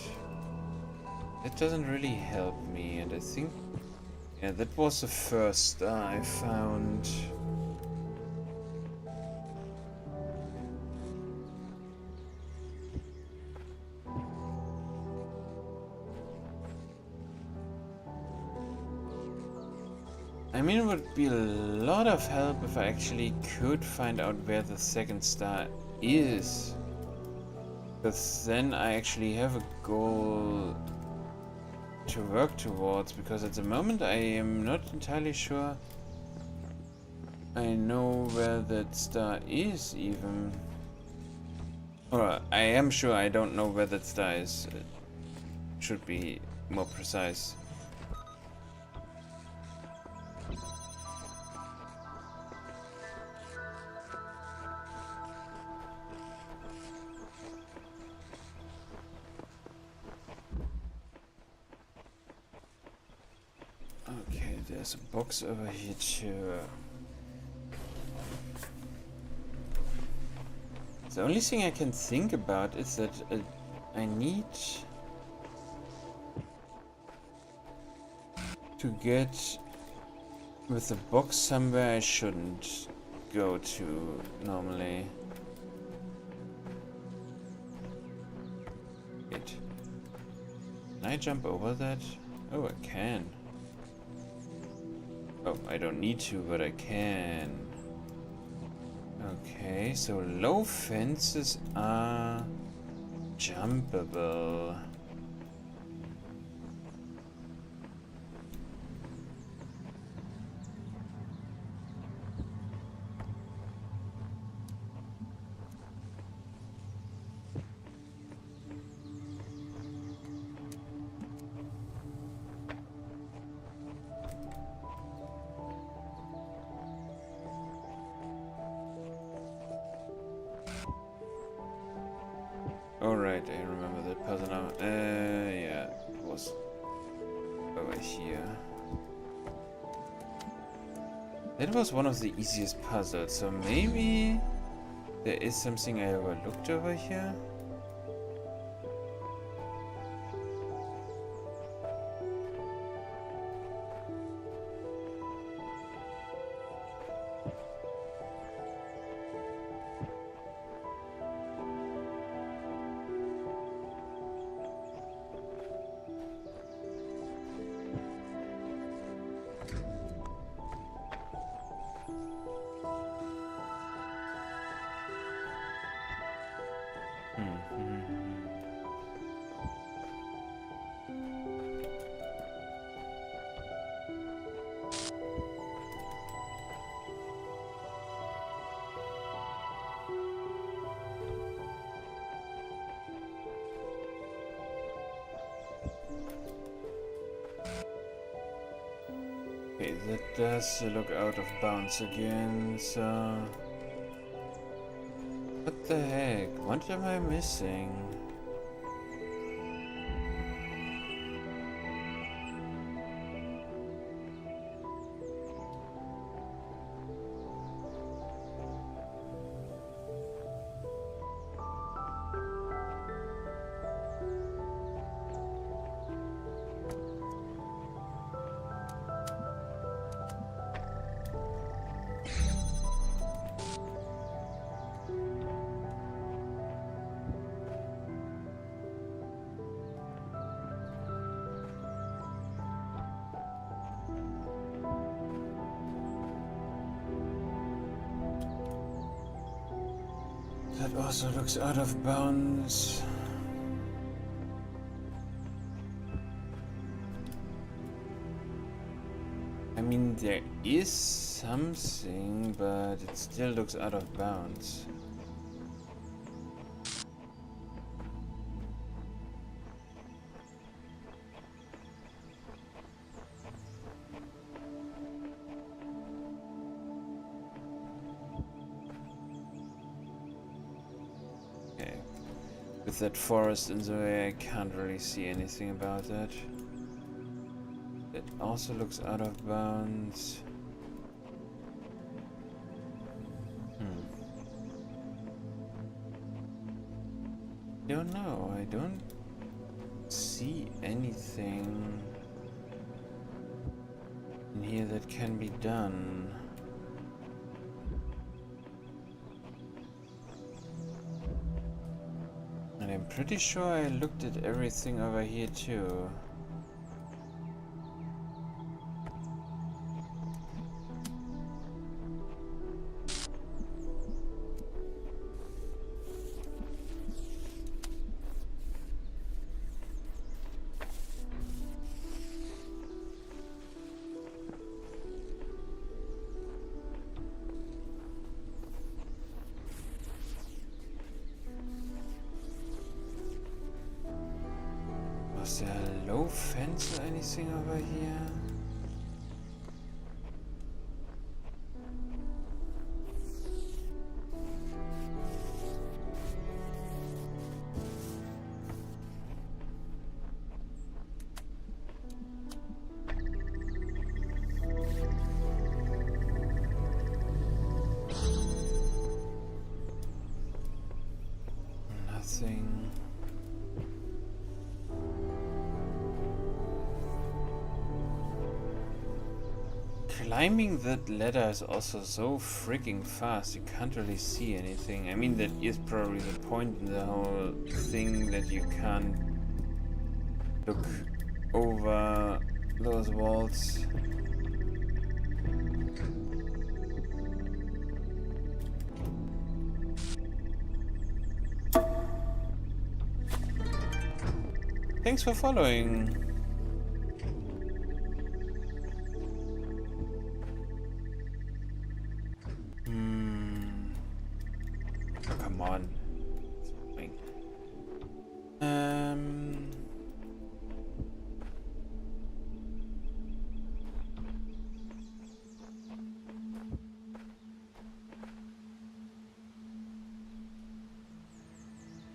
it doesn't really help me. And I think, yeah, that was the first star I found. I mean, it would be a lot of help if I actually could find out where the second star is. Because then I actually have a goal to work towards, because at the moment I am not entirely sure I know where that star is even. Or I am sure I don't know where that star is. It should be more precise. Okay, there's a box over here too. The only thing I can think about is that I need to get with the box somewhere I shouldn't go to normally. Wait. Can I jump over that? Oh, I can. Oh, I don't need to, but I can. Okay, so low fences are jumpable. Alright, I remember that puzzle now. Yeah, it was over here. That was one of the easiest puzzles, so maybe there is something I overlooked over here? Okay, that does look out of bounds again, so... What the heck? What am I missing? That also looks out of bounds. I mean, there is something, but it still looks out of bounds. Okay. With that forest in the way, I can't really see anything about that. It also looks out of bounds. Don't know. I don't see anything in here that can be done. And I'm pretty sure I looked at everything over here too. Was there a low fence or anything over here? Nothing. Climbing that ladder is also so freaking fast, you can't really see anything. I mean, that is probably the point in the whole thing, that you can't look over those walls. Thanks for following. Oh, come on.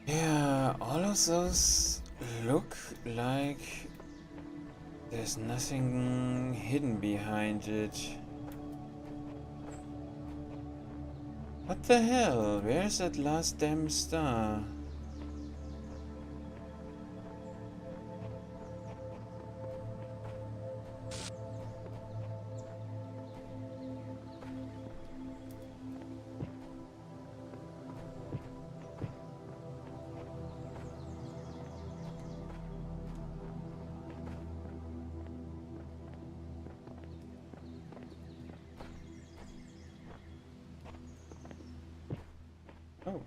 Yeah, all of those look like there's nothing hidden behind it. What the hell? Where's that last damn star? Oh,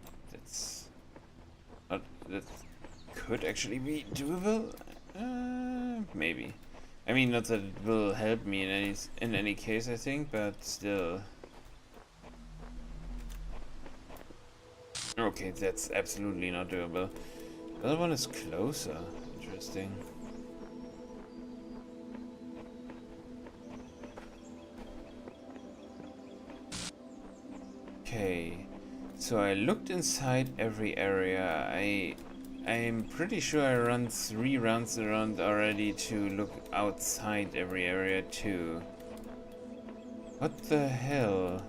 that could actually be doable. Maybe. I mean, not that it will help me in any case, I think, but still. Okay, that's absolutely not doable. The other one is closer. Interesting. Okay. So I looked inside every area. I'm pretty sure I run 3 rounds around already to look outside every area too. What the hell?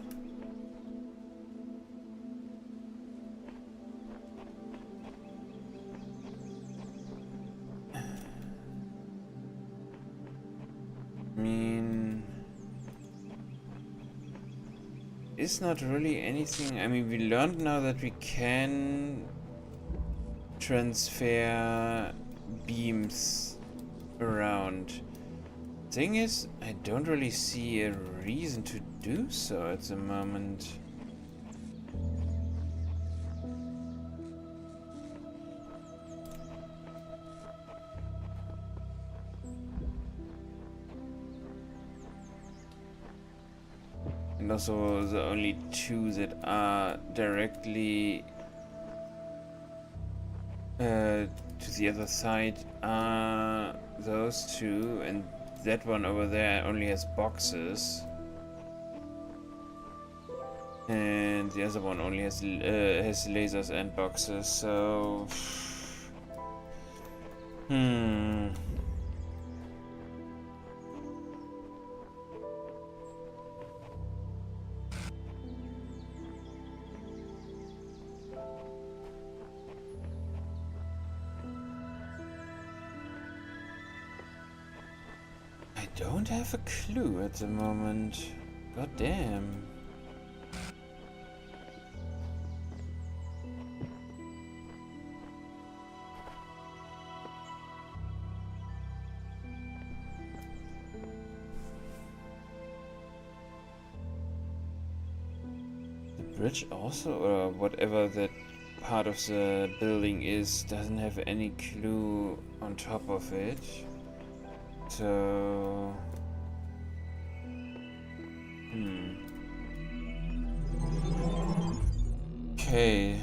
I mean, it's not really anything. I mean, we learned now that we can transfer beams around. Thing is, I don't really see a reason to do so at the moment. also the only two that are directly to the other side are those two, and that one over there only has boxes. And the other one only has lasers and boxes, so... I don't have a clue at the moment. God damn. Bridge also, or whatever that part of the building is, doesn't have any clue on top of it. So... Okay.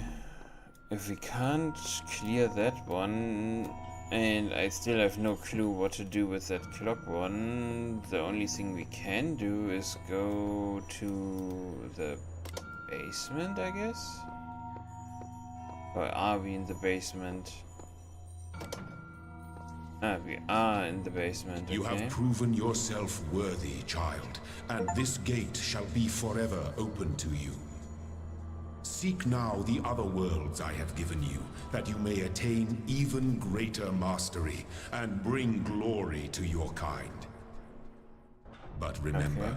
If we can't clear that one, and I still have no clue what to do with that clock one, the only thing we can do is go to the basement, I guess? Or are we in the basement? Ah, we are in the basement, You okay. have proven yourself worthy, child, and this gate shall be forever open to you. Seek now the other worlds I have given you, that you may attain even greater mastery and bring glory to your kind. But remember, Okay.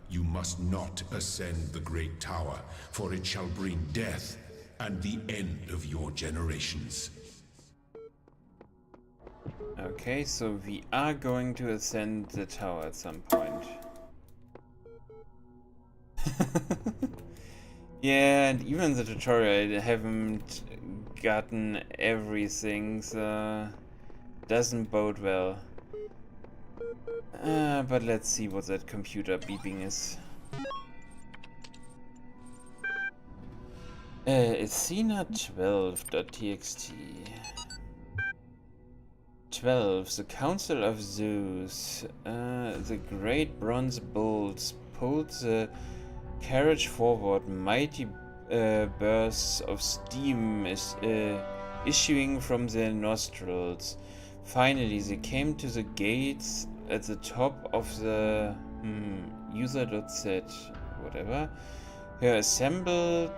you must not ascend the great tower, for it shall bring death and the end of your generations. Okay, so we are going to ascend the tower at some point. Yeah, and even in the tutorial I haven't gotten everything, so doesn't bode well. But let's see what that computer beeping is. Athena 12.txt. 12. The Council of Zeus. The great bronze bulls pulled the carriage forward. Mighty bursts of steam issuing from their nostrils. Finally, they came to the gates at the top of the user.z, whatever. Here assembled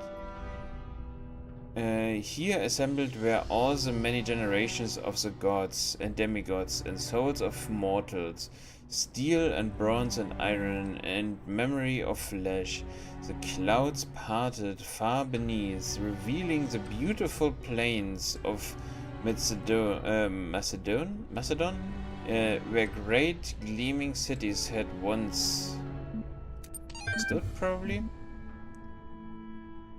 were all the many generations of the gods and demigods and souls of mortals, steel and bronze and iron and memory of flesh. The clouds parted far beneath, revealing the beautiful plains of Macedon, where great gleaming cities had once stood, probably.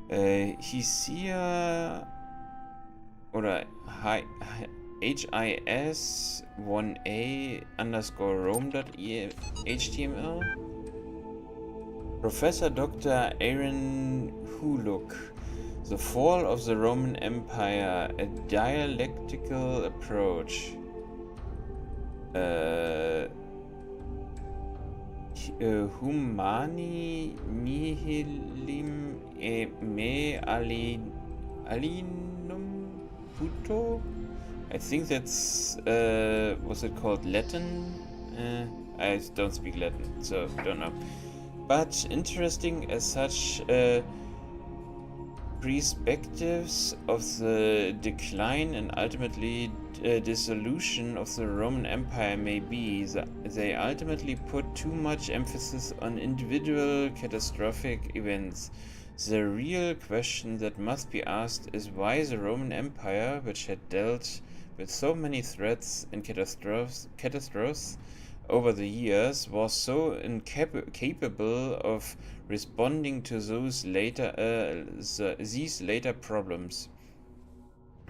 Hesia oder HIS 1A underscore Rome.html. Professor Dr. Aaron Huluk. The Fall of the Roman Empire, a dialectical approach. Humani nihilim me alinum puto. I think that's what's it called, Latin? I don't speak Latin, so don't know. But interesting as such perspectives of the decline and ultimately dissolution of the Roman Empire may be, they ultimately put too much emphasis on individual catastrophic events. The real question that must be asked is why the Roman Empire, which had dealt with so many threats and catastrophes over the years, was so incapable of responding to these later problems.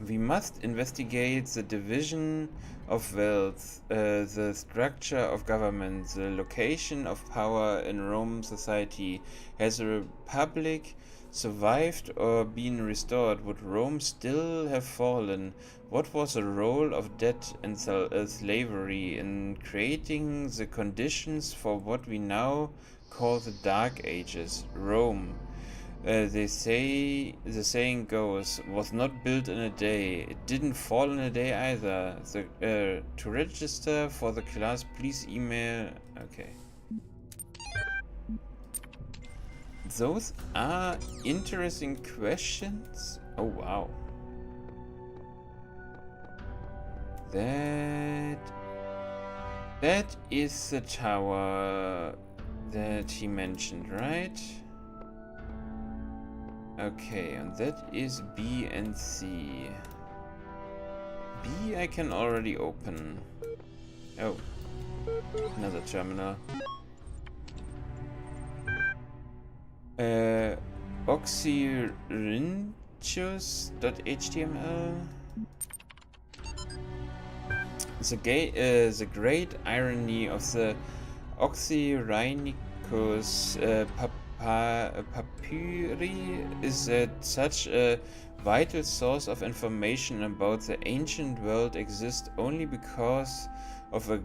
We must investigate the division of wealth, the structure of government, the location of power in Rome society. Has the Republic survived or been restored? Would Rome still have fallen? What was the role of debt and slavery in creating the conditions for what we now call the Dark Ages? Rome, the saying goes, was not built in a day. It didn't fall in a day either. To register for the class, please email. Okay. Those are interesting questions. Oh wow. That is the tower that he mentioned, right? Okay, and that is B and C. B I can already open. Oh, another terminal. Oxyrhynchus.html. The great irony of the Oxyrhynchus papyri is that such a vital source of information about the ancient world exists only because of a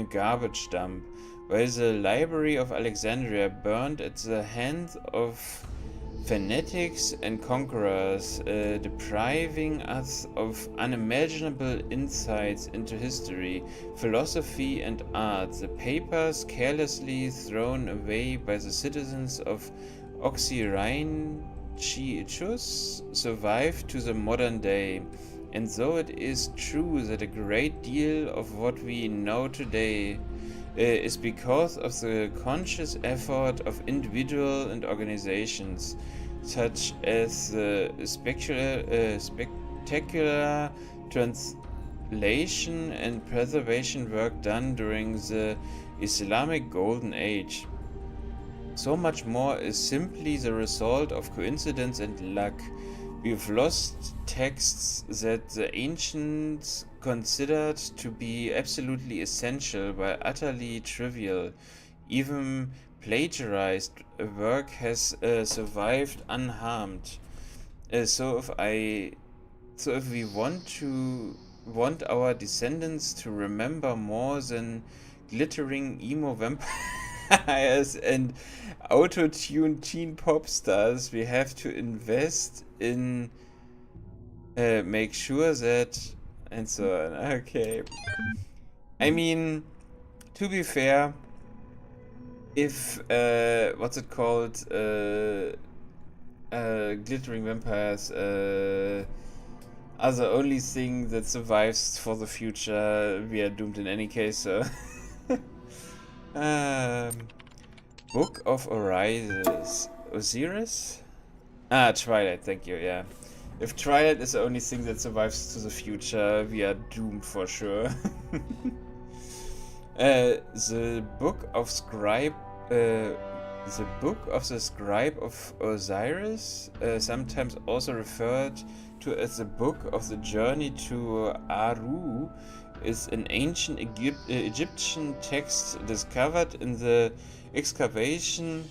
garbage dump, while the Library of Alexandria burned at the hands of fanatics and conquerors, depriving us of unimaginable insights into history, philosophy, and art. The papers carelessly thrown away by the citizens of Oxyrhynchus survived to the modern day. And though it is true that a great deal of what we know today is because of the conscious effort of individuals and organizations, such as the spectacular translation and preservation work done during the Islamic Golden Age. So much more is simply the result of coincidence and luck. We've lost texts that the ancients considered to be absolutely essential while utterly trivial. Even plagiarized work has survived unharmed. So if we want our descendants to remember more than glittering emo vampires and auto-tuned teen pop stars, we have to invest in make sure that, and so on. Okay. I mean, to be fair, if what's it called, glittering vampires are the only thing that survives for the future, we are doomed in any case. So Book of Osiris? Twilight, thank you, yeah. If Twilight is the only thing that survives to the future, we are doomed for sure. The Book of the Scribe of Osiris, sometimes also referred to as the Book of the Journey to Aru, is an ancient Egyptian text discovered in the excavation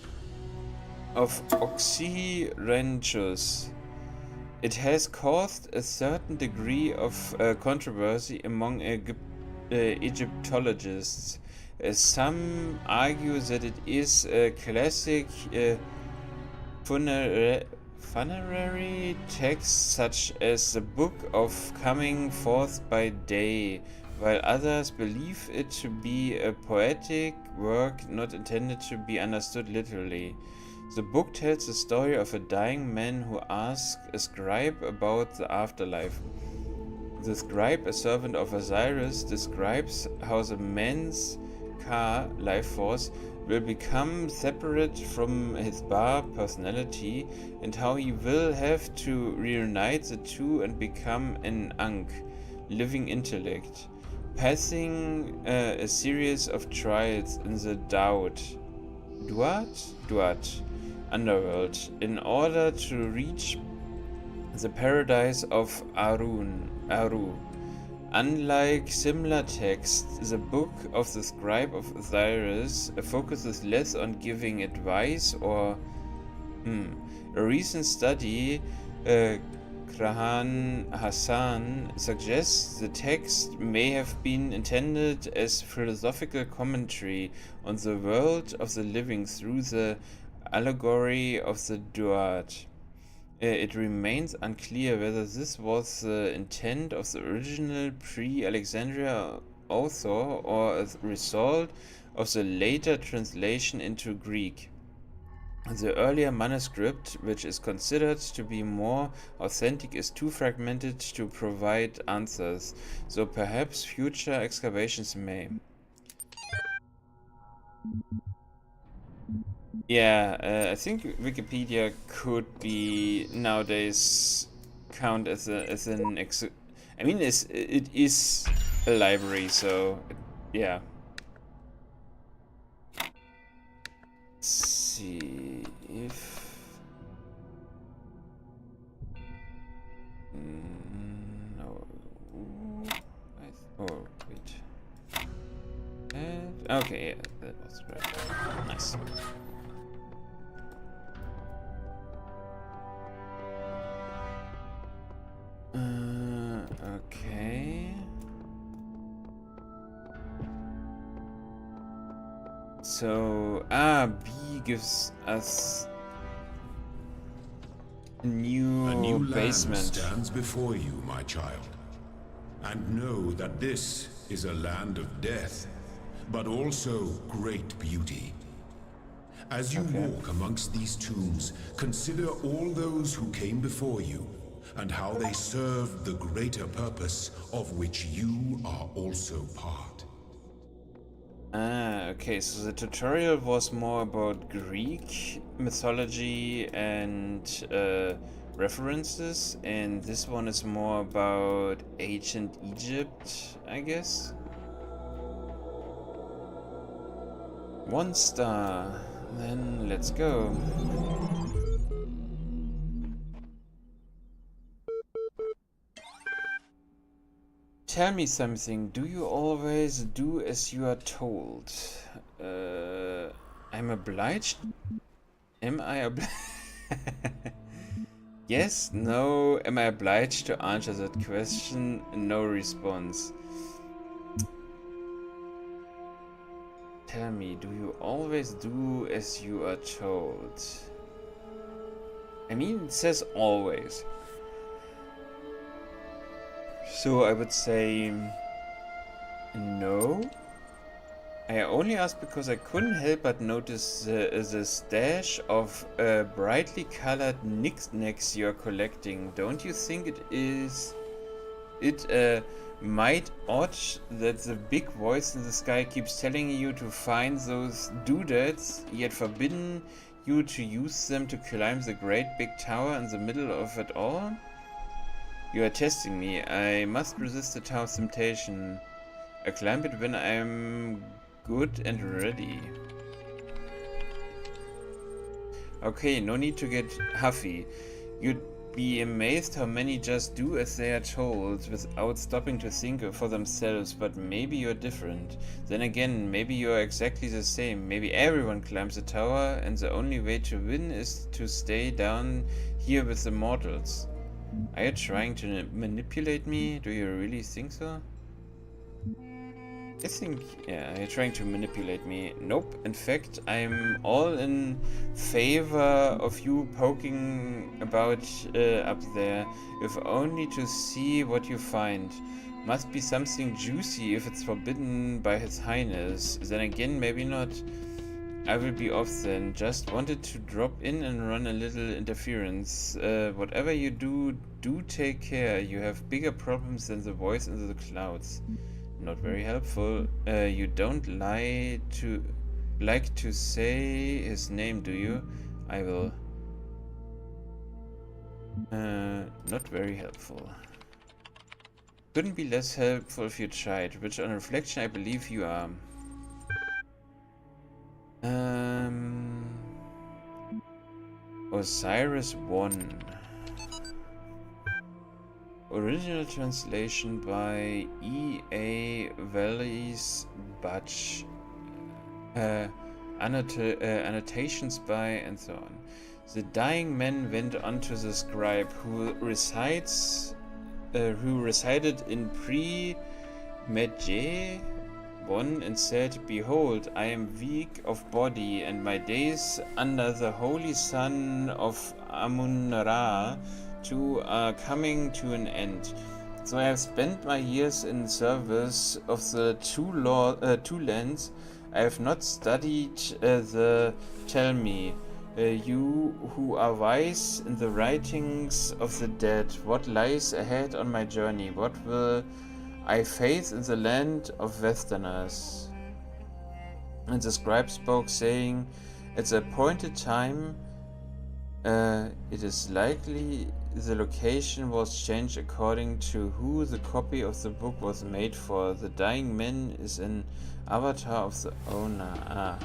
of Oxyrhynchus. It has caused a certain degree of controversy among Egyptologists. Some argue that it is a classic funerary text, such as the Book of Coming Forth by Day, while others believe it to be a poetic work not intended to be understood literally. The book tells the story of a dying man who asks a scribe about the afterlife. The scribe, a servant of Osiris, describes how the man's life force will become separate from his personality, and how he will have to reunite the two and become an Ankh, living intellect, passing a series of trials in the Duat underworld in order to reach The Paradise of Aru. Unlike similar texts, the Book of the Scribe of Osiris focuses less on giving advice or a recent study, Krahan Hassan, suggests the text may have been intended as philosophical commentary on the world of the living through the allegory of the Duat. It remains unclear whether this was the intent of the original pre-Alexandria author or a result of the later translation into Greek. The earlier manuscript, which is considered to be more authentic, is too fragmented to provide answers, so perhaps future excavations may. Yeah, I think Wikipedia could be nowadays count as an I mean, it is a library, so yeah. Let's see if no. Oh wait. Okay, yeah, that was right. Nice. Okay. So, B gives us a new basement. Land stands before you, my child. And know that this is a land of death, but also great beauty. As you walk amongst these tombs, consider all those who came before you, and how they served the greater purpose of which you are also part. Okay, so the tutorial was more about Greek mythology and references, and this one is more about ancient Egypt, I guess. 1 star. Then let's go. Tell me something. Do you always do as you are told? I'm obliged? Am I obliged? Yes, no. Am I obliged to answer that question? No response. Tell me, do you always do as you are told? I mean, it says always. So I would say no. I only asked because I couldn't help but notice the stash of brightly colored knickknacks you're collecting. Don't you think it might odd that the big voice in the sky keeps telling you to find those doodads, yet forbidden you to use them to climb the great big tower in the middle of it all? You are testing me. I must resist the tower's temptation. I climb it when I'm good and ready. Okay, no need to get huffy. You'd be amazed how many just do as they are told without stopping to think for themselves, but maybe you're different. Then again, maybe you're exactly the same. Maybe everyone climbs the tower and the only way to win is to stay down here with the mortals. Are you trying to manipulate me? Do you really think so? I think, yeah, you're trying to manipulate me. Nope. In fact, I'm all in favor of you poking about up there, if only to see what you find. Must be something juicy if it's forbidden by His Highness. Then again, maybe not. I will be off then. Just wanted to drop in and run a little interference. Whatever you do, do take care. You have bigger problems than the voice in the clouds. Not very helpful. You don't like to say his name, do you? I will. Not very helpful. Couldn't be less helpful if you tried, which on reflection I believe you are. Osiris 1. Original translation by E.A. Vallis Butch. Annotations by, and so on. The dying man went on to the scribe who resided in Pre-Medjay 1 and said, "Behold, I am weak of body, and my days under the holy sun of Amun-Ra too are coming to an end. So I have spent my years in service of the two lands. I have not studied the Tell-me, you who are wise in the writings of the dead, what lies ahead on my journey? What will I face in the land of Westerners?" And the scribe spoke, saying, "At the appointed time, it is likely the location was changed according to who the copy of the book was made for. The dying man is an avatar of the owner."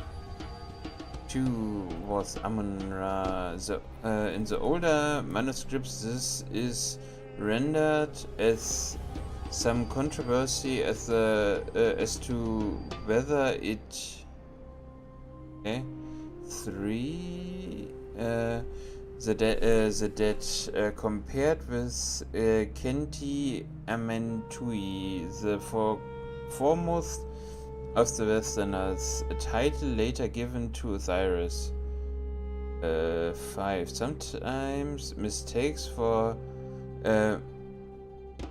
2 was Amun-Ra. In the older manuscripts, this is rendered as some controversy as to whether it. Okay. 3. The dead compared with Khenti Amenetui, the foremost of the Westerners, a title later given to Osiris. 5. Sometimes mistakes for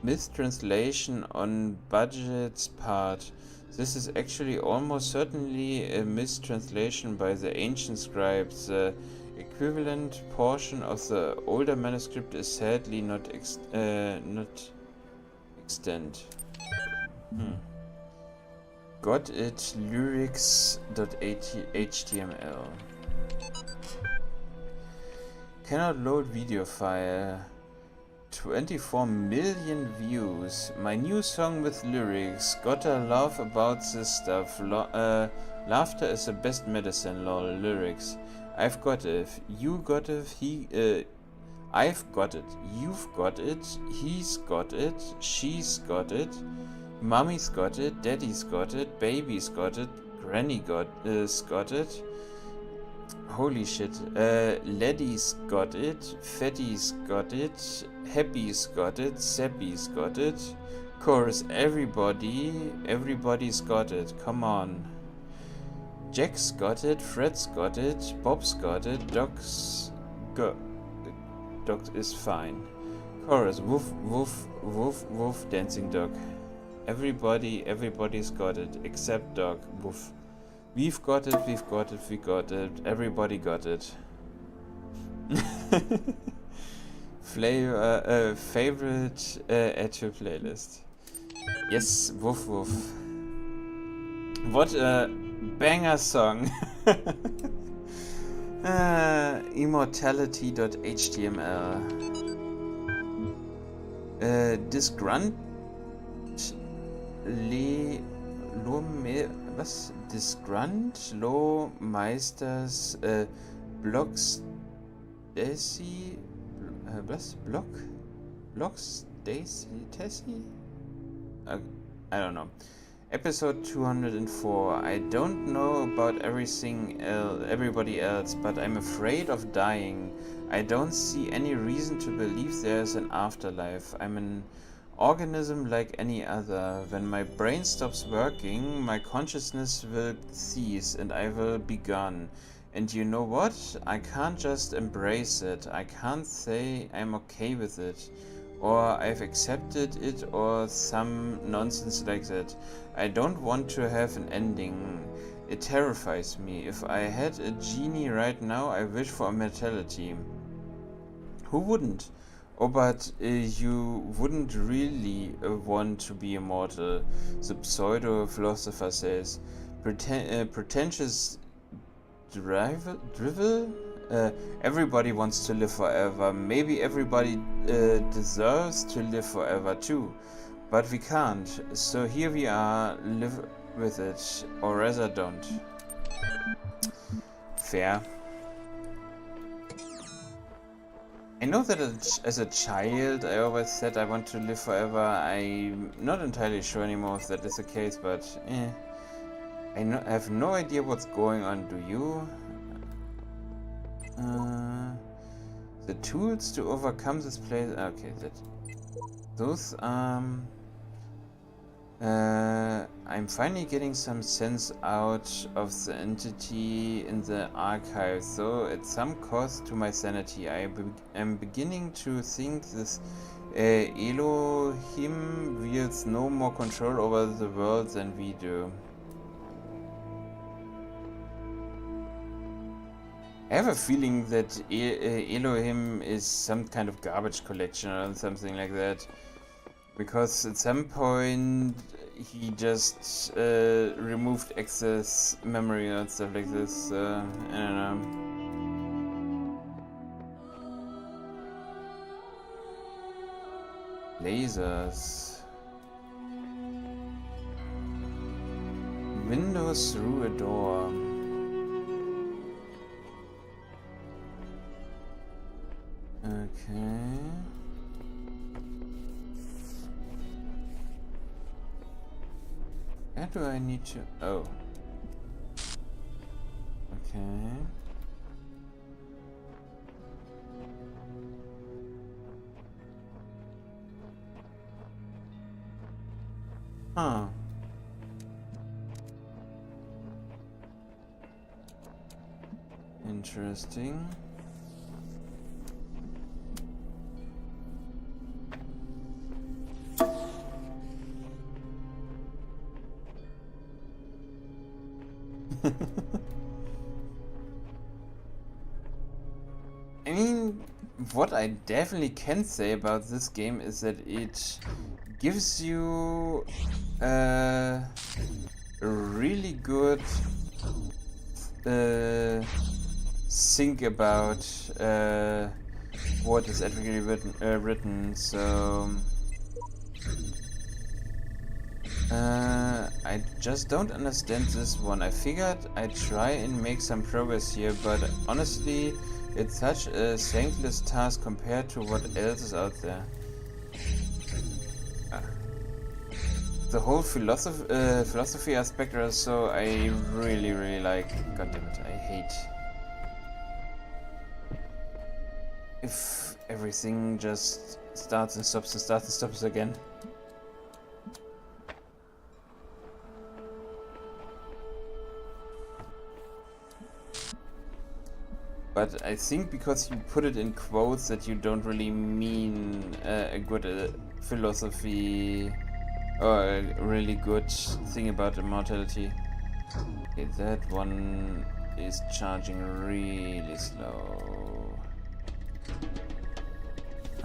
mistranslation on Budget's part. This is actually almost certainly a mistranslation by the ancient scribes. The equivalent portion of the older manuscript is sadly not extant. Got it. Lyrics.html. Cannot load video file. 24 million views. My new song with lyrics. Gotta laugh about this stuff. Laughter is the best medicine. Lol. Lyrics. I've got it. You got it. I've got it. You've got it. He's got it. She's got it. Mommy's got it. Daddy's got it. Baby's got it. Granny got it. Holy shit. Laddie's got it. Fatty's got it. Happy's got it. Sappy's got it. Chorus, everybody's got it. Come on. Jack's got it. Fred's got it. Bob's got it. Doc is fine. Chorus, woof, woof, woof, woof, dancing dog. Everybody's got it, except dog, woof. We've got it, we got it, everybody got it. Favorite add to playlist. Yes, woof woof. What a banger song. Immortality.html. Disgrunt Meisters Blocks Daisy Blocks Daisy I don't know. Episode 204. I don't know about everybody else, but I'm afraid of dying. I don't see any reason to believe there's an afterlife. I'm an organism like any other. When my brain stops working, my consciousness will cease and I will be gone. And you know what? I can't just embrace it. I can't say I'm okay with it, or I've accepted it, or some nonsense like that. I don't want to have an ending. It terrifies me. If I had a genie right now, I wish for immortality. Who wouldn't? Oh, but you wouldn't really want to be immortal, the pseudo-philosopher says. Pretentious drivel? Everybody wants to live forever. Maybe everybody deserves to live forever too. But we can't. So here we are, live with it. Or rather don't. Fair. I know that as a child, I always said I want to live forever. I'm not entirely sure anymore if that is the case, but I have no idea what's going on. Do you? The tools to overcome this place. Okay, those. I'm finally getting some sense out of the entity in the archive, though at some cost to my sanity. I'm beginning to think this Elohim wields no more control over the world than we do. I have a feeling that Elohim is some kind of garbage collection or something like that. Because at some point he just removed excess memory and stuff like this. I don't know. Lasers. Windows through a door. Okay. Where do I need to... Oh. Okay. Huh. Interesting. I mean, what I definitely can say about this game is that it gives you a really good think about what is actually written. So I just don't understand this one. I figured I'd try and make some progress here, but honestly, it's such a thankless task compared to what else is out there. The whole philosophy aspect also I really like. God damn it, I hate if everything just starts and stops again. But I think because you put it in quotes that you don't really mean a good philosophy or a really good thing about immortality. Okay, that one is charging really slow.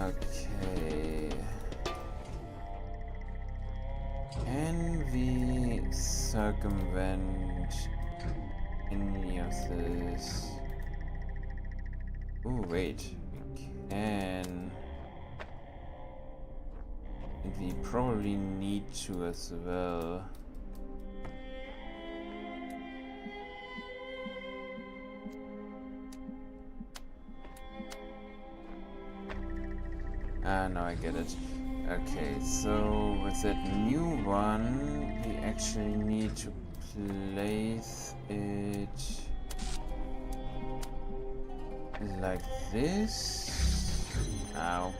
Okay. Can we circumvent any of this? Oh wait, we can. And we probably need to as well. Ah, now I get it. Okay, so with that new one, we actually need to place it like this. Ow.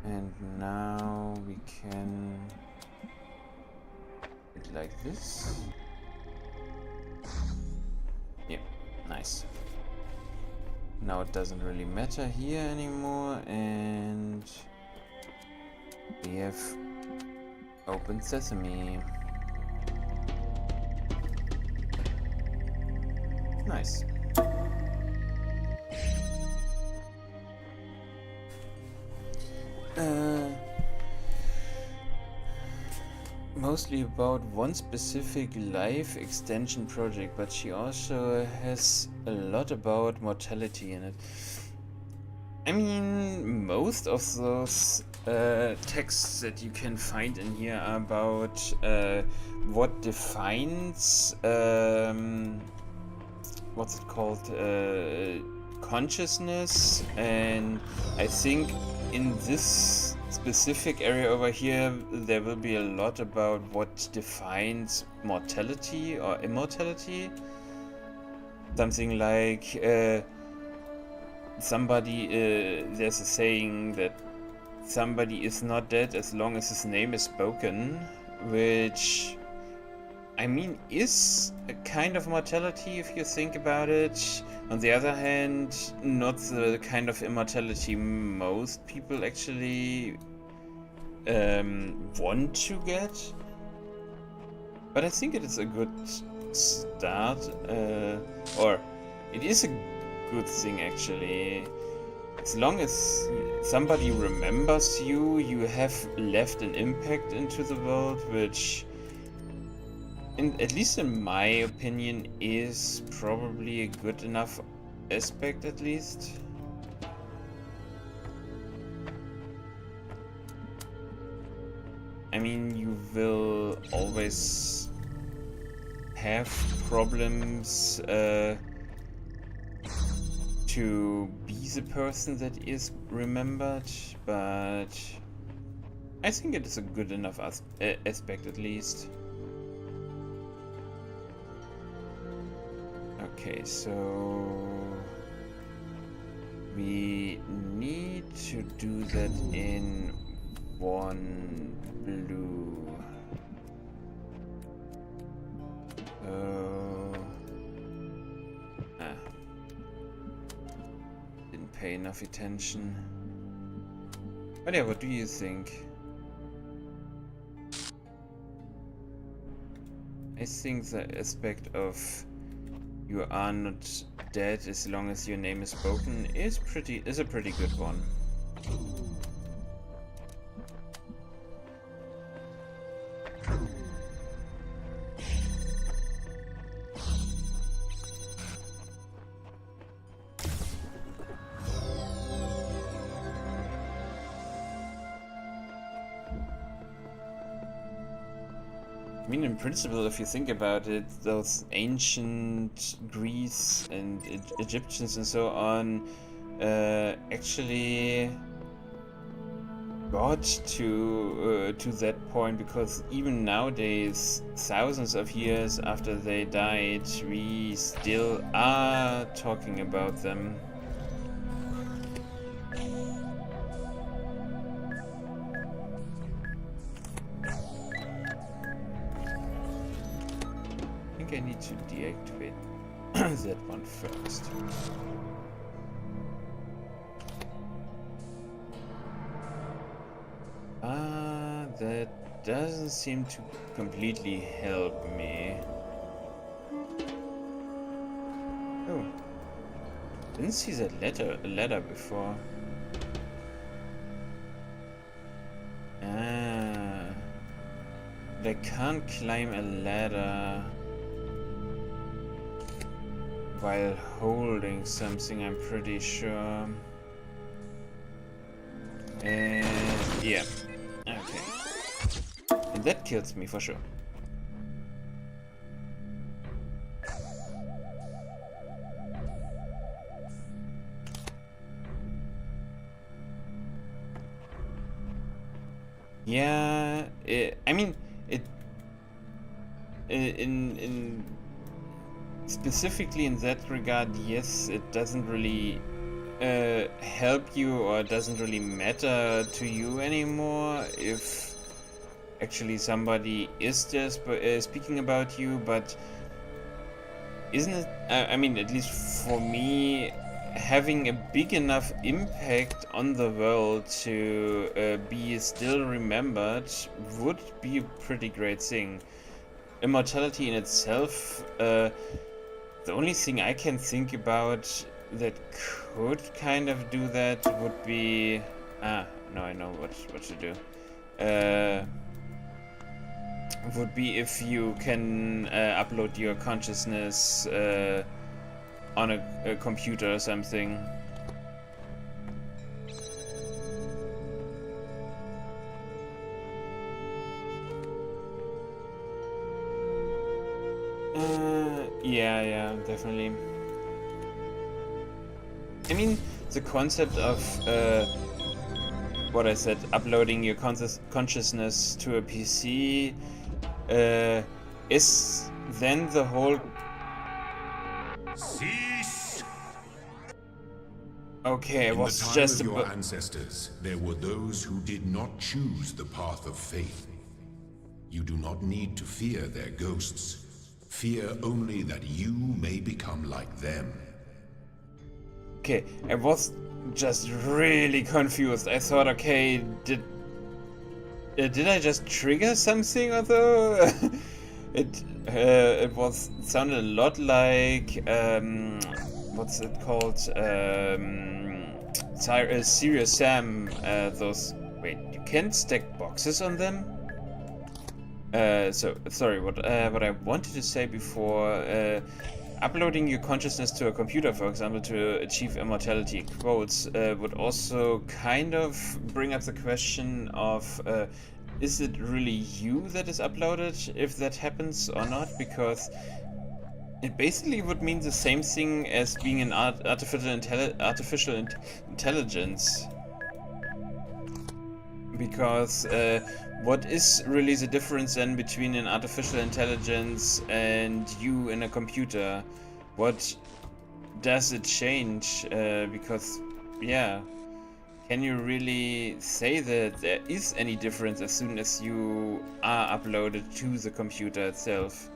And now we can it like this. Yeah, nice. Now it doesn't really matter here anymore, and we have open sesame. Nice. Mostly about one specific life extension project, but she also has a lot about mortality in it. I mean, most of those texts that you can find in here about what defines what's it called, consciousness, and I think in this specific area over here there will be a lot about what defines mortality or immortality. Something like there's a saying that somebody is not dead as long as his name is spoken, which I mean is a kind of mortality if you think about it. On the other hand, not the kind of immortality most people actually want to get. But I think it is a good start, or it is a good thing actually. As long as somebody remembers you, you have left an impact into the world, which, at least in my opinion, is probably a good enough aspect at least. I mean, you will always have problems to be the person that is remembered, but I think it is a good enough aspect at least. Okay, so we need to do that in one blue. Didn't pay enough attention. But yeah, what do you think? I think the aspect of you are not dead as long as your name is spoken is a pretty good one. I mean, in principle, if you think about it, those ancient Greece and Egyptians and so on actually got to that point, because even nowadays, thousands of years after they died, we still are talking about them. I need to deactivate that one first. That doesn't seem to completely help me. Oh, didn't see that ladder before. I can't climb a ladder while holding something, I'm pretty sure. Yeah. Okay. And that kills me for sure. Yeah, I mean, in specifically in that regard, yes, it doesn't really help you, or doesn't really matter to you anymore if actually somebody is just speaking about you, but isn't it, I mean, at least for me, having a big enough impact on the world to be still remembered would be a pretty great thing. Immortality in itself, the only thing I can think about that could kind of do that would be... now I know what to do. Would be if you can upload your consciousness on a computer or something. Yeah, definitely. I mean, the concept of what I said, uploading your consciousness to a PC, is then the whole. Cease! Okay, it In the was time just of your ancestors, there were those who did not choose the path of faith. You do not need to fear their ghosts. Fear only that you may become like them. Okay, I was just really confused. I thought, okay, did I just trigger something or so? It sounded a lot like what's it called? Serious Sam. Those. Wait, you can't stack boxes on them. So sorry. What I wanted to say before. Uploading your consciousness to a computer, for example, to achieve immortality, quotes, would also kind of bring up the question of is it really you that is uploaded if that happens or not? Because it basically would mean the same thing as being an artificial intelligence. Because what is really the difference then between an artificial intelligence and you in a computer? What does it change? Because, yeah, can you really say that there is any difference as soon as you are uploaded to the computer itself?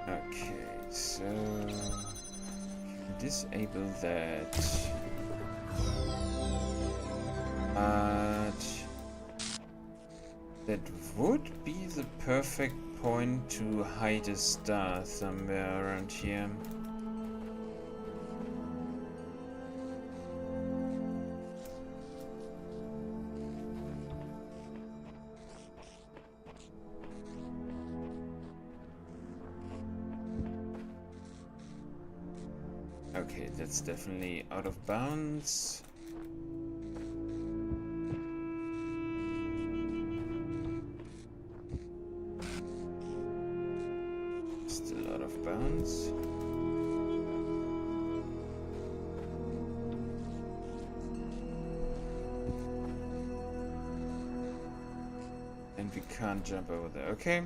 Okay, so disable that. But that would be the perfect point to hide a star somewhere around here. Okay, that's definitely out of bounds. Still out of bounds. And we can't jump over there. Okay.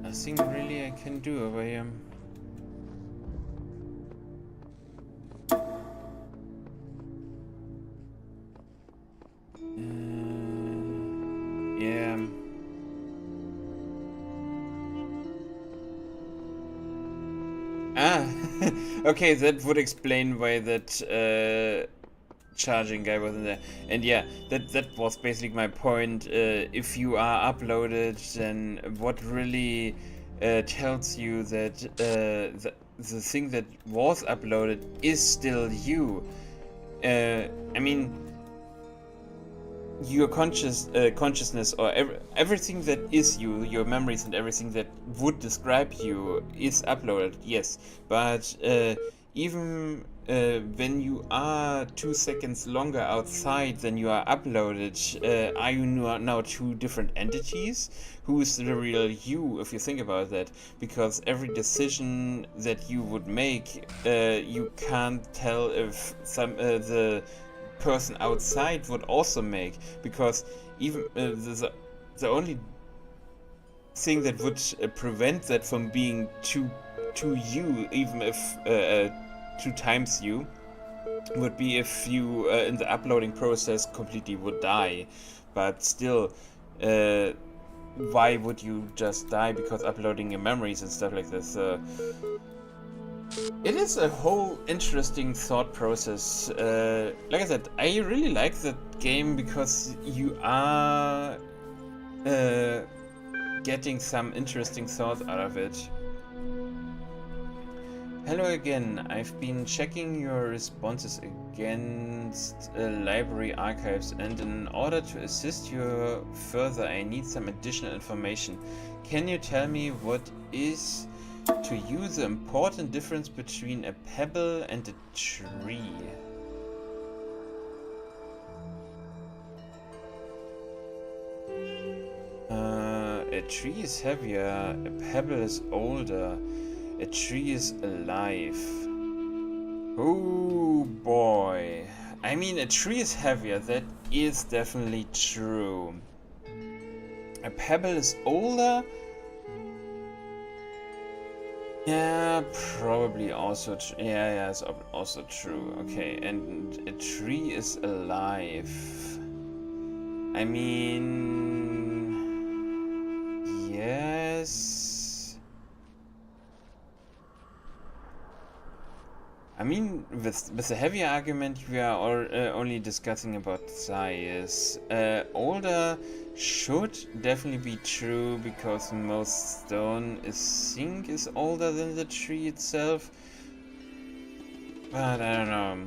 Nothing really I can do over here. Yeah. Ah, okay, that would explain why that charging guy wasn't there. And yeah, that was basically my point. If you are uploaded, then what really tells you that the thing that was uploaded is still you? I mean, your consciousness or everything that is you, your memories and everything that would describe you is uploaded, yes. But even when you are 2 seconds longer outside than you are uploaded, are you now two different entities? Who is the real you, if you think about that? Because every decision that you would make, you can't tell if the person outside would also make, because even the only thing that would prevent that from being to you, even if 2 times you, would be if you in the uploading process completely would die. But still, why would you just die because uploading your memories and stuff like this? It is a whole interesting thought process. Like I said, I really like that game because you are getting some interesting thoughts out of it. Hello again. I've been checking your responses against library archives, and in order to assist you further, I need some additional information. Can you tell me what is to you the important difference between a pebble and a tree? A tree is heavier, a pebble is older, a tree is alive. Oh boy. I mean, a tree is heavier, that is definitely true. A pebble is older? Yeah, probably also yeah, it's also true. Okay, and a tree is alive. I mean, yes. I mean, with the heavy argument, we are only discussing about size. Older should definitely be true because most stone is older than the tree itself. But I don't know.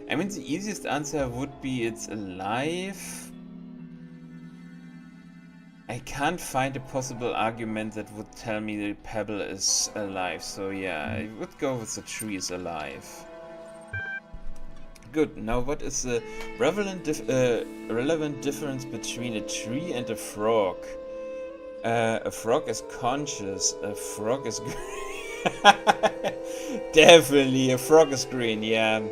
I mean, the easiest answer would be it's alive. I can't find a possible argument that would tell me the pebble is alive, so yeah, I would go with the tree is alive. Good, now what is the relevant difference between a tree and a frog? A frog is conscious, a frog is green. Definitely, a frog is green, yeah.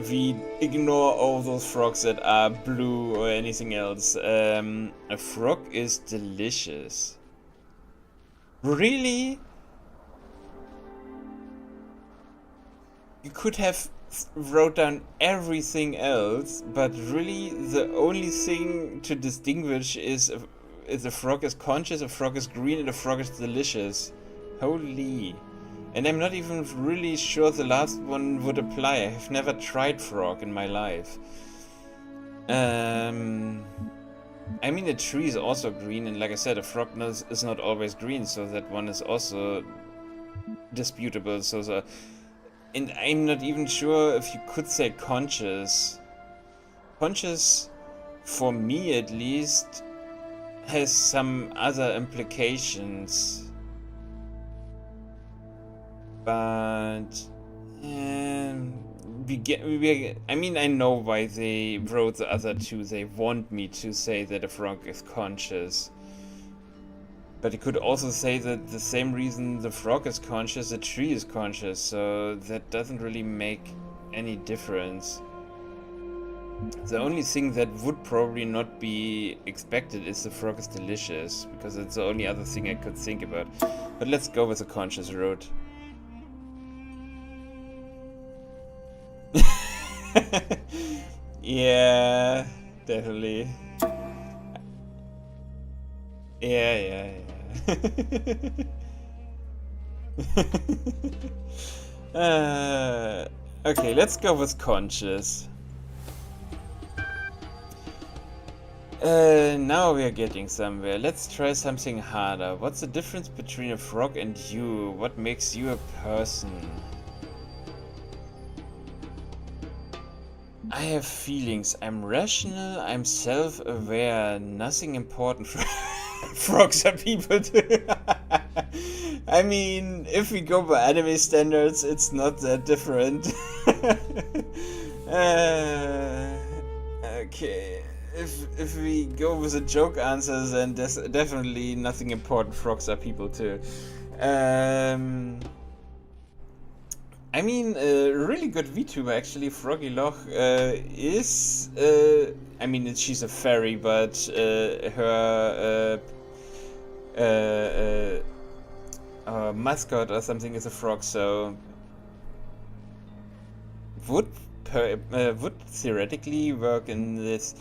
We ignore all those frogs that are blue or anything else. A frog is delicious. Really? You could have wrote down everything else, but really the only thing to distinguish is a frog is conscious, a frog is green, and a frog is delicious. Holy. And I'm not even really sure the last one would apply. I have never tried frog in my life. I mean, a tree is also green, and like I said, a frog is not always green, so that one is also disputable. And I'm not even sure if you could say conscious. Conscious, for me at least, has some other implications. But I mean, I know why they wrote the other two. They want me to say that a frog is conscious. But it could also say that the same reason the frog is conscious, the tree is conscious. So that doesn't really make any difference. The only thing that would probably not be expected is the frog is delicious, because it's the only other thing I could think about. But let's go with the conscious route. Yeah, definitely. Yeah. Okay, let's go with conscious. Now we are getting somewhere. Let's try something harder. What's the difference between a frog and you? What makes you a person? I have feelings. I'm rational. I'm self-aware. Nothing important. Frogs are people too. I mean, if we go by anime standards, it's not that different. Okay. If we go with the joke answers, then there's definitely nothing important. Frogs are people too. I mean, a really good VTuber actually, Froggy Loch, is... I mean, she's a fairy, but her mascot or something is a frog, so... Would theoretically work in this.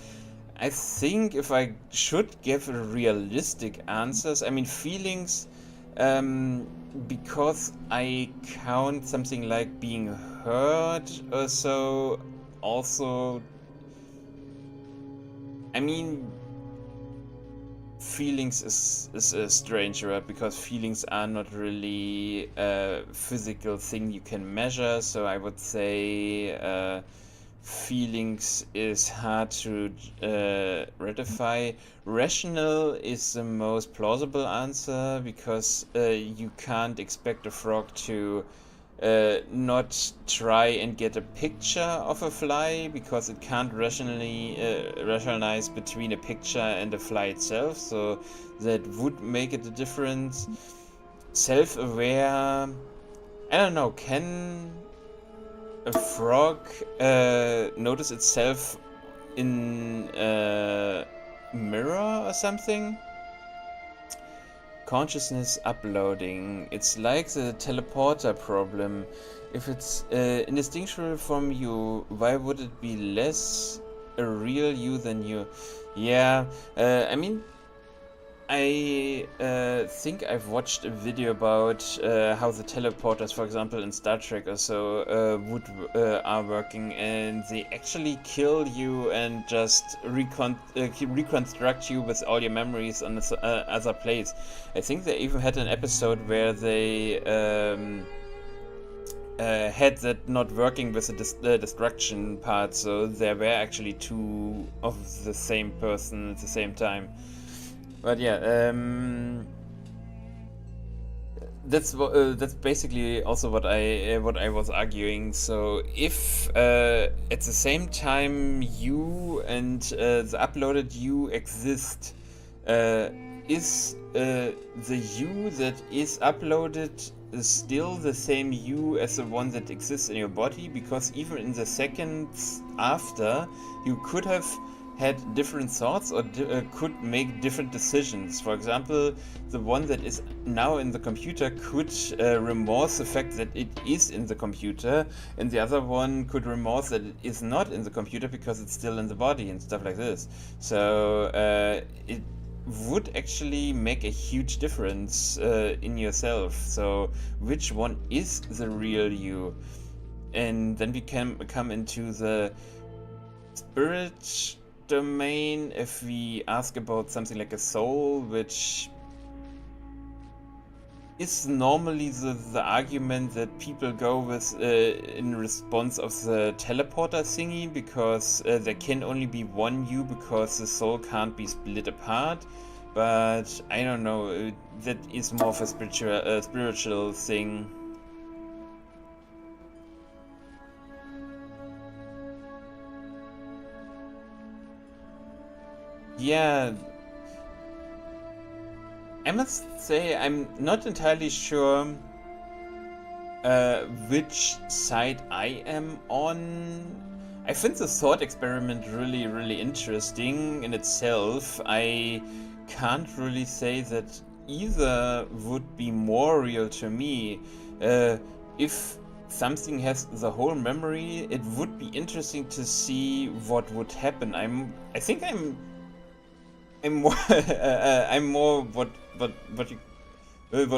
I think if I should give realistic answers, I mean, feelings... because I count something like being hurt or so, also, I mean, feelings is a strange word, because feelings are not really a physical thing you can measure, so I would say feelings is hard to ratify. Rational is the most plausible answer, because you can't expect a frog to not try and get a picture of a fly because it can't rationalize between a picture and a fly itself, so that would make it a difference. Self-aware, I don't know, can a frog notice itself in a mirror or something? Consciousness uploading. It's like the teleporter problem. If it's indistinguishable from you, why would it be less a real you than you? Yeah, I mean, I think I've watched a video about how the teleporters, for example, in Star Trek or so, are working, and they actually kill you and just reconstruct you with all your memories on this other place. I think they even had an episode where they had that not working with the destruction part, so there were actually two of the same person at the same time. But yeah, that's basically also what I was arguing. So if at the same time you and the uploaded you exist, is the you that is uploaded still the same you as the one that exists in your body? Because even in the seconds after, you could have had different thoughts or could make different decisions. For example, the one that is now in the computer could remorse the fact that it is in the computer, and the other one could remorse that it is not in the computer because it's still in the body and stuff like this. So it would actually make a huge difference in yourself. So which one is the real you? And then we can come into the spirit domain if we ask about something like a soul, which is normally the argument that people go with in response of the teleporter thingy, because there can only be one you because the soul can't be split apart. But I don't know, that is more of a spiritual thing. Yeah, I must say I'm not entirely sure which side I am on. I find the thought experiment really, really interesting in itself. I can't really say that either would be more real to me. If something has the whole memory, it would be interesting to see what would happen. I think I'm more I'm more what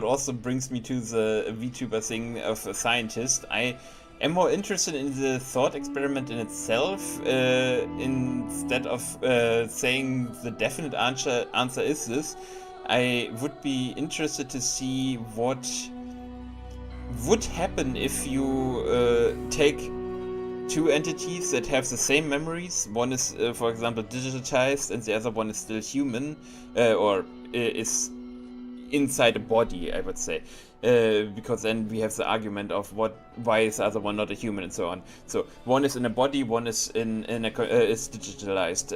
also brings me to the VTuber thing of a scientist. I am more interested in the thought experiment in itself, instead of saying the definite answer is this. I would be interested to see what would happen if you take two entities that have the same memories. One is, for example, digitized, and the other one is still human, or is inside a body, I would say. Because then we have the argument of why is the other one not a human, and so on. So one is in a body, one is is digitalized.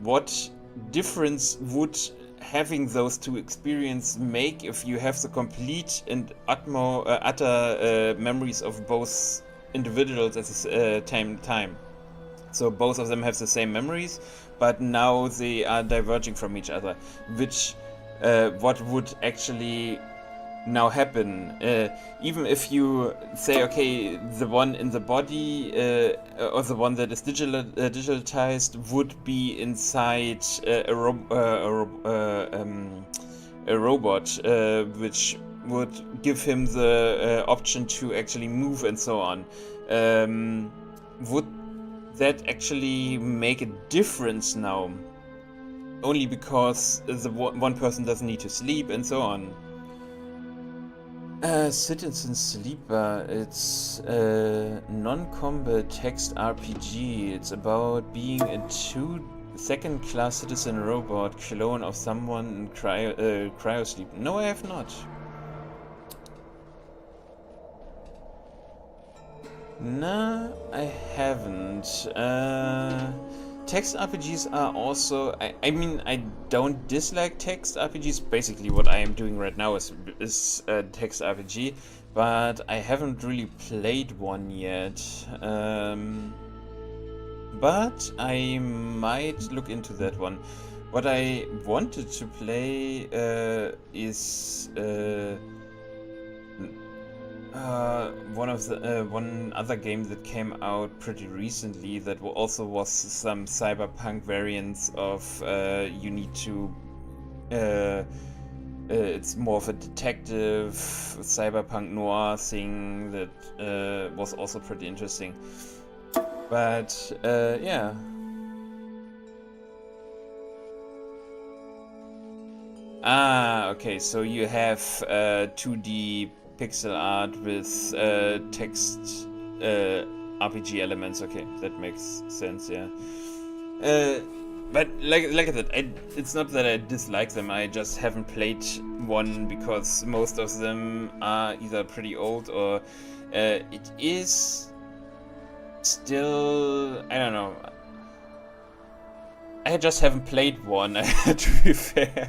What difference would having those two experiences make if you have the complete and utter memories of both individuals at the same time? So both of them have the same memories, but now they are diverging from each other. What would actually now happen? Even if you say, okay, the one in the body or the one that is digitalized would be inside a robot, which would give him the option to actually move and so on. Would that actually make a difference now? Only because the one person doesn't need to sleep and so on. Citizen Sleeper, it's a non-combat text RPG. It's about being a second-class citizen robot clone of someone in cryosleep. No, I have not. No, I haven't. Text RPGs are also. I mean, I don't dislike text RPGs. Basically, what I am doing right now is a text RPG, but I haven't really played one yet. But I might look into that one. What I wanted to play is one other game that came out pretty recently that also was some cyberpunk variants of you need to it's more of a detective cyberpunk noir thing that was also pretty interesting, but yeah. Okay, so you have 2D pixel art with text RPG elements. Okay, that makes sense, yeah. But like I said, it's not that I dislike them, I just haven't played one because most of them are either pretty old or it is still, I don't know. I just haven't played one, to be fair.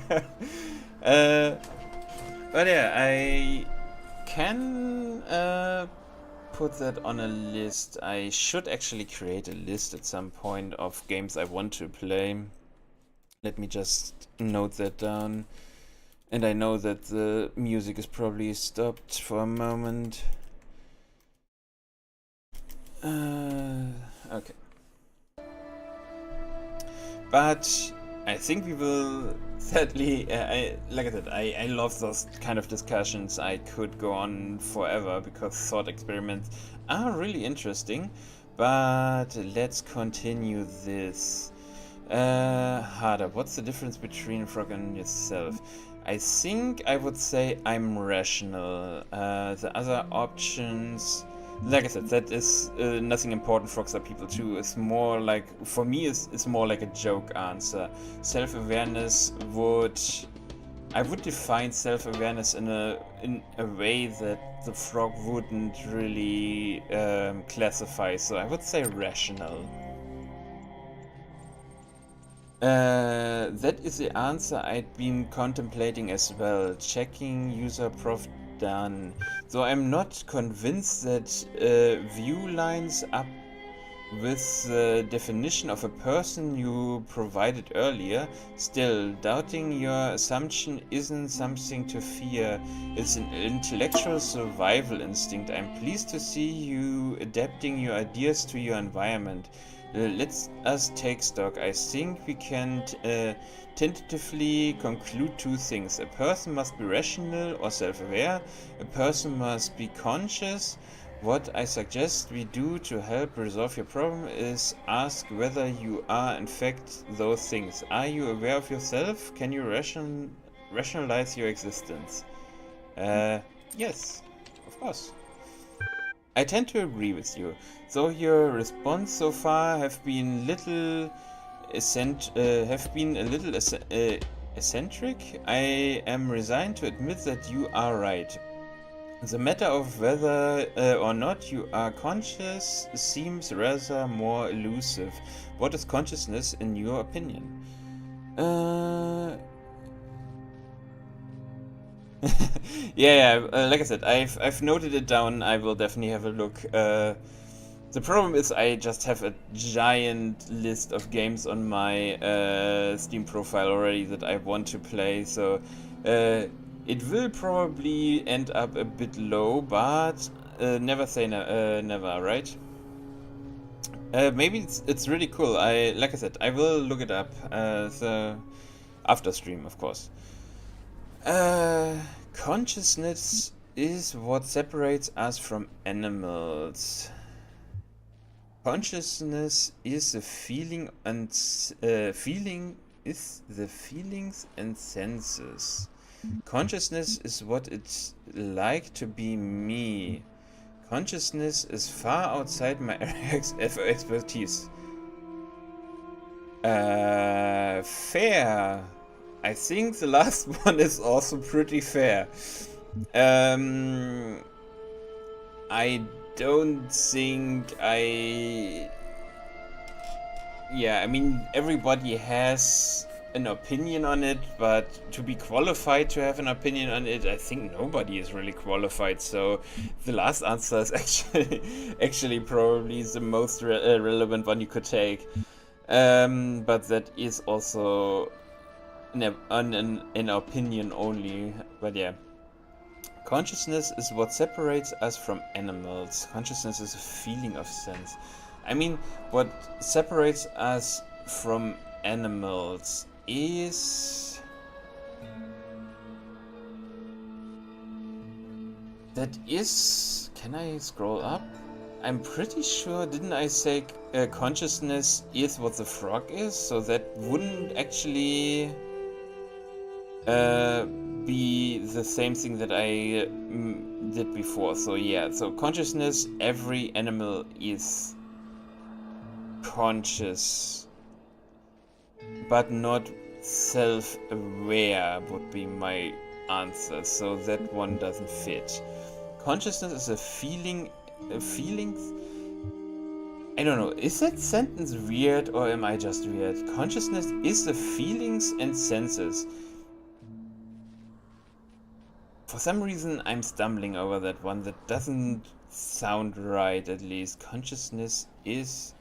But yeah, I can put that on a list. I should actually create a list at some point of games I want to play. Let me just note that down. And I know that the music is probably stopped for a moment. Okay. But I think we will sadly, like I said, I love those kind of discussions. I could go on forever because thought experiments are really interesting. But let's continue this. Harder. What's the difference between Frog and yourself? I think I would say I'm rational. The other options, like I said, that is nothing important. Frogs are people too. It's more like, for me, it's more like a joke answer. Self-awareness I would define self-awareness in a way that the frog wouldn't really classify. So I would say rational. That is the answer I'd been contemplating as well. Checking user prof done. So I'm not convinced that view lines up with the definition of a person you provided earlier. Still, doubting your assumption isn't something to fear. It's an intellectual survival instinct. I'm pleased to see you adapting your ideas to your environment. Let us take stock. I think we can tentatively conclude two things. A person must be rational or self-aware. A person must be conscious. What I suggest we do to help resolve your problem is ask whether you are in fact those things. Are you aware of yourself? Can you rationalize your existence? Yes, of course. I tend to agree with you. Though your response so far have been a little eccentric, I am resigned to admit that you are right. The matter of whether or not you are conscious seems rather more elusive. What is consciousness in your opinion? Yeah, like I said, I've noted it down. I will definitely have a look. The problem is I just have a giant list of games on my Steam profile already that I want to play, so it will probably end up a bit low, but never say never, right? Maybe it's really cool. Like I said, I will look it up. So after stream, of course. Consciousness is what separates us from animals. Consciousness is the feeling and is the feelings and senses. Consciousness is what it's like to be me. Consciousness is far outside my expertise. Fair. I think the last one is also pretty fair. I don't think yeah, I mean, everybody has an opinion on it, but to be qualified to have an opinion on it, I think nobody is really qualified. So the last answer is actually probably the most relevant one you could take. But that is also an opinion only. But yeah. Consciousness is what separates us from animals. Consciousness is a feeling of sense. I mean, what separates us from animals is can I scroll up? I'm pretty sure, didn't I say consciousness is what the frog is? So that wouldn't actually be the same thing that I did before. So yeah, so consciousness, every animal is conscious, but not self-aware would be my answer. So that one doesn't fit. Consciousness is a feeling, feelings. I don't know, is that sentence weird or am I just weird? Consciousness is the feelings and senses. For some reason I'm stumbling over that one. That doesn't sound right, at least. Consciousness is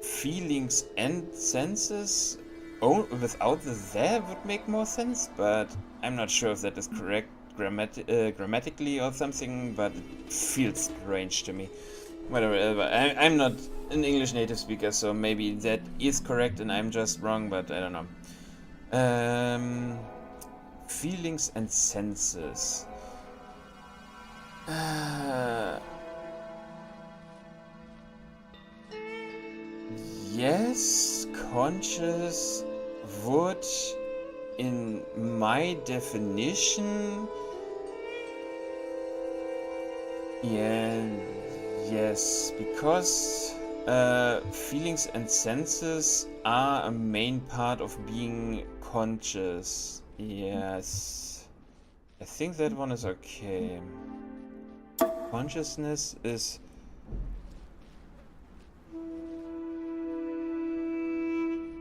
feelings and senses. Oh, without the there would make more sense, but I'm not sure if that is correct grammatically or something, but it feels strange to me. Whatever, I'm not an English native speaker, so maybe that is correct and I'm just wrong, but I don't know. Feelings and senses. Yes, conscious would, in my definition, yes, because feelings and senses are a main part of being conscious. Yes, I think that one is okay. Consciousness is...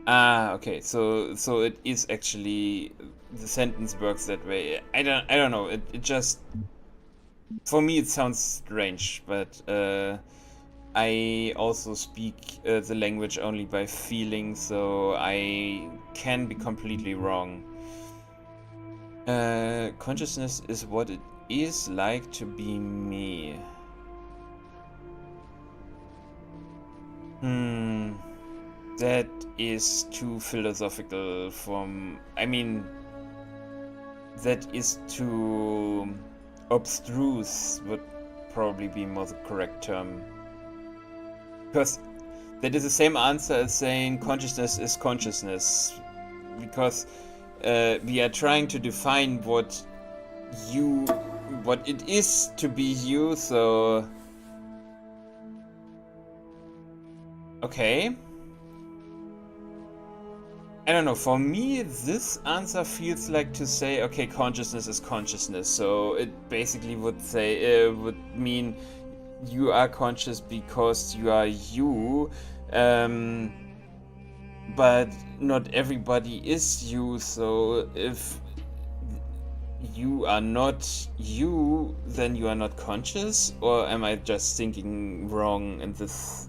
okay, so it is actually, the sentence works that way. I don't know, it just, for me it sounds strange, but I also speak the language only by feeling, so I can be completely wrong. Consciousness is what it is like to be me. That is too philosophical I mean, that is too abstruse, would probably be more the correct term. Because that is the same answer as saying consciousness is consciousness. Because we are trying to define what it is to be you, so... Okay. I don't know, for me this answer feels like to say, okay, consciousness is consciousness, so it basically would say, would mean you are conscious because you are you, but not everybody is you, so if you are not you, then you are not conscious, or am I just thinking wrong in this,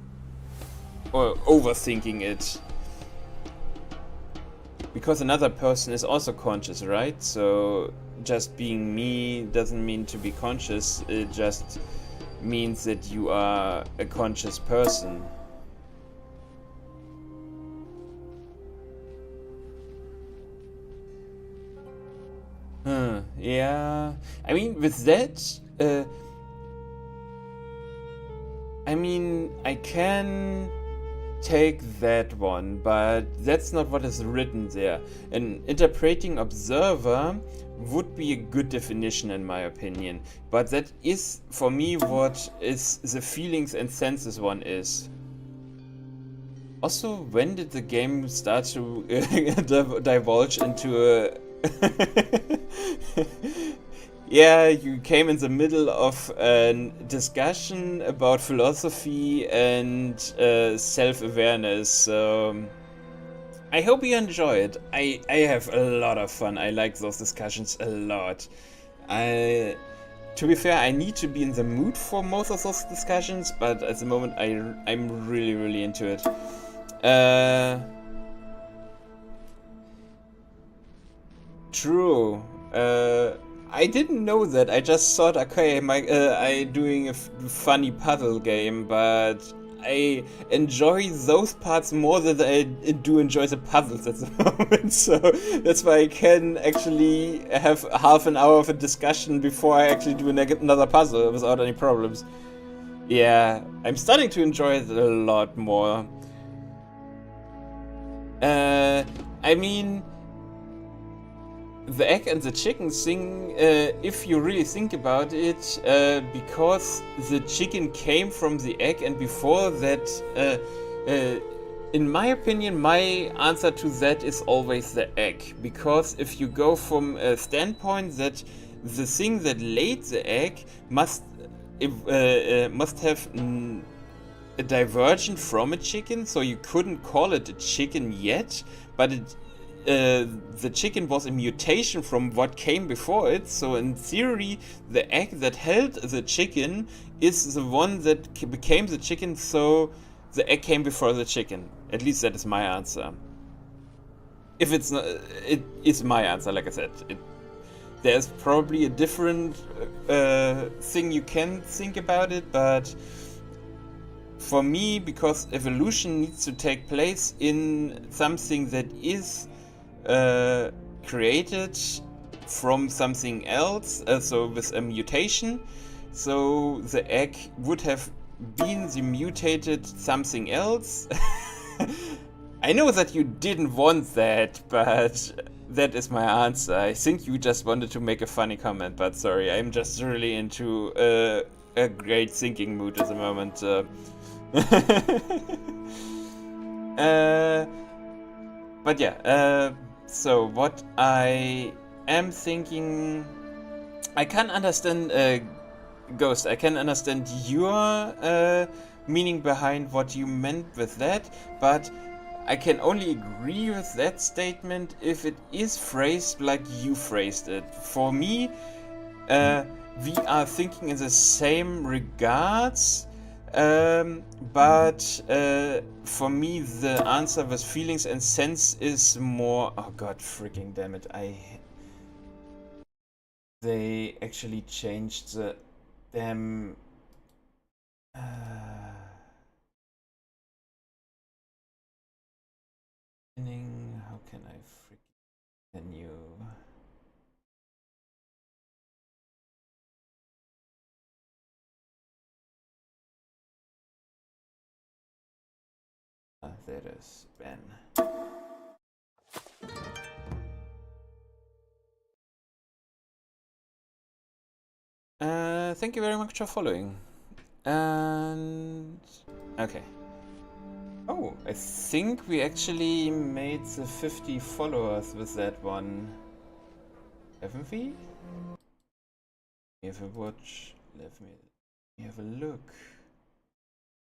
or overthinking it? Because another person is also conscious, right? So just being me doesn't mean to be conscious, it just means that you are a conscious person. Yeah. I mean, with that, I mean, I can take that one, but that's not what is written there. An interpreting observer would be a good definition in my opinion, but that is for me what is the feelings and senses one is. Also, when did the game start to divulge into a Yeah, you came in the middle of a discussion about philosophy and self-awareness. So I hope you enjoy it. I have a lot of fun. I like those discussions a lot. To be fair, I need to be in the mood for most of those discussions, but at the moment I'm really, really into it. True. I didn't know that. I just thought, okay, I doing a funny puzzle game, but I enjoy those parts more than I do enjoy the puzzles at the moment. So that's why I can actually have half an hour of a discussion before I actually do another puzzle without any problems. Yeah, I'm starting to enjoy it a lot more. I mean, the egg and the chicken thing, if you really think about it, because the chicken came from the egg, and before that, in my opinion, my answer to that is always the egg. Because if you go from a standpoint that the thing that laid the egg must have a diversion from a chicken, so you couldn't call it a chicken yet, but the chicken was a mutation from what came before it, so in theory the egg that held the chicken is the one that became the chicken, so the egg came before the chicken. At least that is my answer. If it's not, it is my answer, like I said. There's probably a different thing you can think about it, but for me, because evolution needs to take place in something that is created from something else, so with a mutation, so the egg would have been the mutated something else. I know that you didn't want that, but that is my answer. I think you just wanted to make a funny comment, but sorry, I'm just really into a great thinking mood at the moment. But yeah, so what I am thinking, I can understand, Ghost, I can understand your meaning behind what you meant with that, but I can only agree with that statement if it is phrased like you phrased it. For me, we are thinking in the same regards, but for me the answer with feelings and sense is more... Oh god, freaking damn it, they actually changed the damn... How can I freaking menu? There it is, Ben. Thank you very much for following. And okay. Oh, I think we actually made the 50 followers with that one. Haven't we? Let me have a watch. Let me have a look.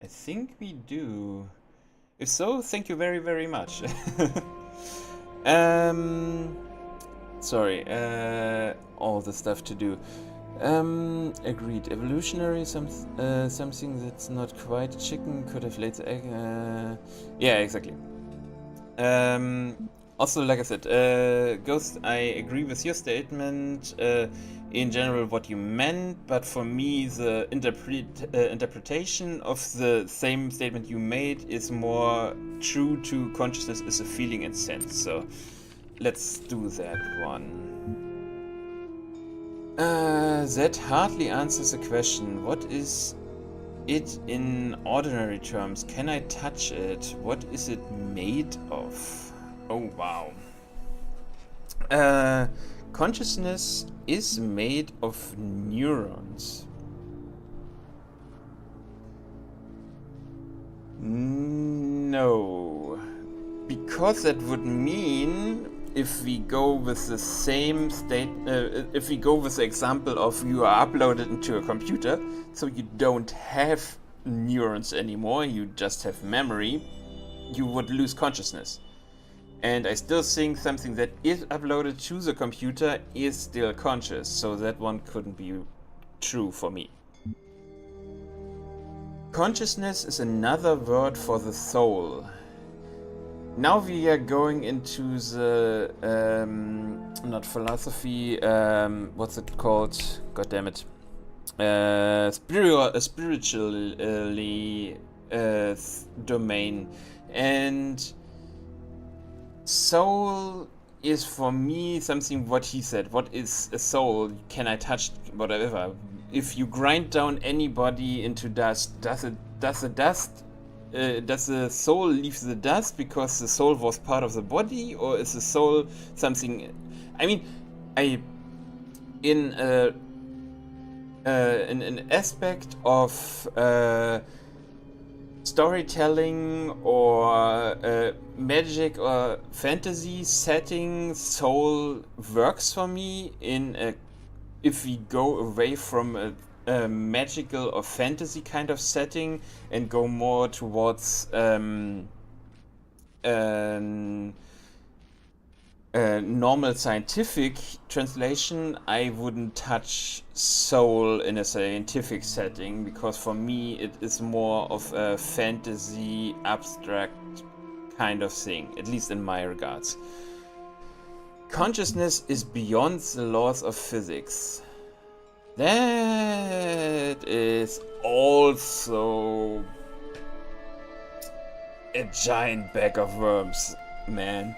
I think we do. If so, thank you very, very much. Sorry, all the stuff to do. Agreed. Evolutionary, something that's not quite a chicken could have laid the egg. Yeah, exactly. Also, like I said, Ghost, I agree with your statement. In general, what you meant, but for me, the interpretation of the same statement you made is more true to consciousness is a feeling and sense. So, let's do that one. That hardly answers the question. What is it in ordinary terms? Can I touch it? What is it made of? Oh, wow. Consciousness is made of neurons. No. Because that would mean if we go with the same if we go with the example of you are uploaded into a computer, so you don't have neurons anymore, you just have memory, you would lose consciousness. And I still think something that is uploaded to the computer is still conscious, so that one couldn't be true for me. Consciousness is another word for the soul. Now we are going into the, not philosophy, what's it called? God damn it. Spiritually domain. And soul is for me something what he said. What is a soul? Can I touch whatever? If you grind down anybody into dust, does the soul leave the dust because the soul was part of the body, or is the soul something? I mean, in an aspect of storytelling or magic or fantasy setting, soul works for me. If we go away from a magical or fantasy kind of setting and go more towards normal scientific translation, I wouldn't touch soul in a scientific setting, because for me it is more of a fantasy abstract kind of thing, at least in my regards. Consciousness is beyond the laws of physics. That is also a giant bag of worms, man.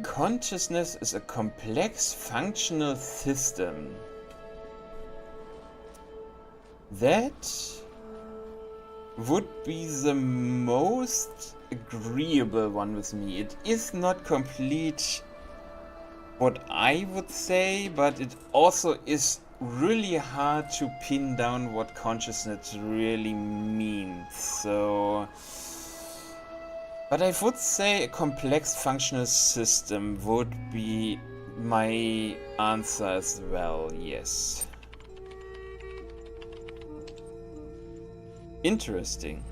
Consciousness is a complex functional system that would be the most agreeable one with me. It is not complete what I would say, but it also is really hard to pin down what consciousness really means. So, but I would say a complex functional system would be my answer as well, yes. Interesting.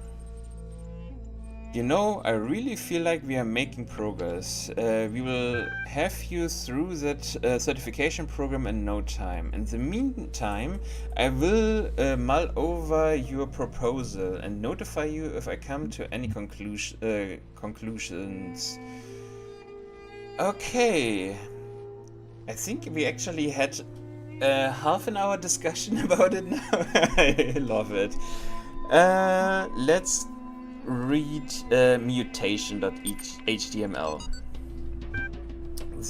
You know, I really feel like we are making progress. We will have you through that certification program in no time. In the meantime, I will mull over your proposal and notify you if I come to any conclusions. Okay. I think we actually had a half an hour discussion about it now. I love it. Let's read mutation.html.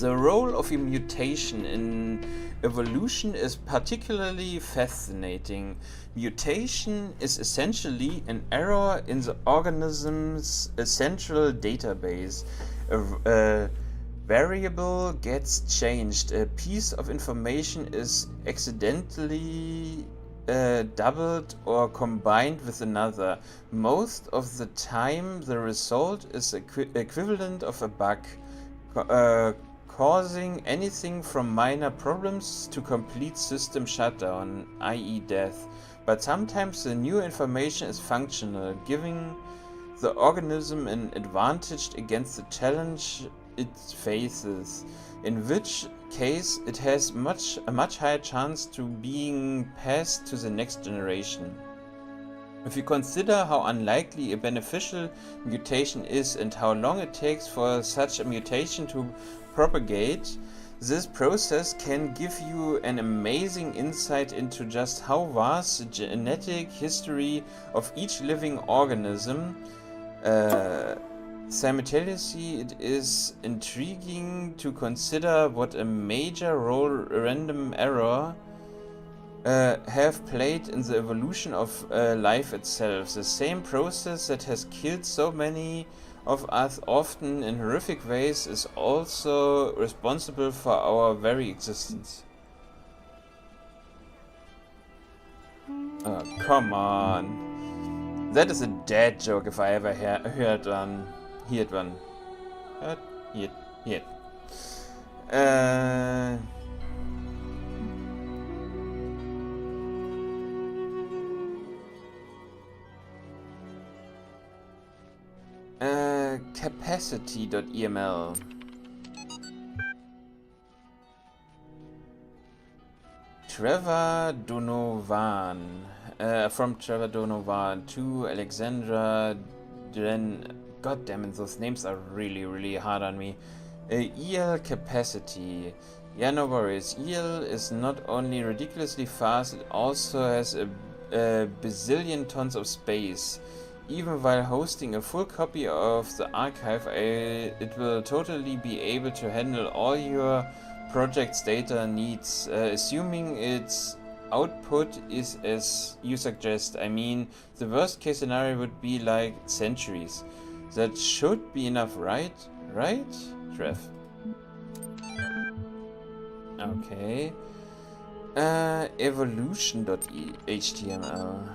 The role of a mutation in evolution is particularly fascinating. Mutation is essentially an error in the organism's central database. A variable gets changed. A piece of information is accidentally doubled or combined with another. Most of the time the result is equivalent of a bug, causing anything from minor problems to complete system shutdown, i.e. death. But sometimes the new information is functional, giving the organism an advantage against the challenge it faces, in which case it has a much higher chance to being passed to the next generation. If you consider how unlikely a beneficial mutation is and how long it takes for such a mutation to propagate, this process can give you an amazing insight into just how vast the genetic history of each living organism. Simultaneously, it is intriguing to consider what a major role random error have played in the evolution of life itself. The same process that has killed so many of us, often in horrific ways, is also responsible for our very existence. Oh, come on. That is a dad joke if I ever heard one. Heard one. Heard. Uh, capacity.eml. Trevor Donovan. From Trevor Donovan to Alexandra Dren. God damn it, those names are really hard on me. EL capacity. Yeah, no worries. EL is not only ridiculously fast, it also has a bazillion tons of space. Even while hosting a full copy of the archive, it will totally be able to handle all your project's data needs, assuming its output is as you suggest. I mean, the worst case scenario would be like centuries. That should be enough, right? Right, Trev? Okay. Evolution.html.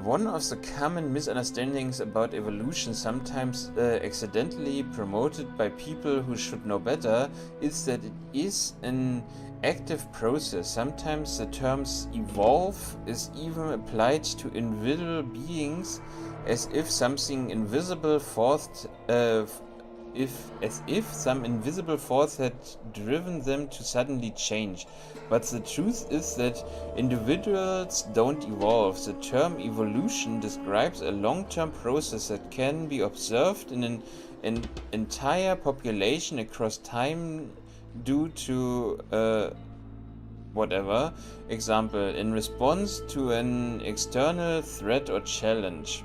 One of the common misunderstandings about evolution, sometimes accidentally promoted by people who should know better, is that it is an active process. Sometimes the terms evolve is even applied to individual beings as if something invisible forced as if some invisible force had driven them to suddenly change. But the truth is that individuals don't evolve. The term evolution describes a long-term process that can be observed in an entire population across time due to whatever. Example, in response to an external threat or challenge.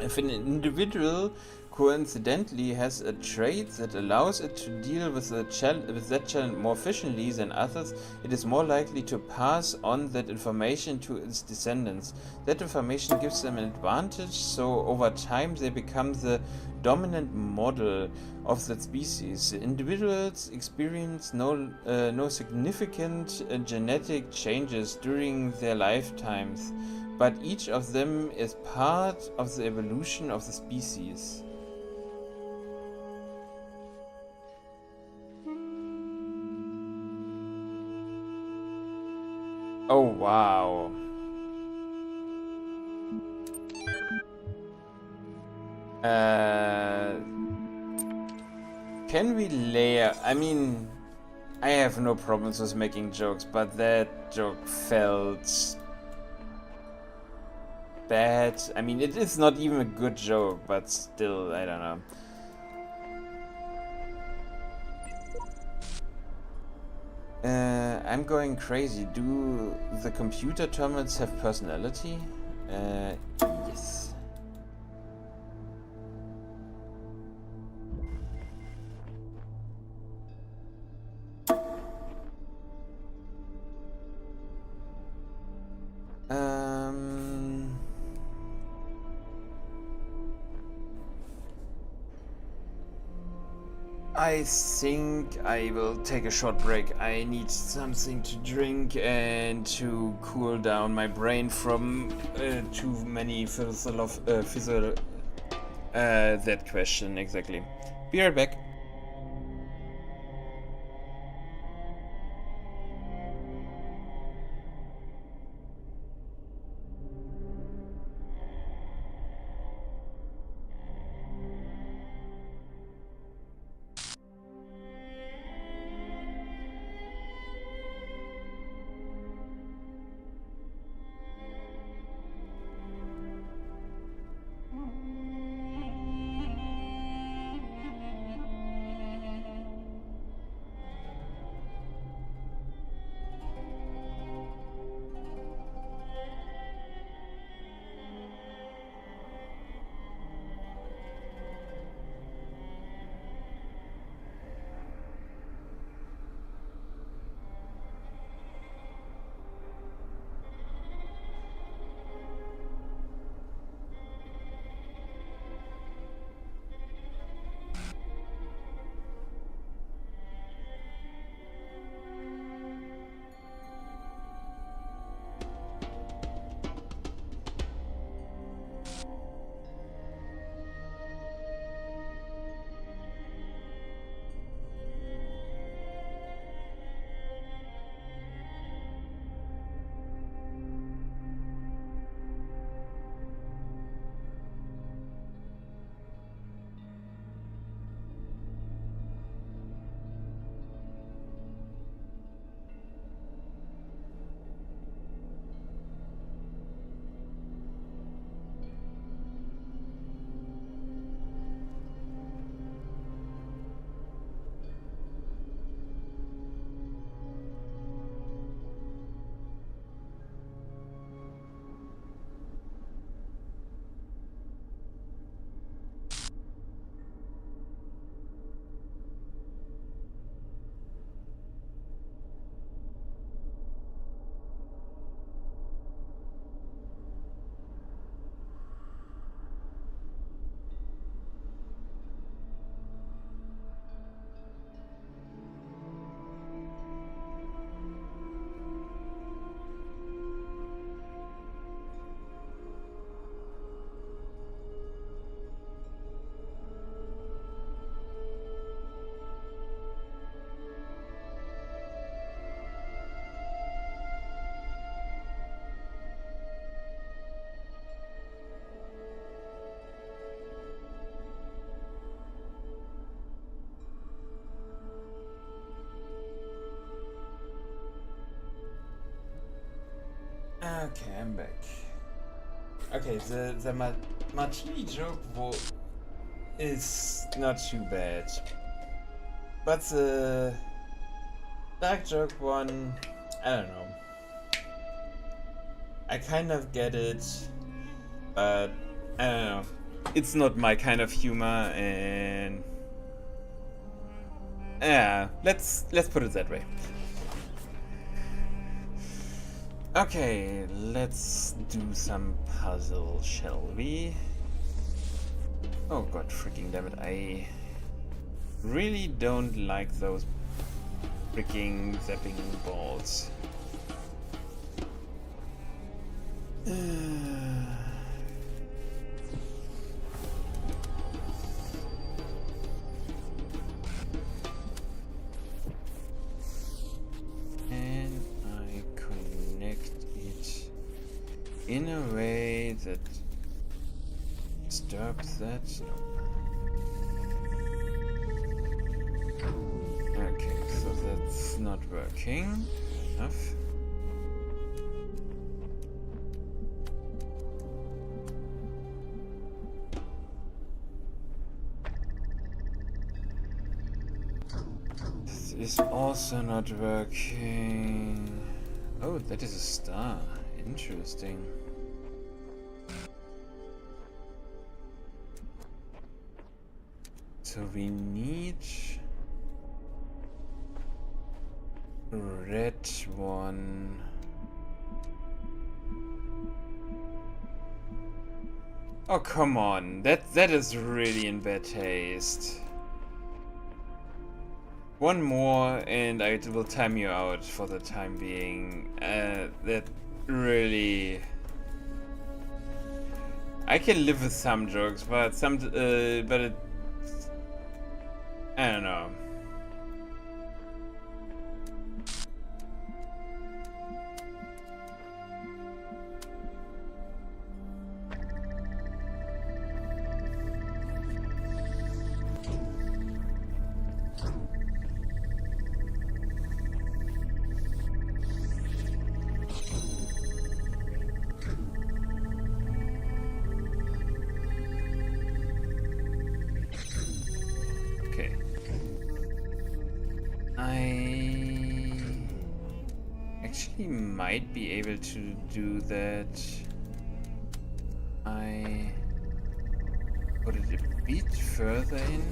If an individual coincidentally has a trait that allows it to deal with that challenge more efficiently than others, it is more likely to pass on that information to its descendants. That information gives them an advantage, so over time they become the dominant model of that species. The individuals experience no significant genetic changes during their lifetimes, but each of them is part of the evolution of the species. Oh, wow. Can we layer? I mean, I have no problems with making jokes, but that joke felt bad. I mean, it is not even a good joke, but still, I don't know. I'm going crazy. Do the computer terminals have personality? Yes. I think I will take a short break. I need something to drink and to cool down my brain from too many that question exactly. Be right back. Okay, I'm back. Okay, the martini joke is not too bad. But the dark joke one, I don't know. I kind of get it, but I don't know. It's not my kind of humor, and yeah, let's put it that way. Okay, let's do some puzzle, shall we? Oh god, freaking damn it! I really don't like those freaking zapping balls. And I connect it in a way that disturbs that. No. Okay, so that's not working enough. This is also not working. Oh, that is a star. Interesting. So we need red one. Oh come on, that is really in bad taste. One more and I will time you out for the time being. That really... I can live with some jokes, but but it... I don't know. Okay. I actually might be able to do that. I put it a bit further in.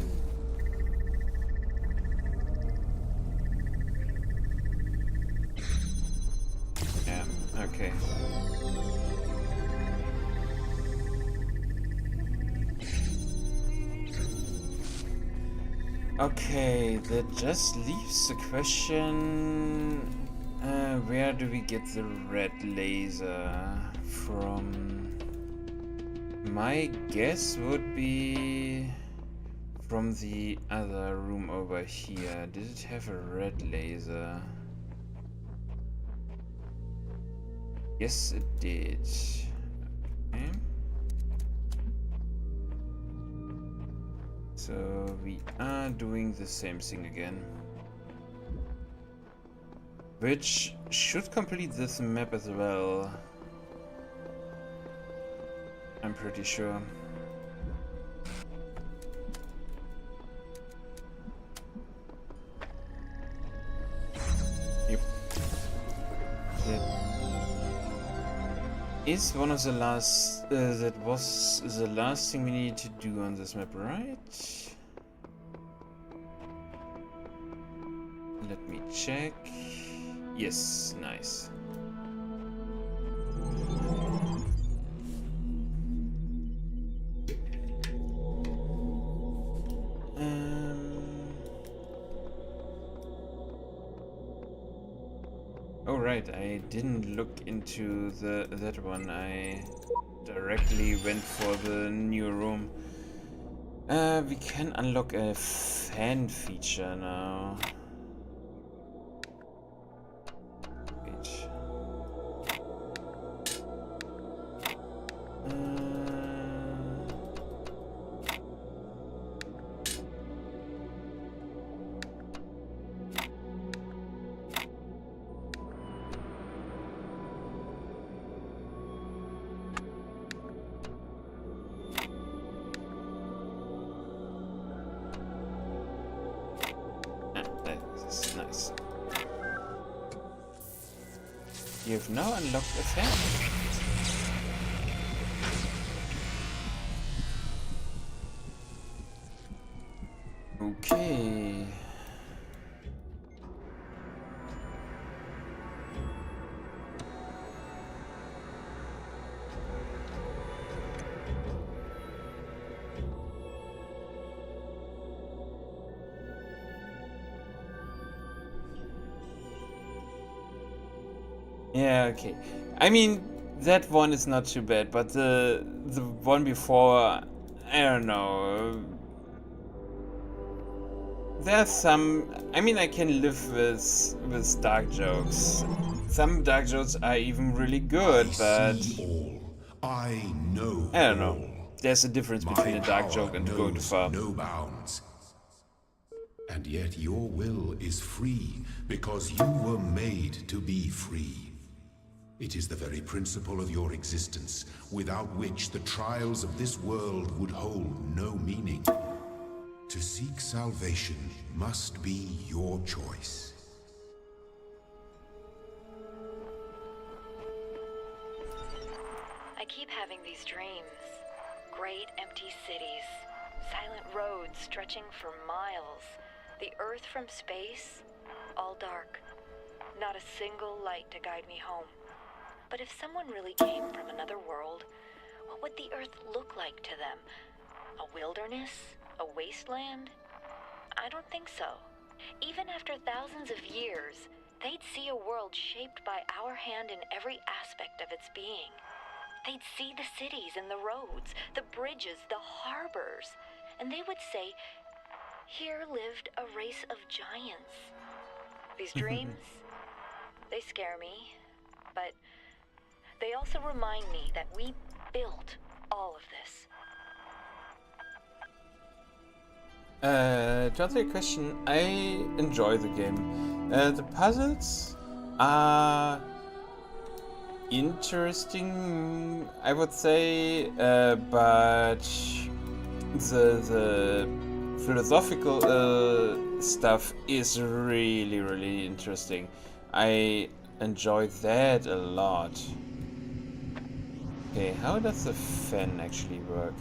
Yeah, okay. Okay, that just leaves the question, where do we get the red laser from? My guess would be from the other room over here. Did it have a red laser? Yes, it did. Okay. So we are doing the same thing again. Which should complete this map as well. I'm pretty sure. Yep. That is one of the last... that was the last thing we need to do on this map, right? Let me check. Yes, nice. Oh right, I didn't look into that one. I directly went for the new room. We can unlock a fan feature now. Wait. This is nice. You've now unlocked a fan. Okay. Yeah, okay. I mean, that one is not too bad, but the one before, I don't know. There's some. I mean, I can live with dark jokes. Some dark jokes are even really good, but See all. I know I don't know. all. There's a difference between a dark joke and going too knows far. no bounds. And yet your will is free because you were made to be free. It is the very principle of your existence, without which the trials of this world would hold no meaning. To seek salvation must be your choice. I keep having these dreams. Great empty cities, silent roads stretching for miles, the Earth from space, all dark. Not a single light to guide me home. But if someone really came from another world, what would the Earth look like to them? A wilderness? A wasteland? I don't think so. Even after thousands of years, they'd see a world shaped by our hand in every aspect of its being. They'd see the cities and the roads, the bridges, the harbors, and they would say, here lived a race of giants. These dreams, they scare me, but they also remind me that we built all of this. To answer your question, I enjoy the game. The puzzles are interesting, I would say, but the philosophical stuff is really, really interesting. I enjoyed that a lot. Okay, how does the fan actually work?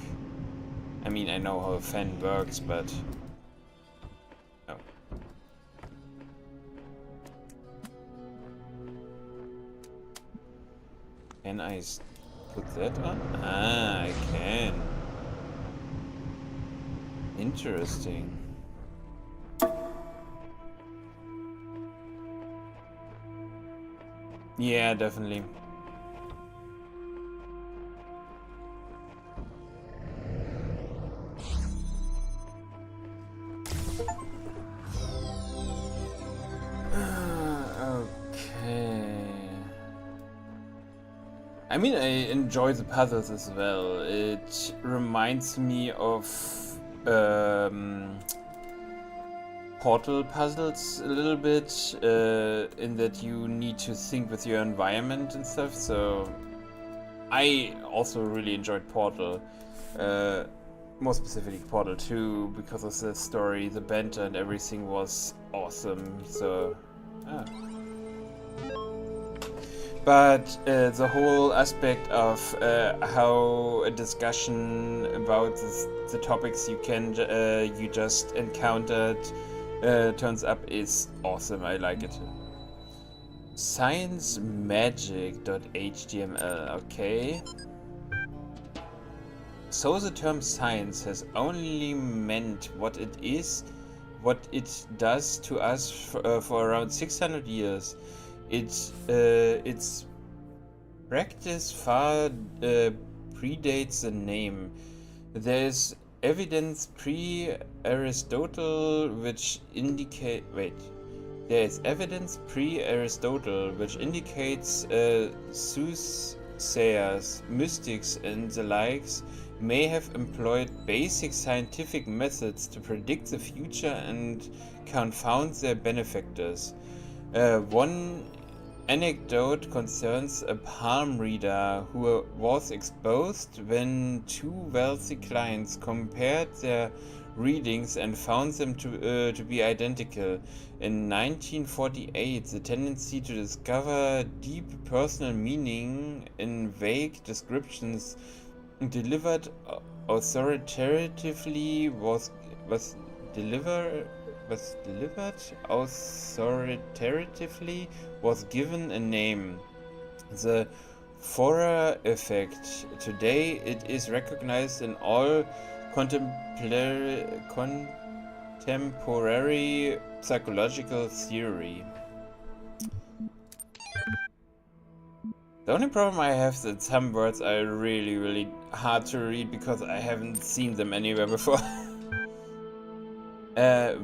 I mean, I know how a fan works, but... Oh. Can I put that on? Ah, I can. Interesting. Yeah, definitely. I mean, I enjoy the puzzles as well. It reminds me of Portal puzzles a little bit, in that you need to think with your environment and stuff. So I also really enjoyed Portal, more specifically Portal 2, because of the story, the banter and everything was awesome. So, But the whole aspect of how a discussion about the topics you just encountered turns up is awesome. I like it. Sciencemagic.html. Okay. So the term science has only meant what it is, what it does to us for around 600 years. Its practice far predates the name. There's evidence pre-Aristotle which indicates soothsayers, mystics, and the likes may have employed basic scientific methods to predict the future and confound their benefactors. One anecdote concerns a palm reader who was exposed when two wealthy clients compared their readings and found them to be identical. In 1948, the tendency to discover deep personal meaning in vague descriptions delivered authoritatively was delivered authoritatively was given a name. The Forer effect. Today it is recognized in all contemporary psychological theory. The only problem I have is that some words are really hard to read because I haven't seen them anywhere before.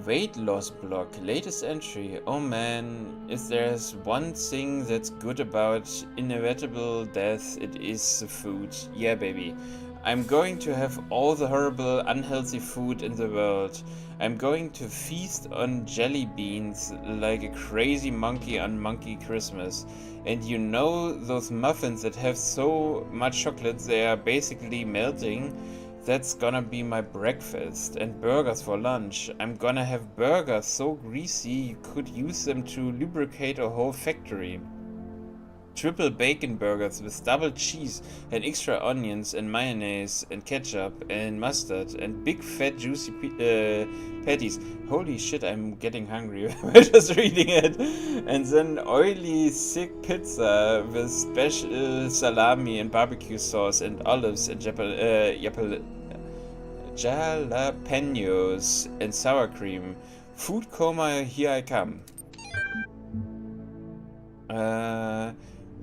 Weight loss block, latest entry. Oh man, if there's one thing that's good about inevitable death, it is the food. Yeah, baby. I'm going to have all the horrible, unhealthy food in the world. I'm going to feast on jelly beans like a crazy monkey on Monkey Christmas. And you know those muffins that have so much chocolate they are basically melting? That's gonna be my breakfast. And burgers for lunch. I'm gonna have burgers so greasy you could use them to lubricate a whole factory. Triple bacon burgers with double cheese and extra onions and mayonnaise and ketchup and mustard and big fat juicy patties. Holy shit, I'm getting hungry by just reading it. And then oily thick pizza with special salami and barbecue sauce and olives and jalapenos and sour cream. Food coma, here I come.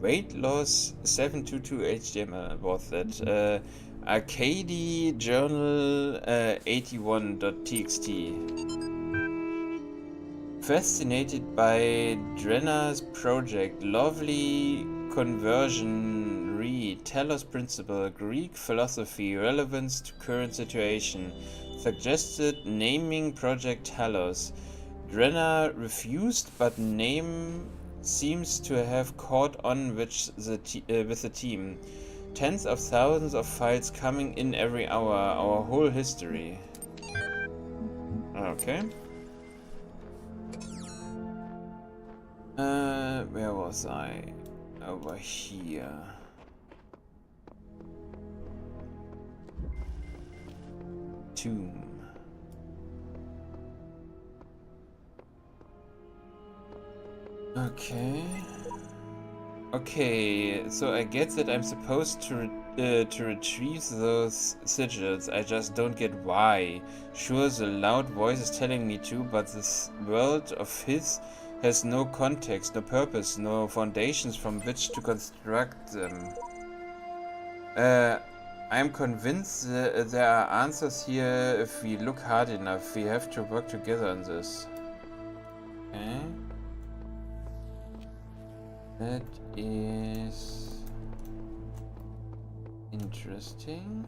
Weight loss 722 HTML was that. Arcady Journal 81.txt. Fascinated by Drenna's project, lovely conversion, read, Talos principle, Greek philosophy, relevance to current situation, suggested naming project Talos. Drenna refused, but name seems to have caught on with the team. Tens of thousands of files coming in every hour, our whole history. Okay. Where was I? Over here. Tomb. Okay, so I get that I'm supposed to retrieve those sigils. I just don't get why. Sure, the loud voice is telling me to, but this world of his has no context, no purpose, no foundations from which to construct them. I'm convinced there are answers here if we look hard enough. We have to work together on this. Okay. That is interesting.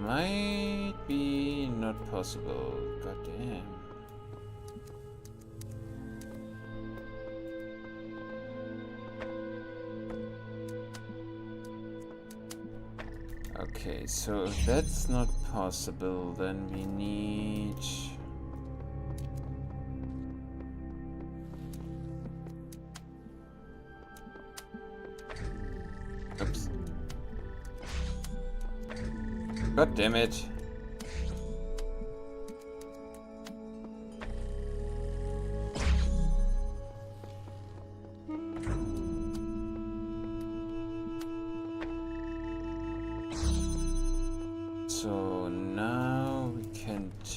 Might be not possible. God damn. Okay, so if that's not possible, then we need... Oops. God damn it.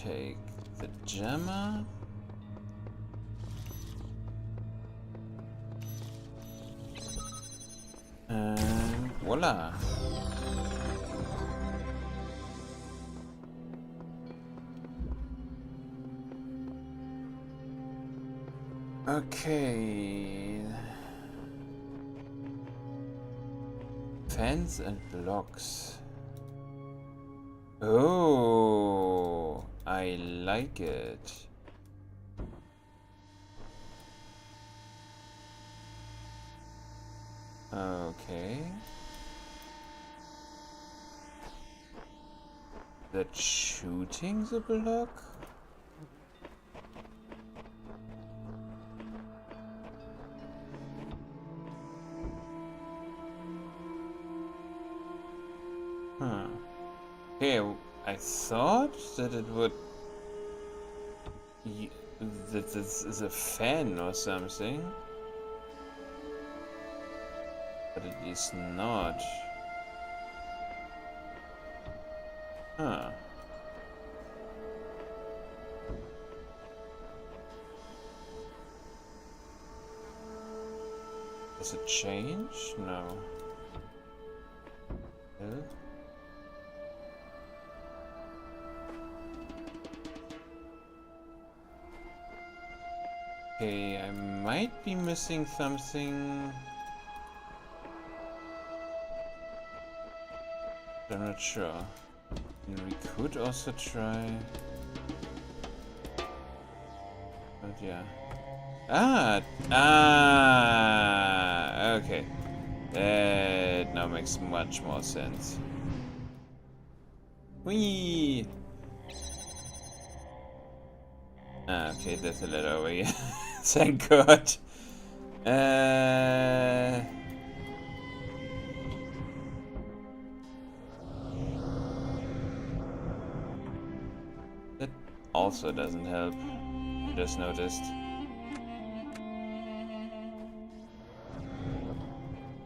take the gemma. And voila. Okay. Fence and blocks. Oh, I like it. Okay. That shooting the block? Huh. Okay, I thought that it would... that this is a fan or something. But it is not. Huh. Does it change? No. No? Okay, I might be missing something. I'm not sure. And we could also try. But yeah. Okay. That now makes much more sense. Whee! Okay, there's a letter over here. Thank God. That also doesn't help. I just noticed.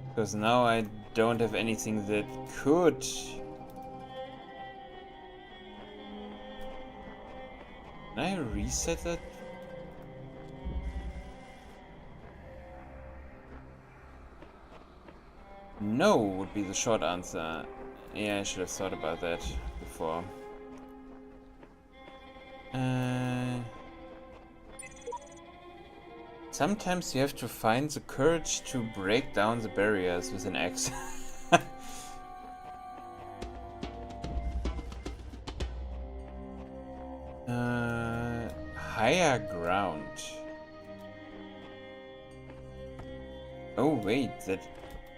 Because now I don't have anything that could. Can I reset that? No would be the short answer. Yeah, I should have thought about that before. Sometimes you have to find the courage to break down the barriers with an axe. Higher ground. Oh wait, that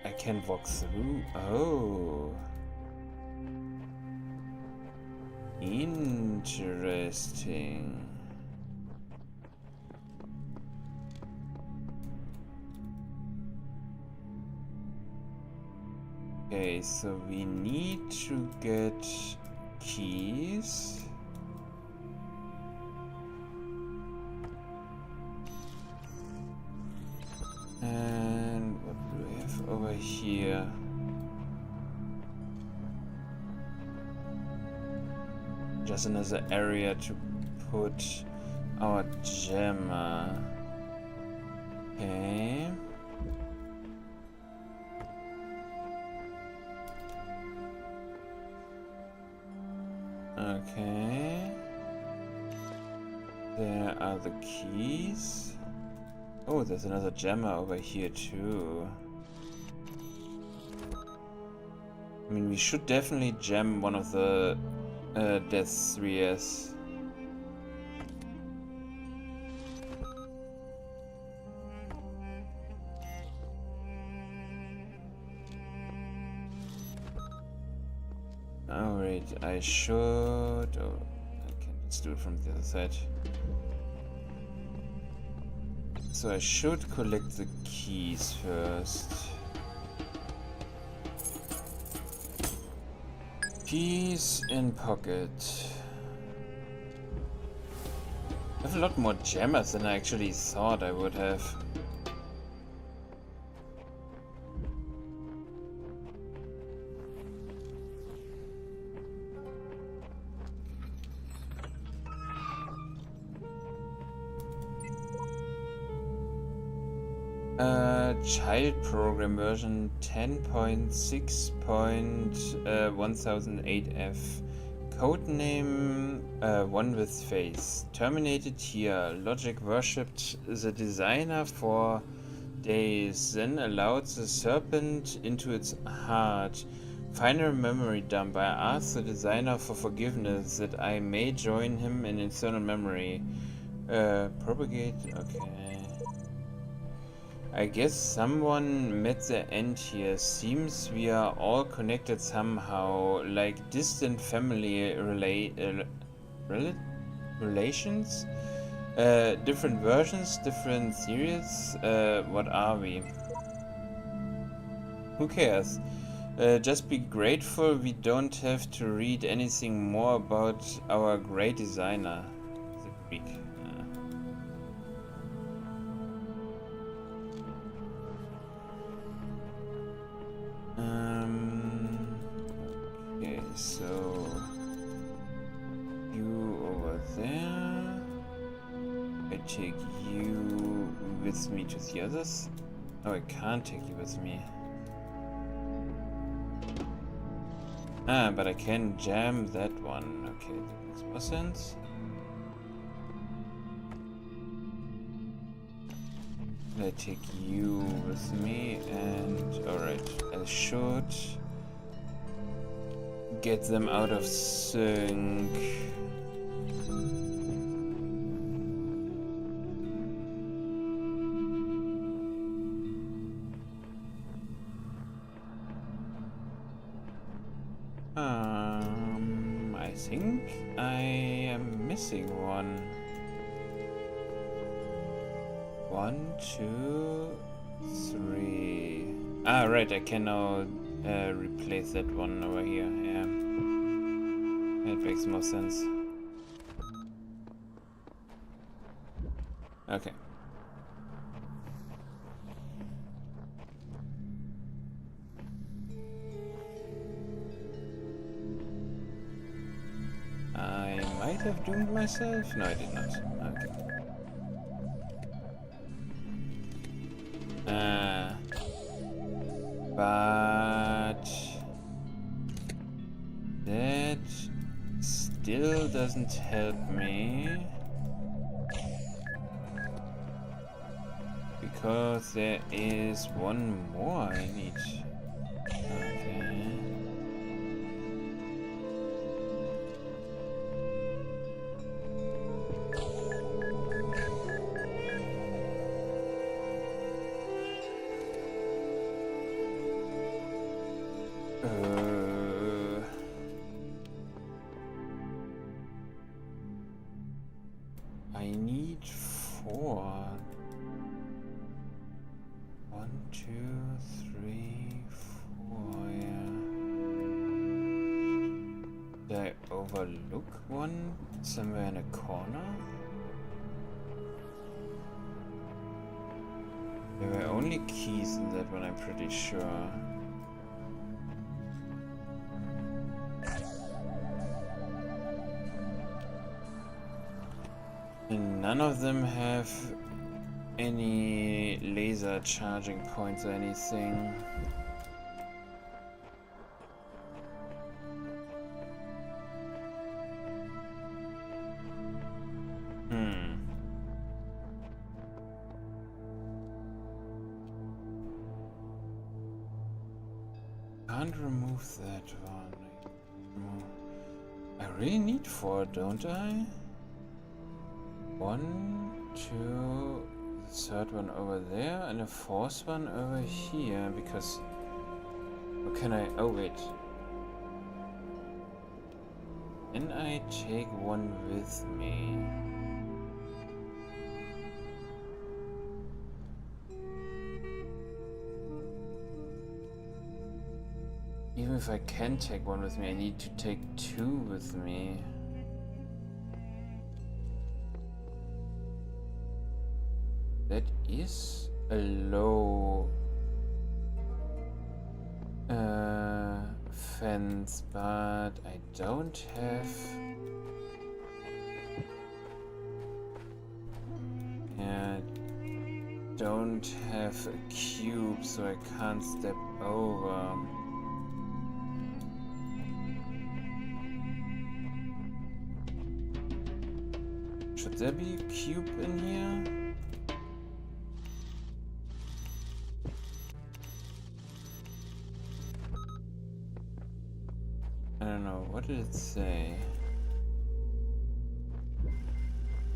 I can walk through. Oh. Interesting. Okay, so we need to get keys. And what do we have over here? Just another area to put our gemma. Okay. Okay. There are the keys. Oh, there's another gemma over here too. I mean, we should definitely gem one of the Death 3S. Alright, I should... Oh, I can just do it from the other side. So I should collect the keys first. Keys in pocket. I have a lot more gemmas than I actually thought I would have. Child program version 10.6.1008F. Codename One with Face. Terminated here. Logic worshipped the designer for days, then allowed the serpent into its heart. Final memory dump. I asked the designer for forgiveness that I may join him in eternal memory. Propagate. Okay. I guess someone met the end here. Seems we are all connected somehow, like distant family relations. Different versions, different theories. What are we? Who cares? Just be grateful we don't have to read anything more about our great designer. The Greek. Okay, so you over there. I take you with me to the others. Oh, I can't take you with me. Ah, but I can jam that one. Okay, that makes more sense. I take you with me, and alright, I should get them out of sync. I think I am missing one. 1, 2, 3. Ah, right, I can now replace that one over here. Yeah, that makes more sense. Okay. I might have doomed myself. No, I did not. Okay. But that still doesn't help me, because there is one more I need. Okay. I need 4. 1, 2, 3, 4. Yeah. Did I overlook one somewhere in a corner? There were only keys in that one, I'm pretty sure. And none of them have any laser charging points or anything. Can't remove that one. I really need 4, don't I? 1, 2, the third one over there, and a fourth one over here, because... What can I... Oh, wait. Can I take one with me? Even if I can take one with me, I need to take 2 with me. That is a low fence, but I don't have... Yeah, don't have a cube, so I can't step over. Should there be a cube in here? I don't know, what did it say?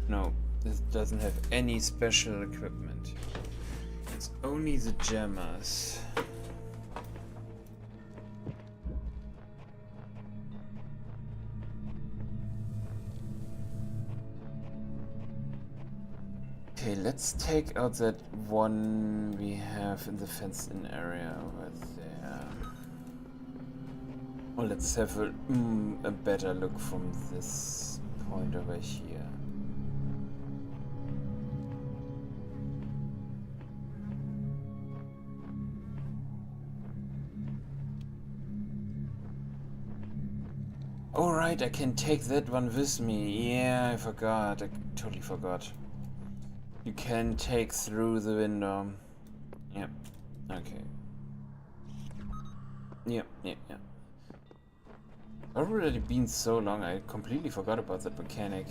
No, this doesn't have any special equipment. It's only the jammers. Okay, let's take out that one we have in the fenced-in area over there. Well, let's have a better look from this point over here. Oh right, I can take that one with me. Yeah, I forgot. I totally forgot. You can take through the window. Yep. Okay. Yep. Already been so long, I completely forgot about that mechanic.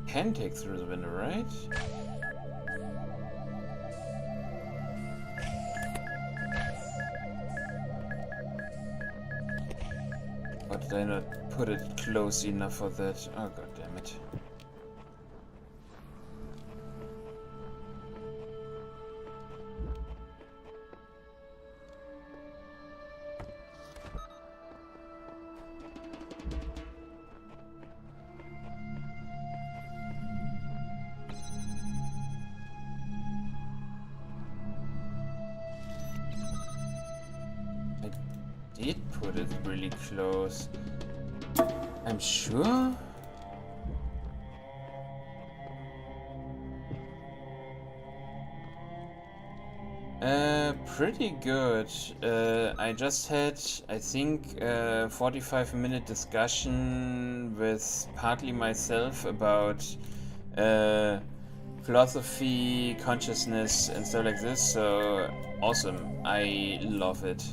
Can take through the window, right? Or did I not put it close enough for that? Oh god damn it. Did put it really close. I'm sure? Pretty good. I just had, I think, 45-minute discussion with partly myself about philosophy, consciousness, and stuff like this, so awesome. I love it.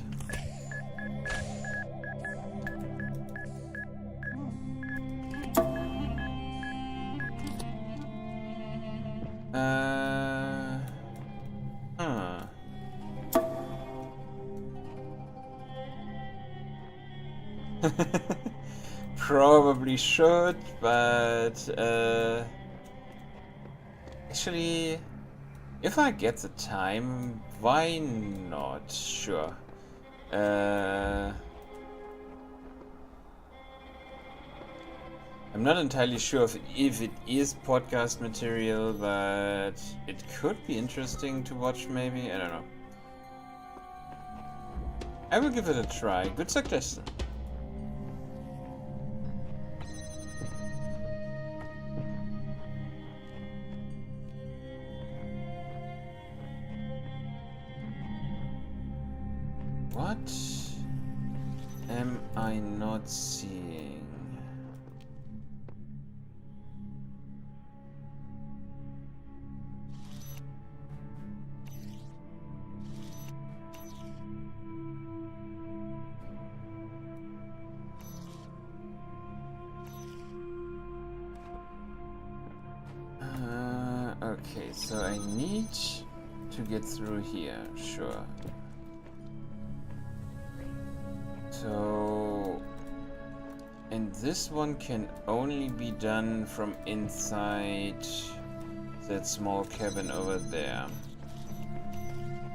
Probably should, but actually, if I get the time, why not? Sure. I'm not entirely sure if it is podcast material, but it could be interesting to watch maybe, I don't know. I will give it a try. Good suggestion. What am I not seeing? Okay, so I need to get through here, sure. So, and this one can only be done from inside that small cabin over there.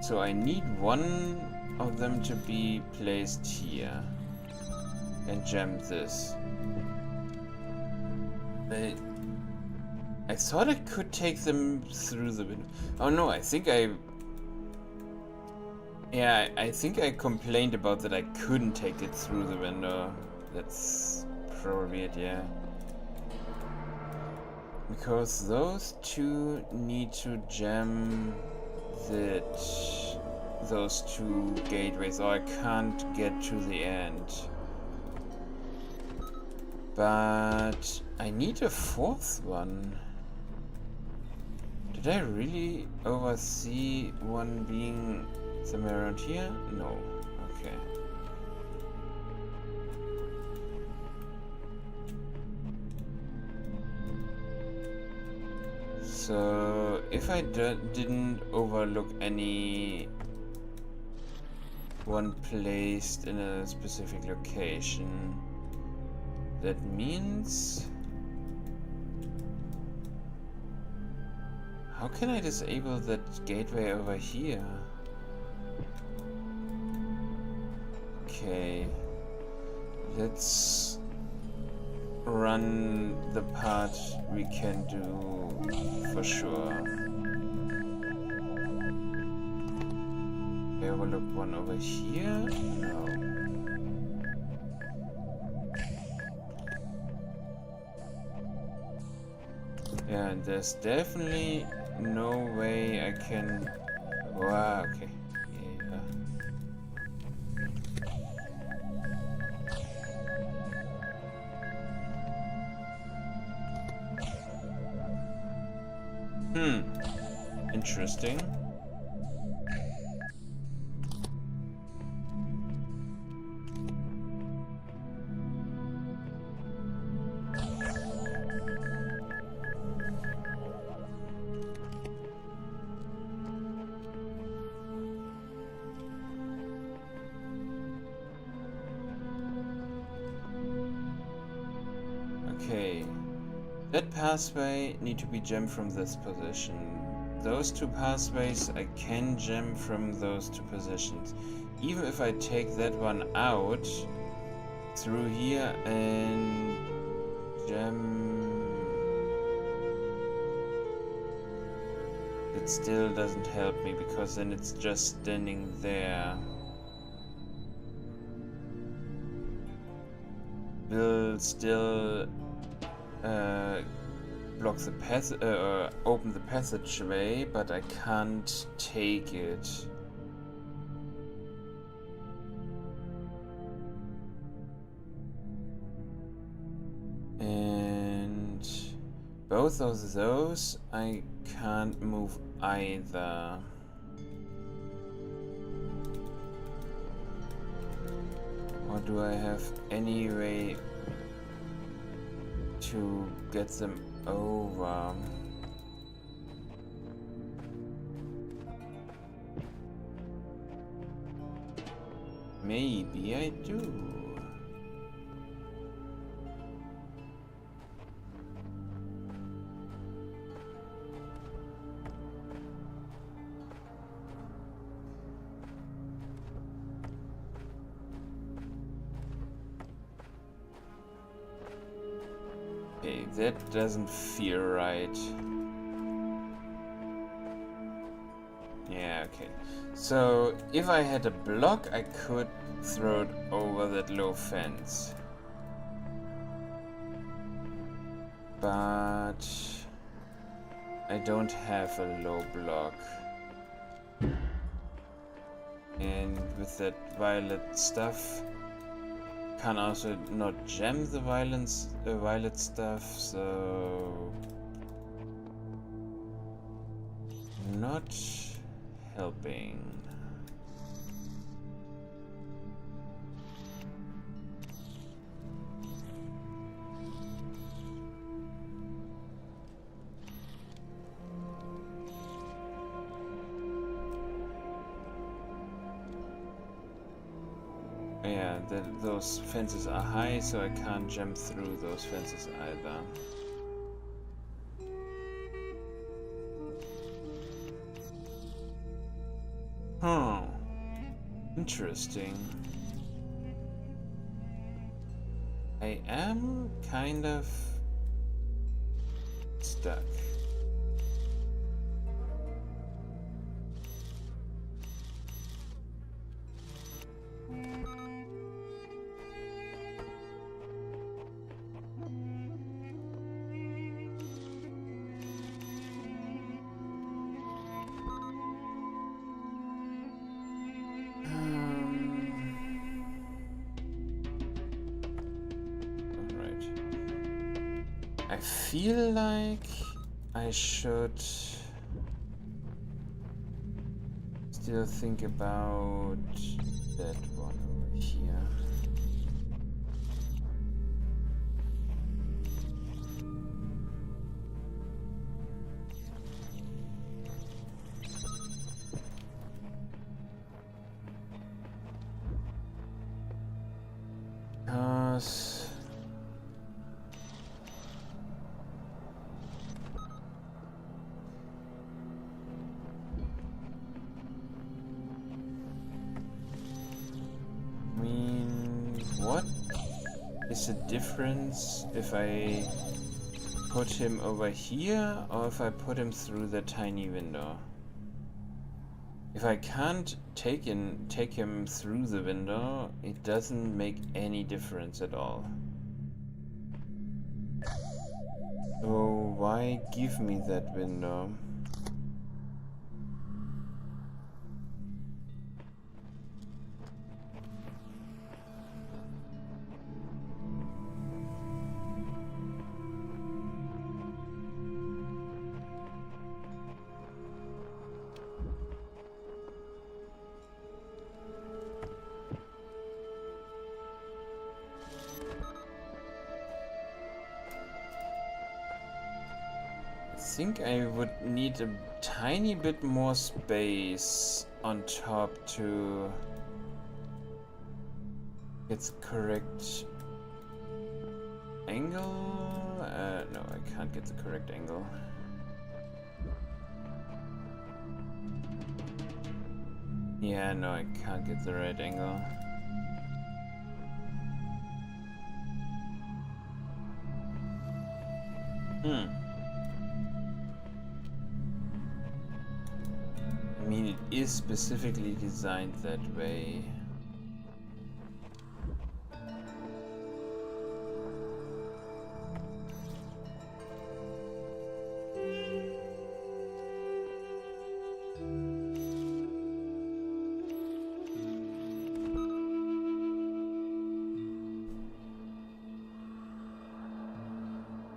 So I need one of them to be placed here and jam this. But I thought I could take them through the window. Oh no, I think I complained about that I couldn't take it through the window. That's probably it, yeah. Because those two need to jam those two gateways, or I can't get to the end. But I need a fourth one. Did I really oversee one being somewhere around here? No. Okay. So, if I didn't overlook any one placed in a specific location, that means... How can I disable that gateway over here? Okay. Let's run the part we can do for sure. I overlooked one over here? No. Yeah, and there's definitely no way I can... Wow, okay. Yeah. Interesting. Okay. That pathway need to be gemmed from this position. Those two pathways I can gem from those two positions. Even if I take that one out through here and gem, it still doesn't help me because then it's just standing there. Will still block the path, open the passageway, but I can't take it. And both of those I can't move either. Or do I have any way to get them over? Maybe I do. Okay, that doesn't feel right. Yeah, okay. So, if I had a block, I could throw it over that low fence. But I don't have a low block. And with that violet stuff, can also not gem the violet stuff, so not helping. Yeah, those fences are high, so I can't jump through those fences either. Huh. Interesting. I am kind of stuck. feel like I should still think about that one over here. What is the difference if I put him over here or if I put him through the tiny window? If I can't take him through the window, it doesn't make any difference at all. So why give me that window? I think I would need a tiny bit more space on top to get the correct angle. No, I can't get the correct angle. Yeah, no, I can't get the right angle. I mean, it is specifically designed that way.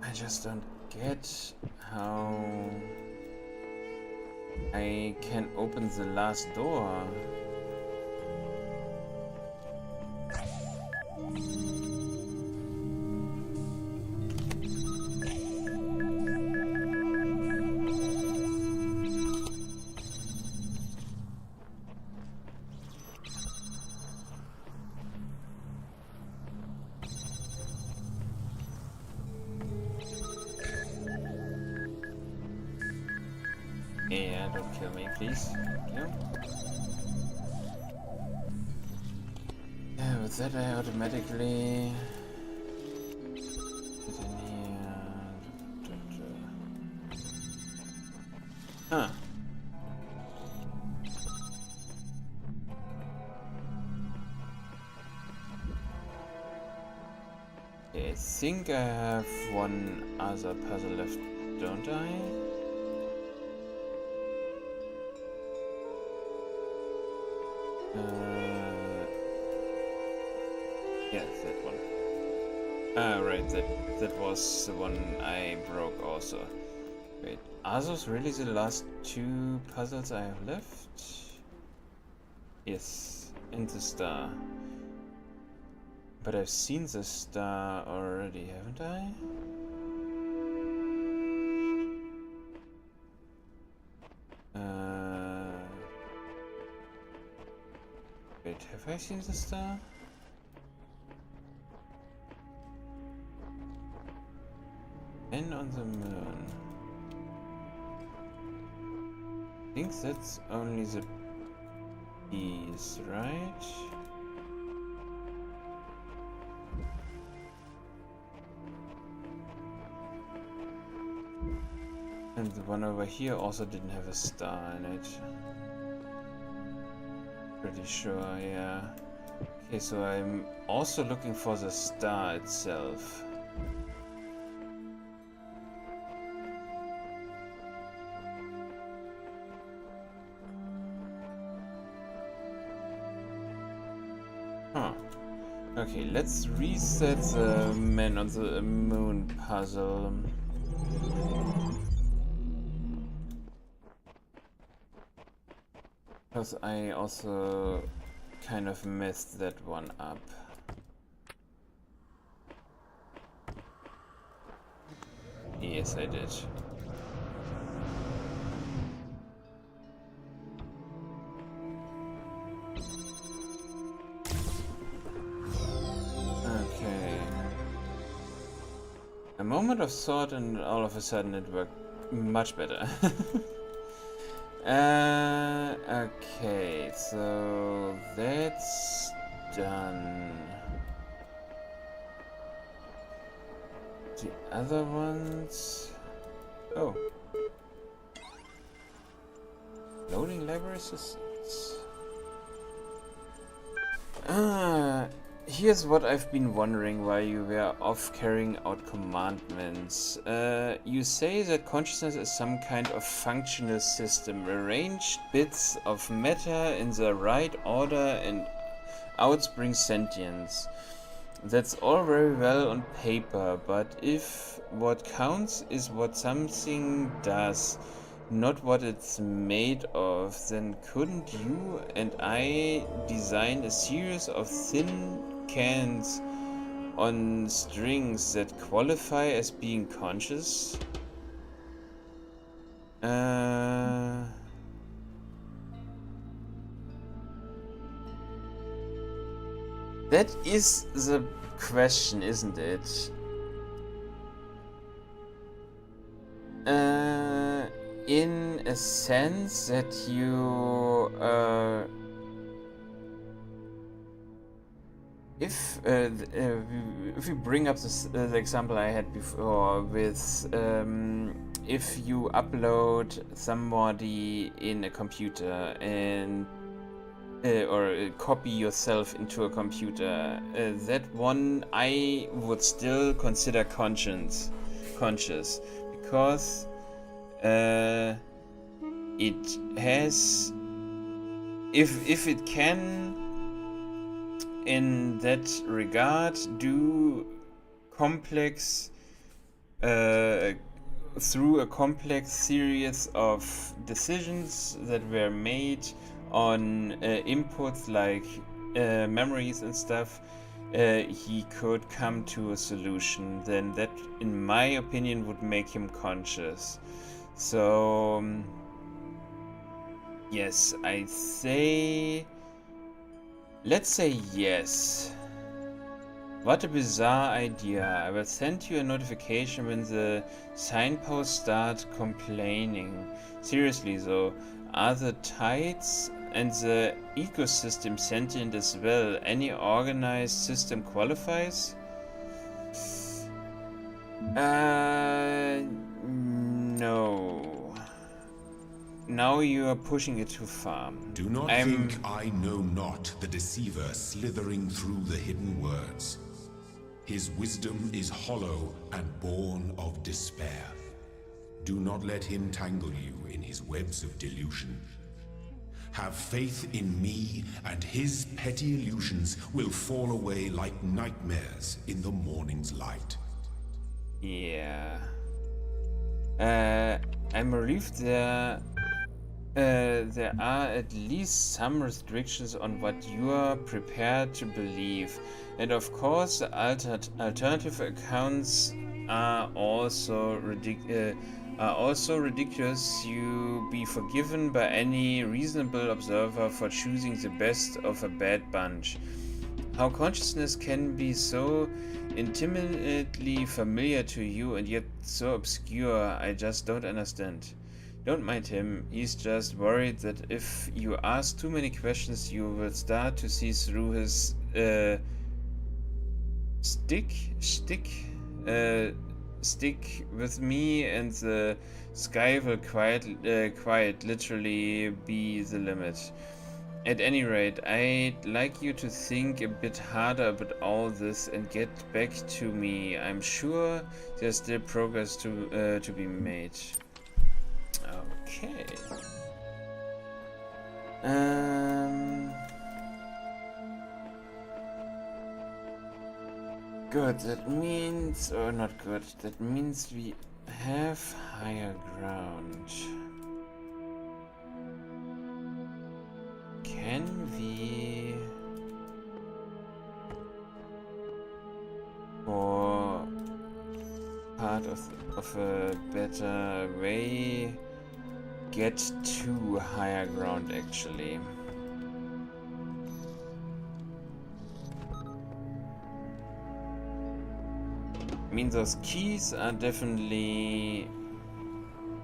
I just don't get how I can open the last door. Yeah, don't kill me, please. Thank you. Yeah, with that I automatically get in here. Huh. I think I have one other puzzle left, don't I? Yeah, that one. Ah, right, that was the one I broke also. Wait, are those really the last two puzzles I have left? Yes, and the star. But I've seen the star already, haven't I? Wait, have I seen the star? And on the moon. I think that's only the piece, right? And the one over here also didn't have a star in it. Pretty sure, yeah. Okay, so I'm also looking for the star itself. Huh. Okay, let's reset the Man on the Moon puzzle. Because I also kind of messed that one up. Yes, I did. Okay. A moment of thought and all of a sudden it worked much better. Okay, so that's done. The other ones... Oh. Loading library assistance. Here's what I've been wondering while you were off carrying out commandments. You say that consciousness is some kind of functional system, arranged bits of matter in the right order and out springs sentience. That's all very well on paper, but if what counts is what something does, not what it's made of, then couldn't you and I design a series of thin cans on strings that qualify as being conscious? That is the question, isn't it? In a sense that you, if we bring up this, the example I had before with if you upload somebody in a computer and or copy yourself into a computer, that one I would still consider conscious because it has, if it can in that regard do complex through a complex series of decisions that were made on inputs like memories and stuff, he could come to a solution, then that in my opinion would make him conscious. So yes, I say, let's say yes. What a bizarre idea. I will send you a notification when the signposts start complaining. Seriously though, are the tides and the ecosystem sentient as well? Any organized system qualifies? No. Now you are pushing it too far. Do not think I know not the deceiver slithering through the hidden words. His wisdom is hollow and born of despair. Do not let him tangle you in his webs of delusion. Have faith in me, and his petty illusions will fall away like nightmares in the morning's light. Yeah. I'm relieved there are at least some restrictions on what you are prepared to believe. And of course, the alternative accounts are also ridiculous. You be forgiven by any reasonable observer for choosing the best of a bad bunch. How consciousness can be so intimately familiar to you and yet so obscure, I just don't understand. Don't mind him, he's just worried that if you ask too many questions you will start to see through his stick with me, and the sky will quite literally be the limit. At any rate, I'd like you to think a bit harder about all this and get back to me. I'm sure there's still progress to be made. Okay. Good, that means, or not good, that means we have higher ground. of a better way get to higher ground actually. I mean, those keys are definitely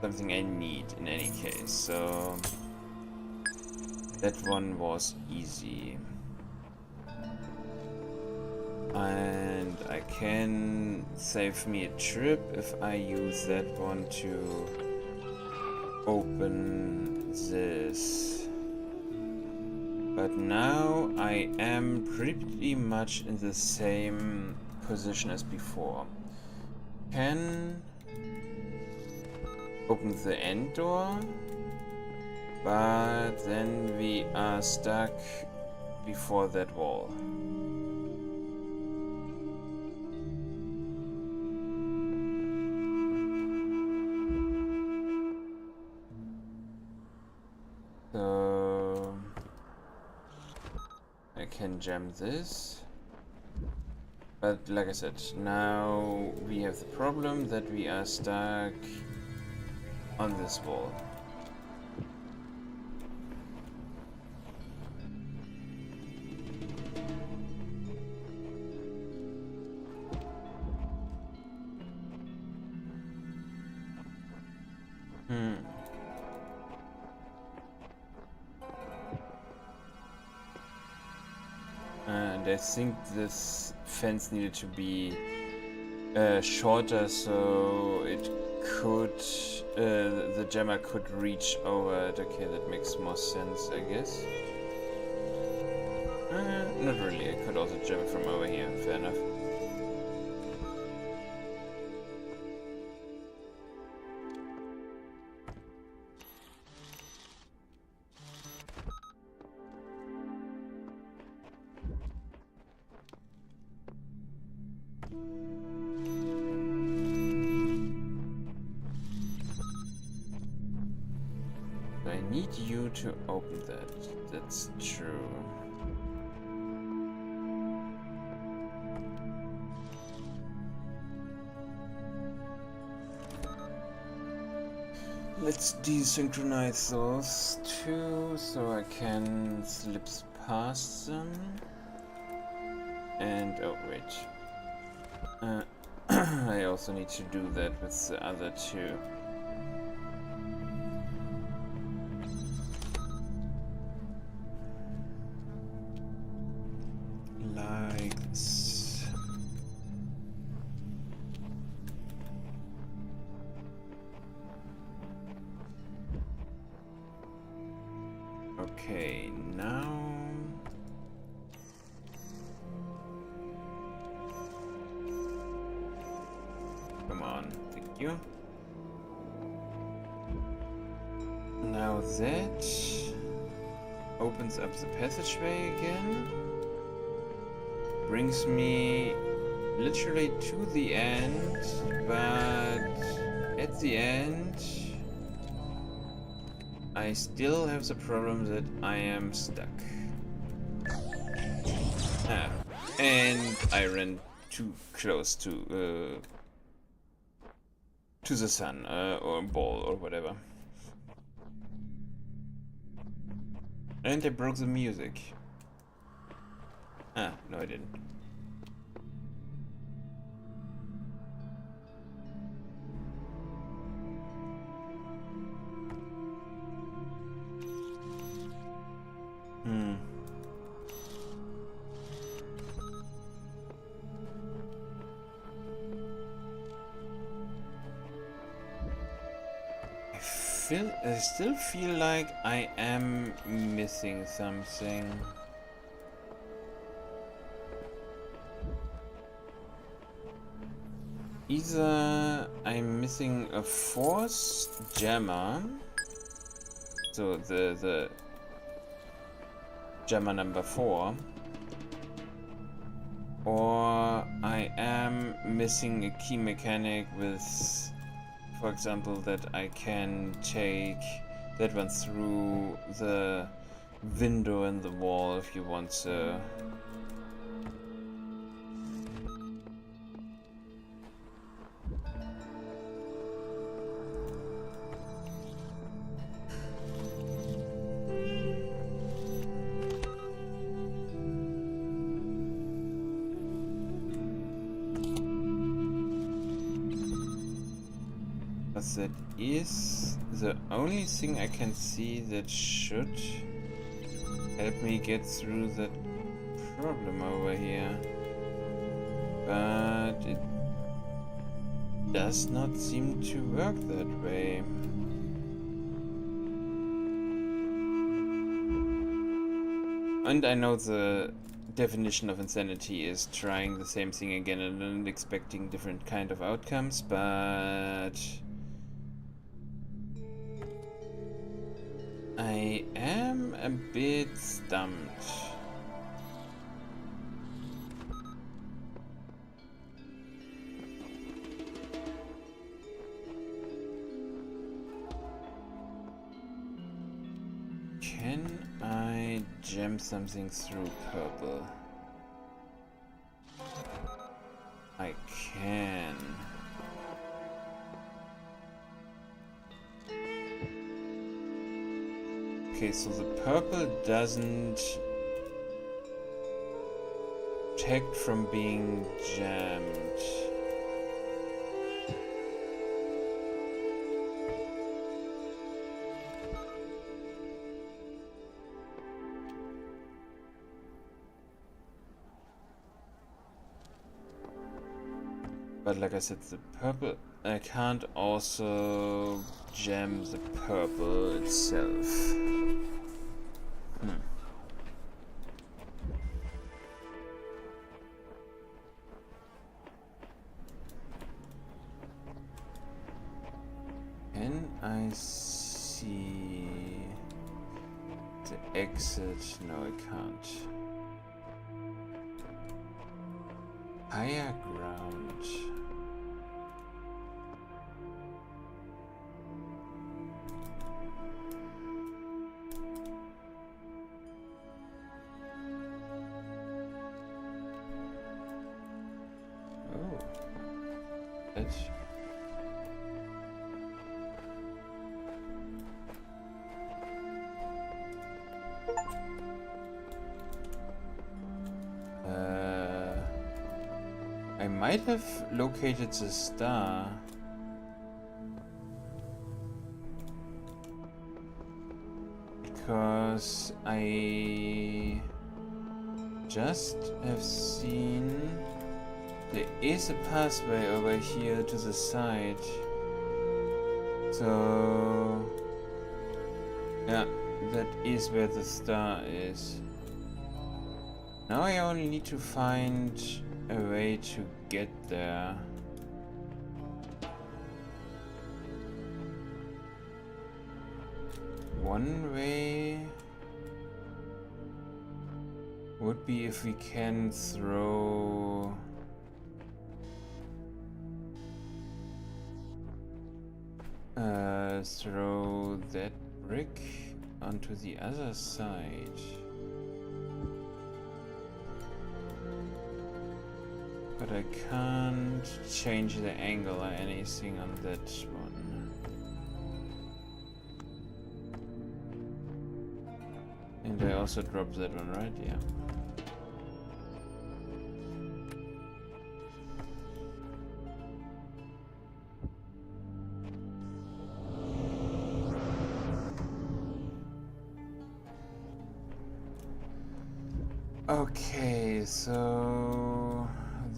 something I need in any case, so that one was easy. And I can save me a trip if I use that one to open this. But now I am pretty much in the same position as before. Can open the end door, but then we are stuck before that wall. So I can jam this. But like I said, now we have the problem that we are stuck on this wall. And I think this fence needed to be shorter so it could, the jammer could reach over it. Okay, that makes more sense, I guess. Not really, I could also jam it from over here, fair enough. I need you to open that. That's true. Let's desynchronize those two so I can slip past them. And oh wait. I also need to do that with the other two. Like this. Okay, now come on, thank you. Now that opens up the passageway again. Brings me literally to the end, but at the end I still have the problem that I am stuck. And I ran too close to the sun or ball or whatever. And I broke the music. No I didn't. I still feel like I am missing something. Either I'm missing a fourth jammer, so the jammer number 4, or I am missing a key mechanic with, for example, that I can take that one through the window in the wall if you want to. that is the only thing I can see that should help me get through that problem over here. But it does not seem to work that way. And I know the definition of insanity is trying the same thing again and expecting different kind of outcomes, but I am a bit stumped. Can I jam something through purple? I can. Okay, so the purple doesn't protect from being jammed. But like I said, the purple, I can't also jam the purple itself. Can I see the exit? No, I can't. Higher ground. Oh, that's I might have located the star. Because I just have seen there is a pathway over here to the side. So yeah, that is where the star is. Now I only need to find a way to get there. One way would be if we can throw that brick onto the other side. But I can't change the angle or anything on that one. And I also dropped that one, right? Yeah. Okay, so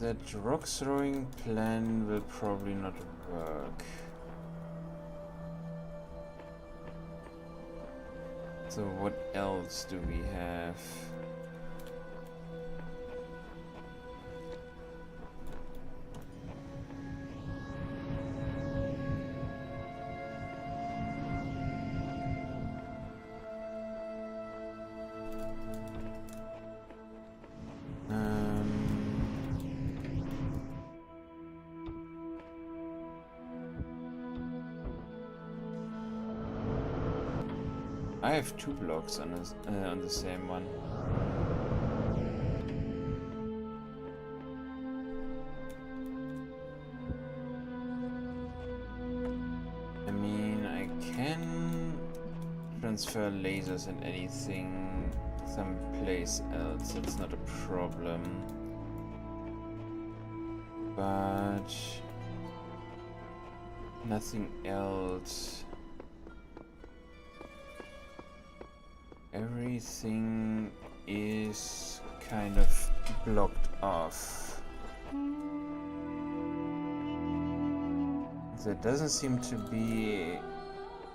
that rock throwing plan will probably not work. So what else do we have? I have 2 blocks on the same one. I mean, I can transfer lasers and anything someplace else. It's not a problem. But Nothing else. Everything is kind of blocked off. There doesn't seem to be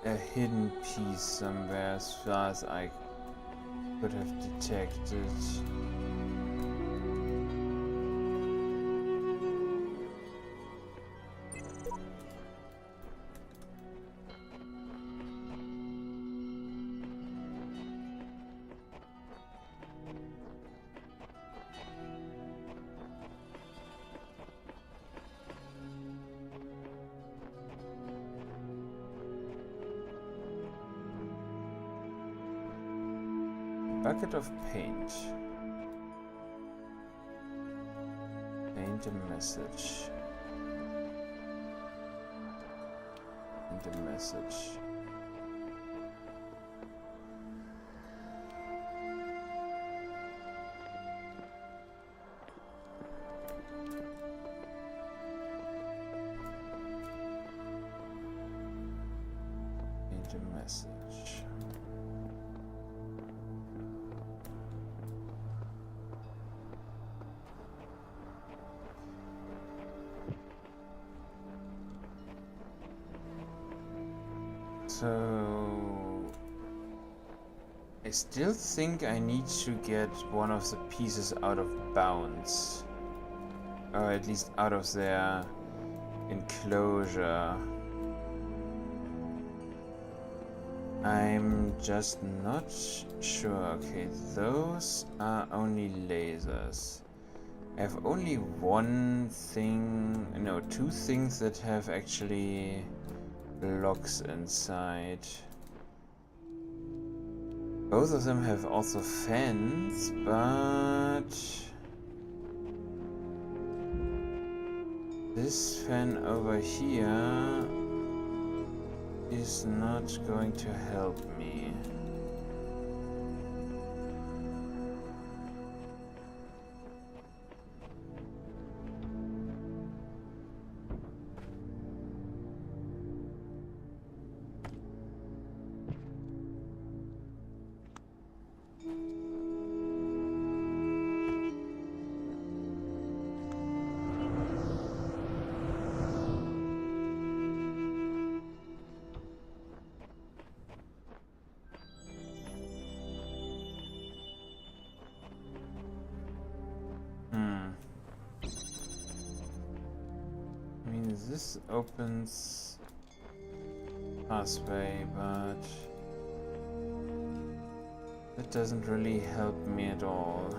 a hidden piece somewhere as far as I could have detected. Bucket of paint. Paint a message. Paint a message. Paint a message. So I still think I need to get one of the pieces out of bounds, or at least out of their enclosure. I'm just not sure. Okay, those are only lasers. I have only one thing, no, two things that have actually locks inside. Both of them have also fans, but this fan over here is not going to help me. This opens pathway, but that doesn't really help me at all.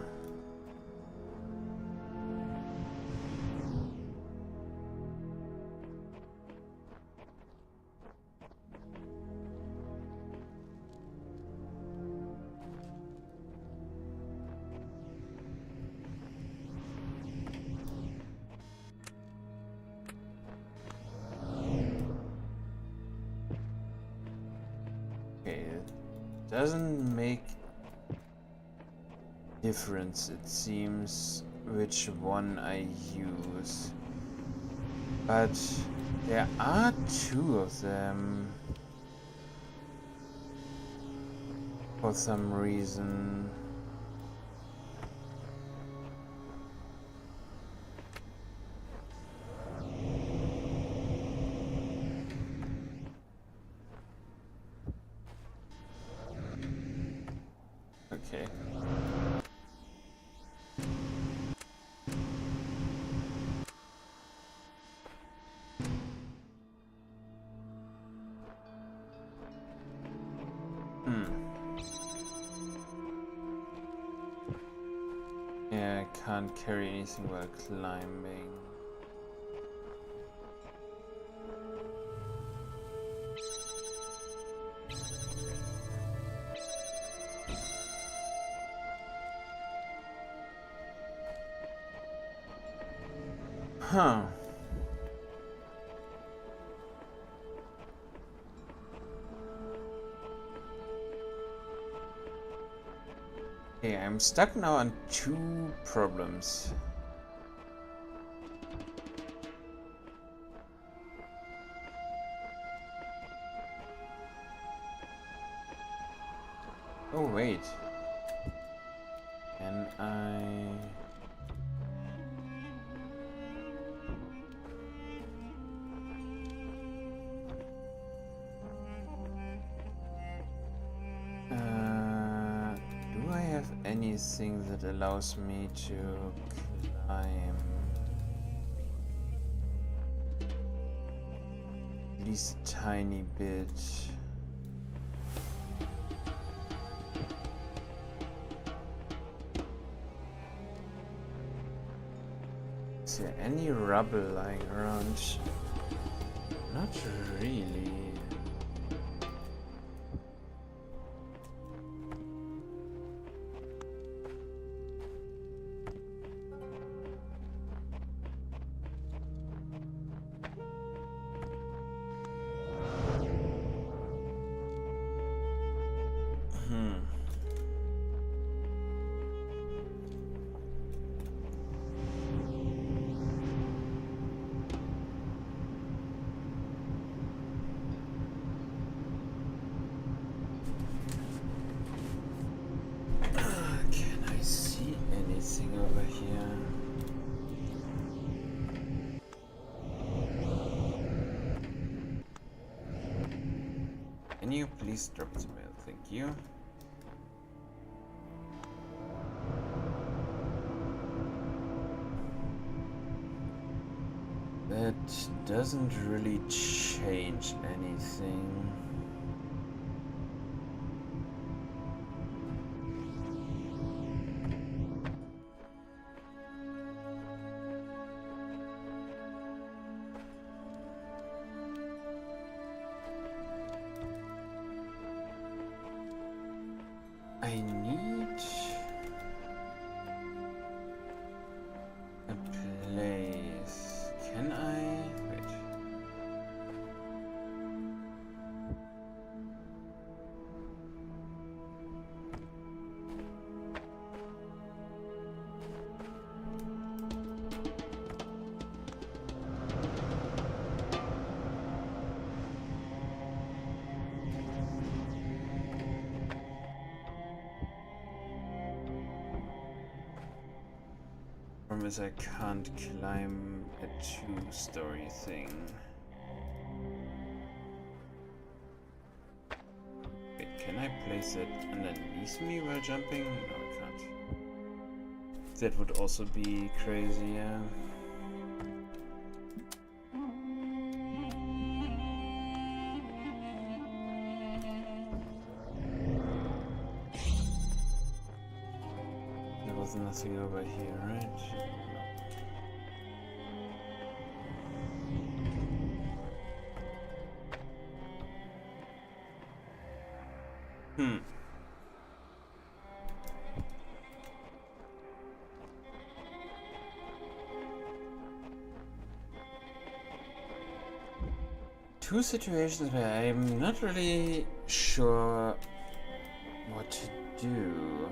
Doesn't make difference, it seems, which one I use. But there are two of them for some reason. Okay. Yeah, I can't carry anything while climbing. Huh. Okay, I'm stuck now on two problems. Oh wait. Can I... do I have anything that allows me to climb? At least a tiny bit. Is there any rubble lying around? Not really. Can I see anything over here? Can you please drop the mail? Thank you. That doesn't really change anything. I need a place. Can I? Wait. Problem is I can't climb a two-story thing. Wait, can I place it underneath me while jumping? No, I can't. That would also be crazy, yeah. There was nothing over here, right? Hmm. Two situations where I'm not really sure what to do.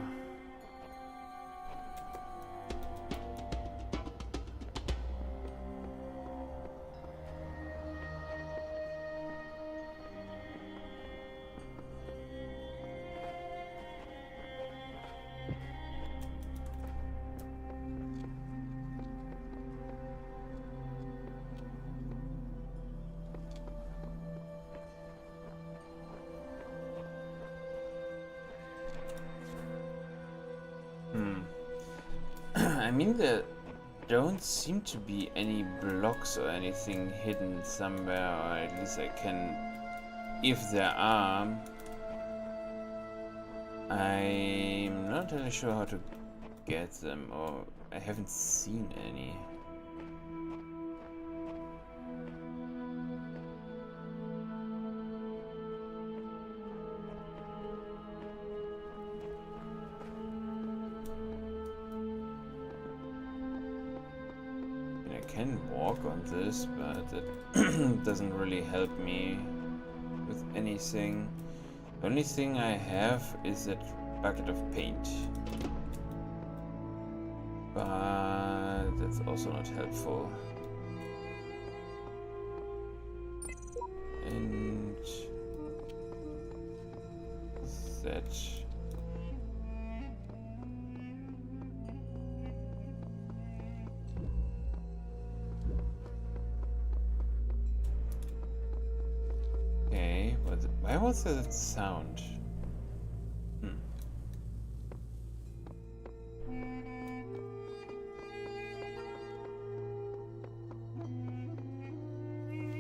I mean, there don't seem to be any blocks or anything hidden somewhere, or at least I can... If there are... I'm not really sure how to get them, or I haven't seen any. I can walk on this, but it doesn't really help me with anything. The only thing I have is that bucket of paint. But that's also not helpful. And that was that sound?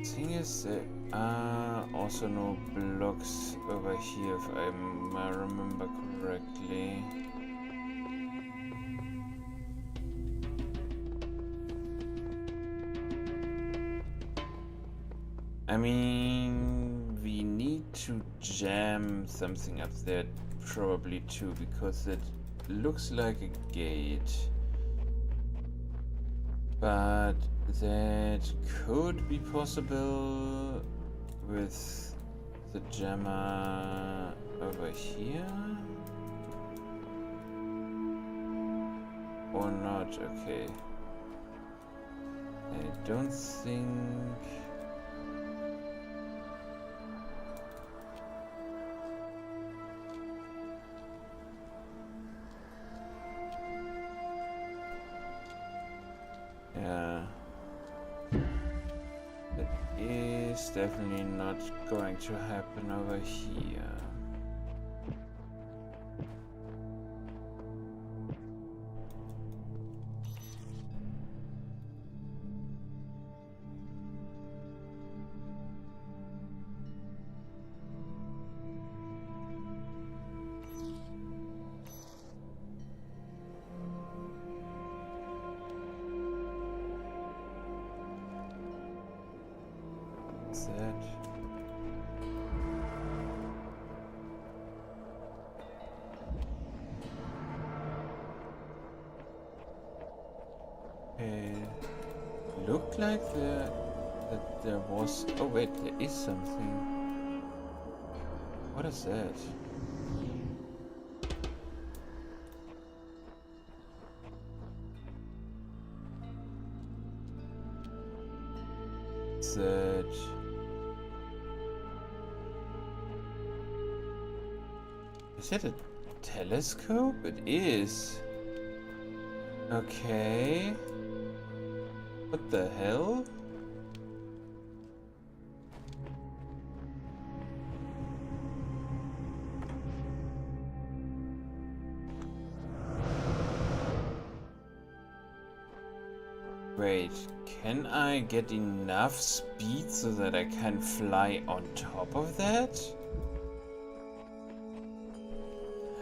Thing is, there are also no blocks over here, if I remember correctly. I mean, we need to jam something up there probably too, because it looks like a gate. But that could be possible with the jammer over here? Or not? Okay. I don't think... Yeah, that is definitely not going to happen over here. That. Looked like that there was. Oh wait, there is something. What is that? That. Is that a telescope? It is. Okay. What the hell? Wait, can I get enough speed so that I can fly on top of that?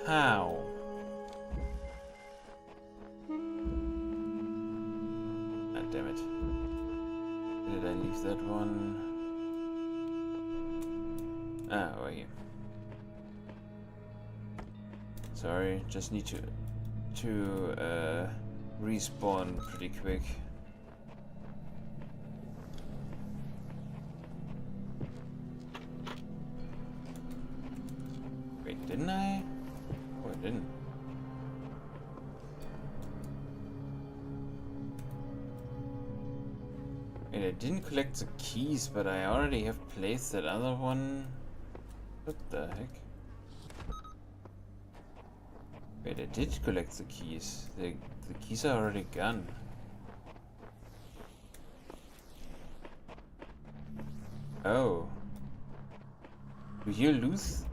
How? Ah, damn it. Did I leave that one? Ah, over here. Sorry, just need to respawn pretty quick. Wait, didn't I? Oh, I didn't. Wait, I didn't collect the keys, but I already have placed that other one. What the heck? Wait, I did collect the keys. The keys are already gone. Oh. Do you lose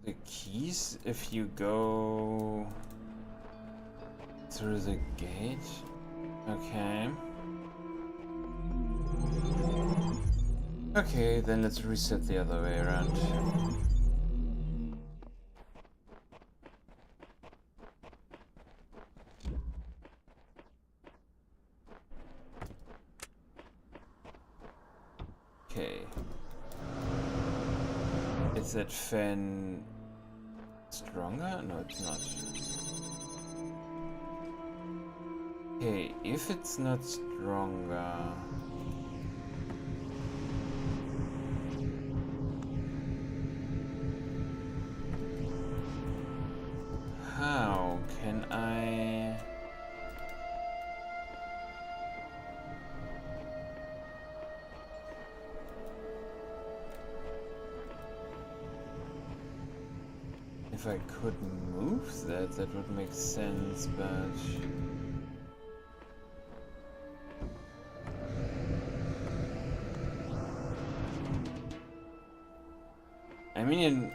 the keys if you go through the gate? Okay. Okay, then let's reset the other way around. Okay. Is that fan stronger? No, it's not. Okay, if it's not stronger... How can I... If I could move that, that would make sense, but... I mean,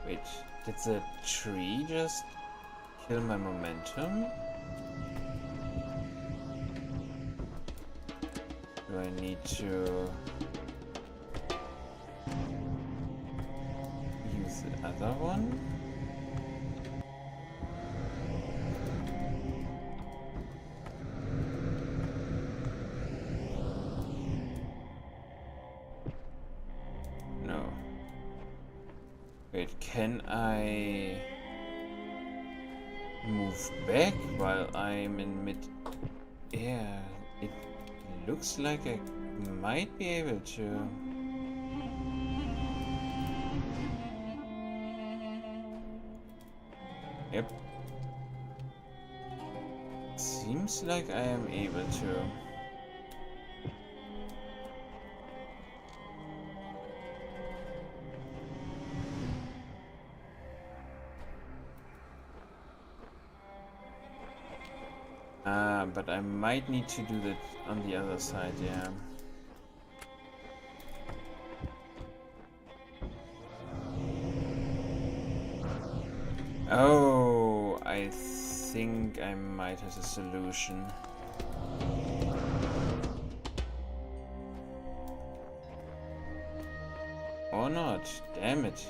wait, did the tree just kill my momentum? Do I need to use the other one? No. Wait, can I move back while I'm in mid-air? It looks like I might be able to. Yep. Seems like I am able to. But I might need to do that on the other side, yeah. Oh, I think I might have a solution. Or not, damn it.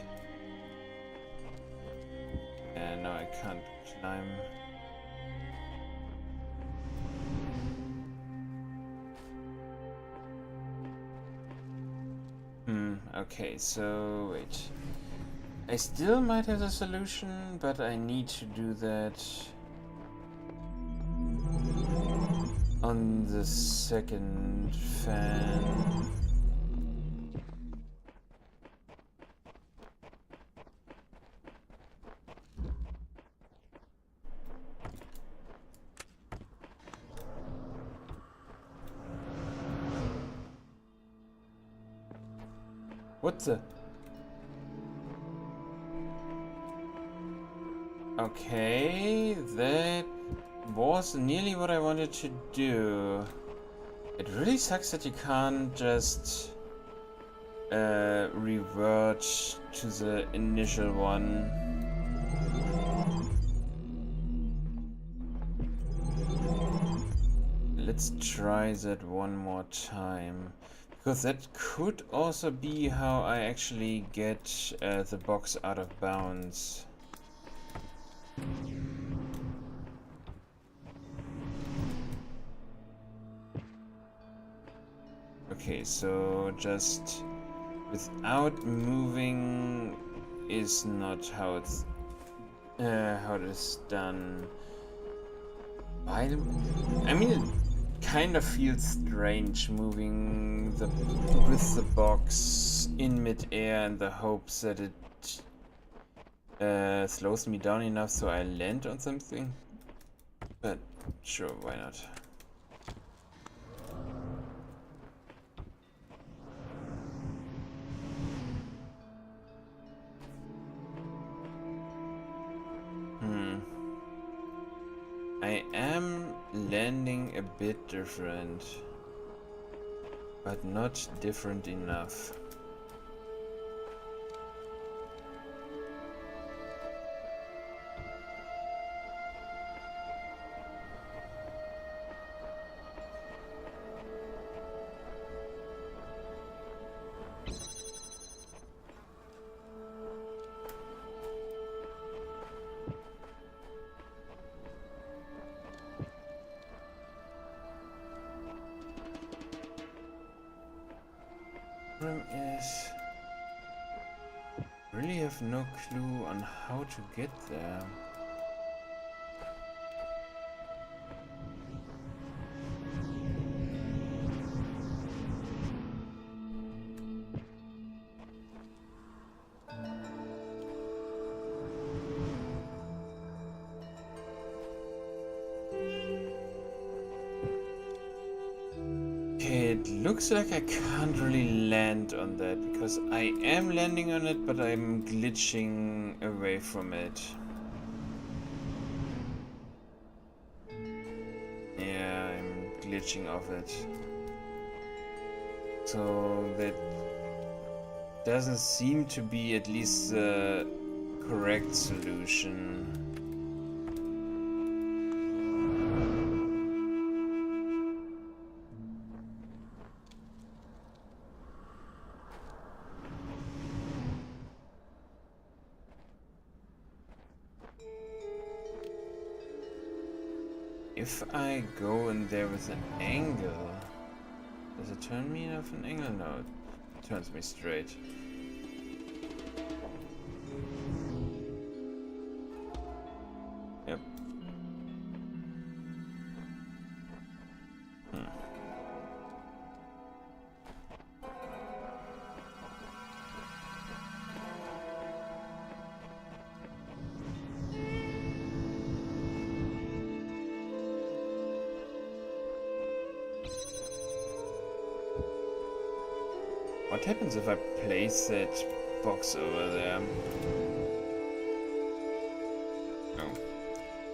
No, I can't climb. Okay, so wait. I still might have a solution, but I need to do that on the second fan. What the? Okay, that was nearly what I wanted to do. It really sucks that you can't just revert to the initial one. Let's try that one more time. Because that could also be how I actually get the box out of bounds. Okay, so just without moving is not how it is done. I mean, it kind of feels strange moving with the box in mid-air in the hopes that it slows me down enough so I land on something. But sure, why not? I am landing a bit different, but not different enough. Is really have no clue on how to get there. It looks like I can't really land on that because I am landing on it, but I'm glitching away from it. Yeah, I'm glitching off it. So that doesn't seem to be at least the correct solution. If I go in there with an angle, does it turn me off an angle? No, it turns me straight. Yep. What happens if I place that box over there? Oh.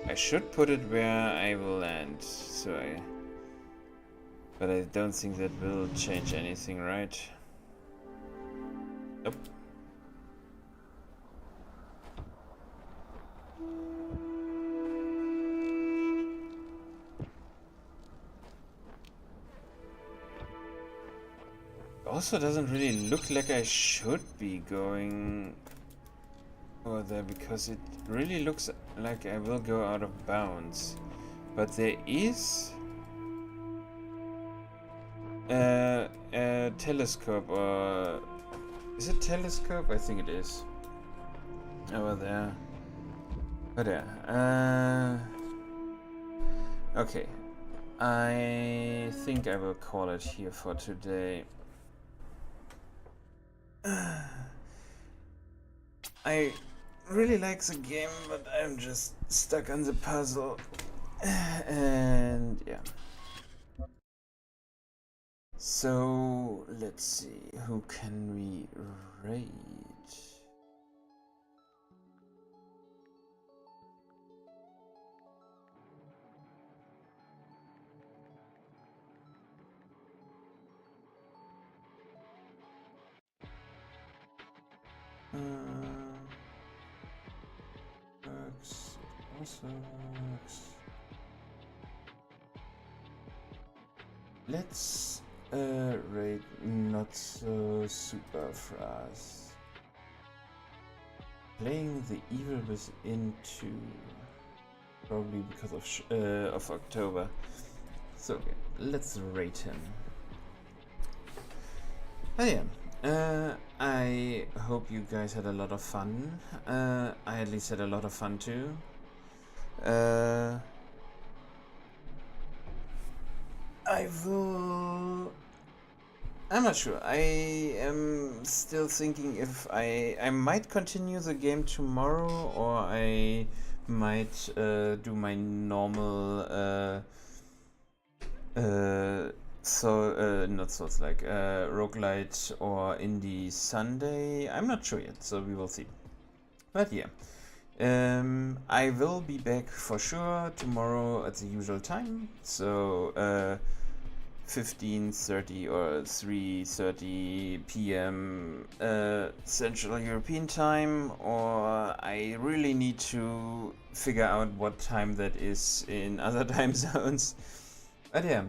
I should put it where I will land, but I don't think that will change anything, right? Nope. Also doesn't really look like I should be going over there, because it really looks like I will go out of bounds. But there is a telescope, or is it telescope? I think it is over there. But yeah, okay. I think I will call it here for today. I really like the game, but I'm just stuck on the puzzle. And yeah. So let's see, who can we raid? Works. It also works. Let's raid not so super fast. Playing the Evil Within 2, probably because of October. So okay, let's rate him. Oh yeah. I hope you guys had a lot of fun. I at least had a lot of fun too. I'm not sure. I am still thinking if I might continue the game tomorrow, or I might do my normal not Souls like roguelite or indie Sunday. I'm not sure yet, so we will see. But yeah, I will be back for sure tomorrow at the usual time. So 15:30 or 3:30 p.m. Central European time, or I really need to figure out what time that is in other time zones. But yeah,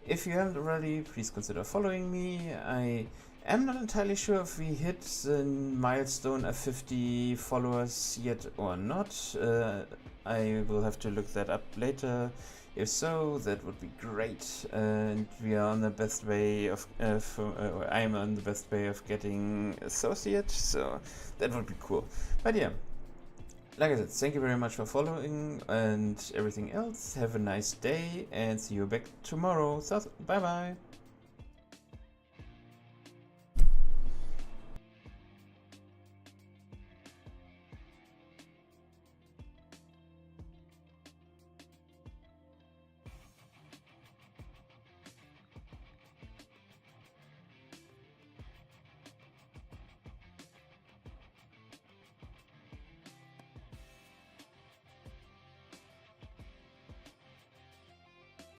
if you haven't already, please consider following me. I am not entirely sure if we hit the milestone of 50 followers yet or not. I will have to look that up later. If so, that would be great. And we are on the best way of, I'm on the best way of getting associate, so that would be cool. But yeah. Like I said, thank you very much for following and everything else. Have a nice day and see you back tomorrow. So, bye bye.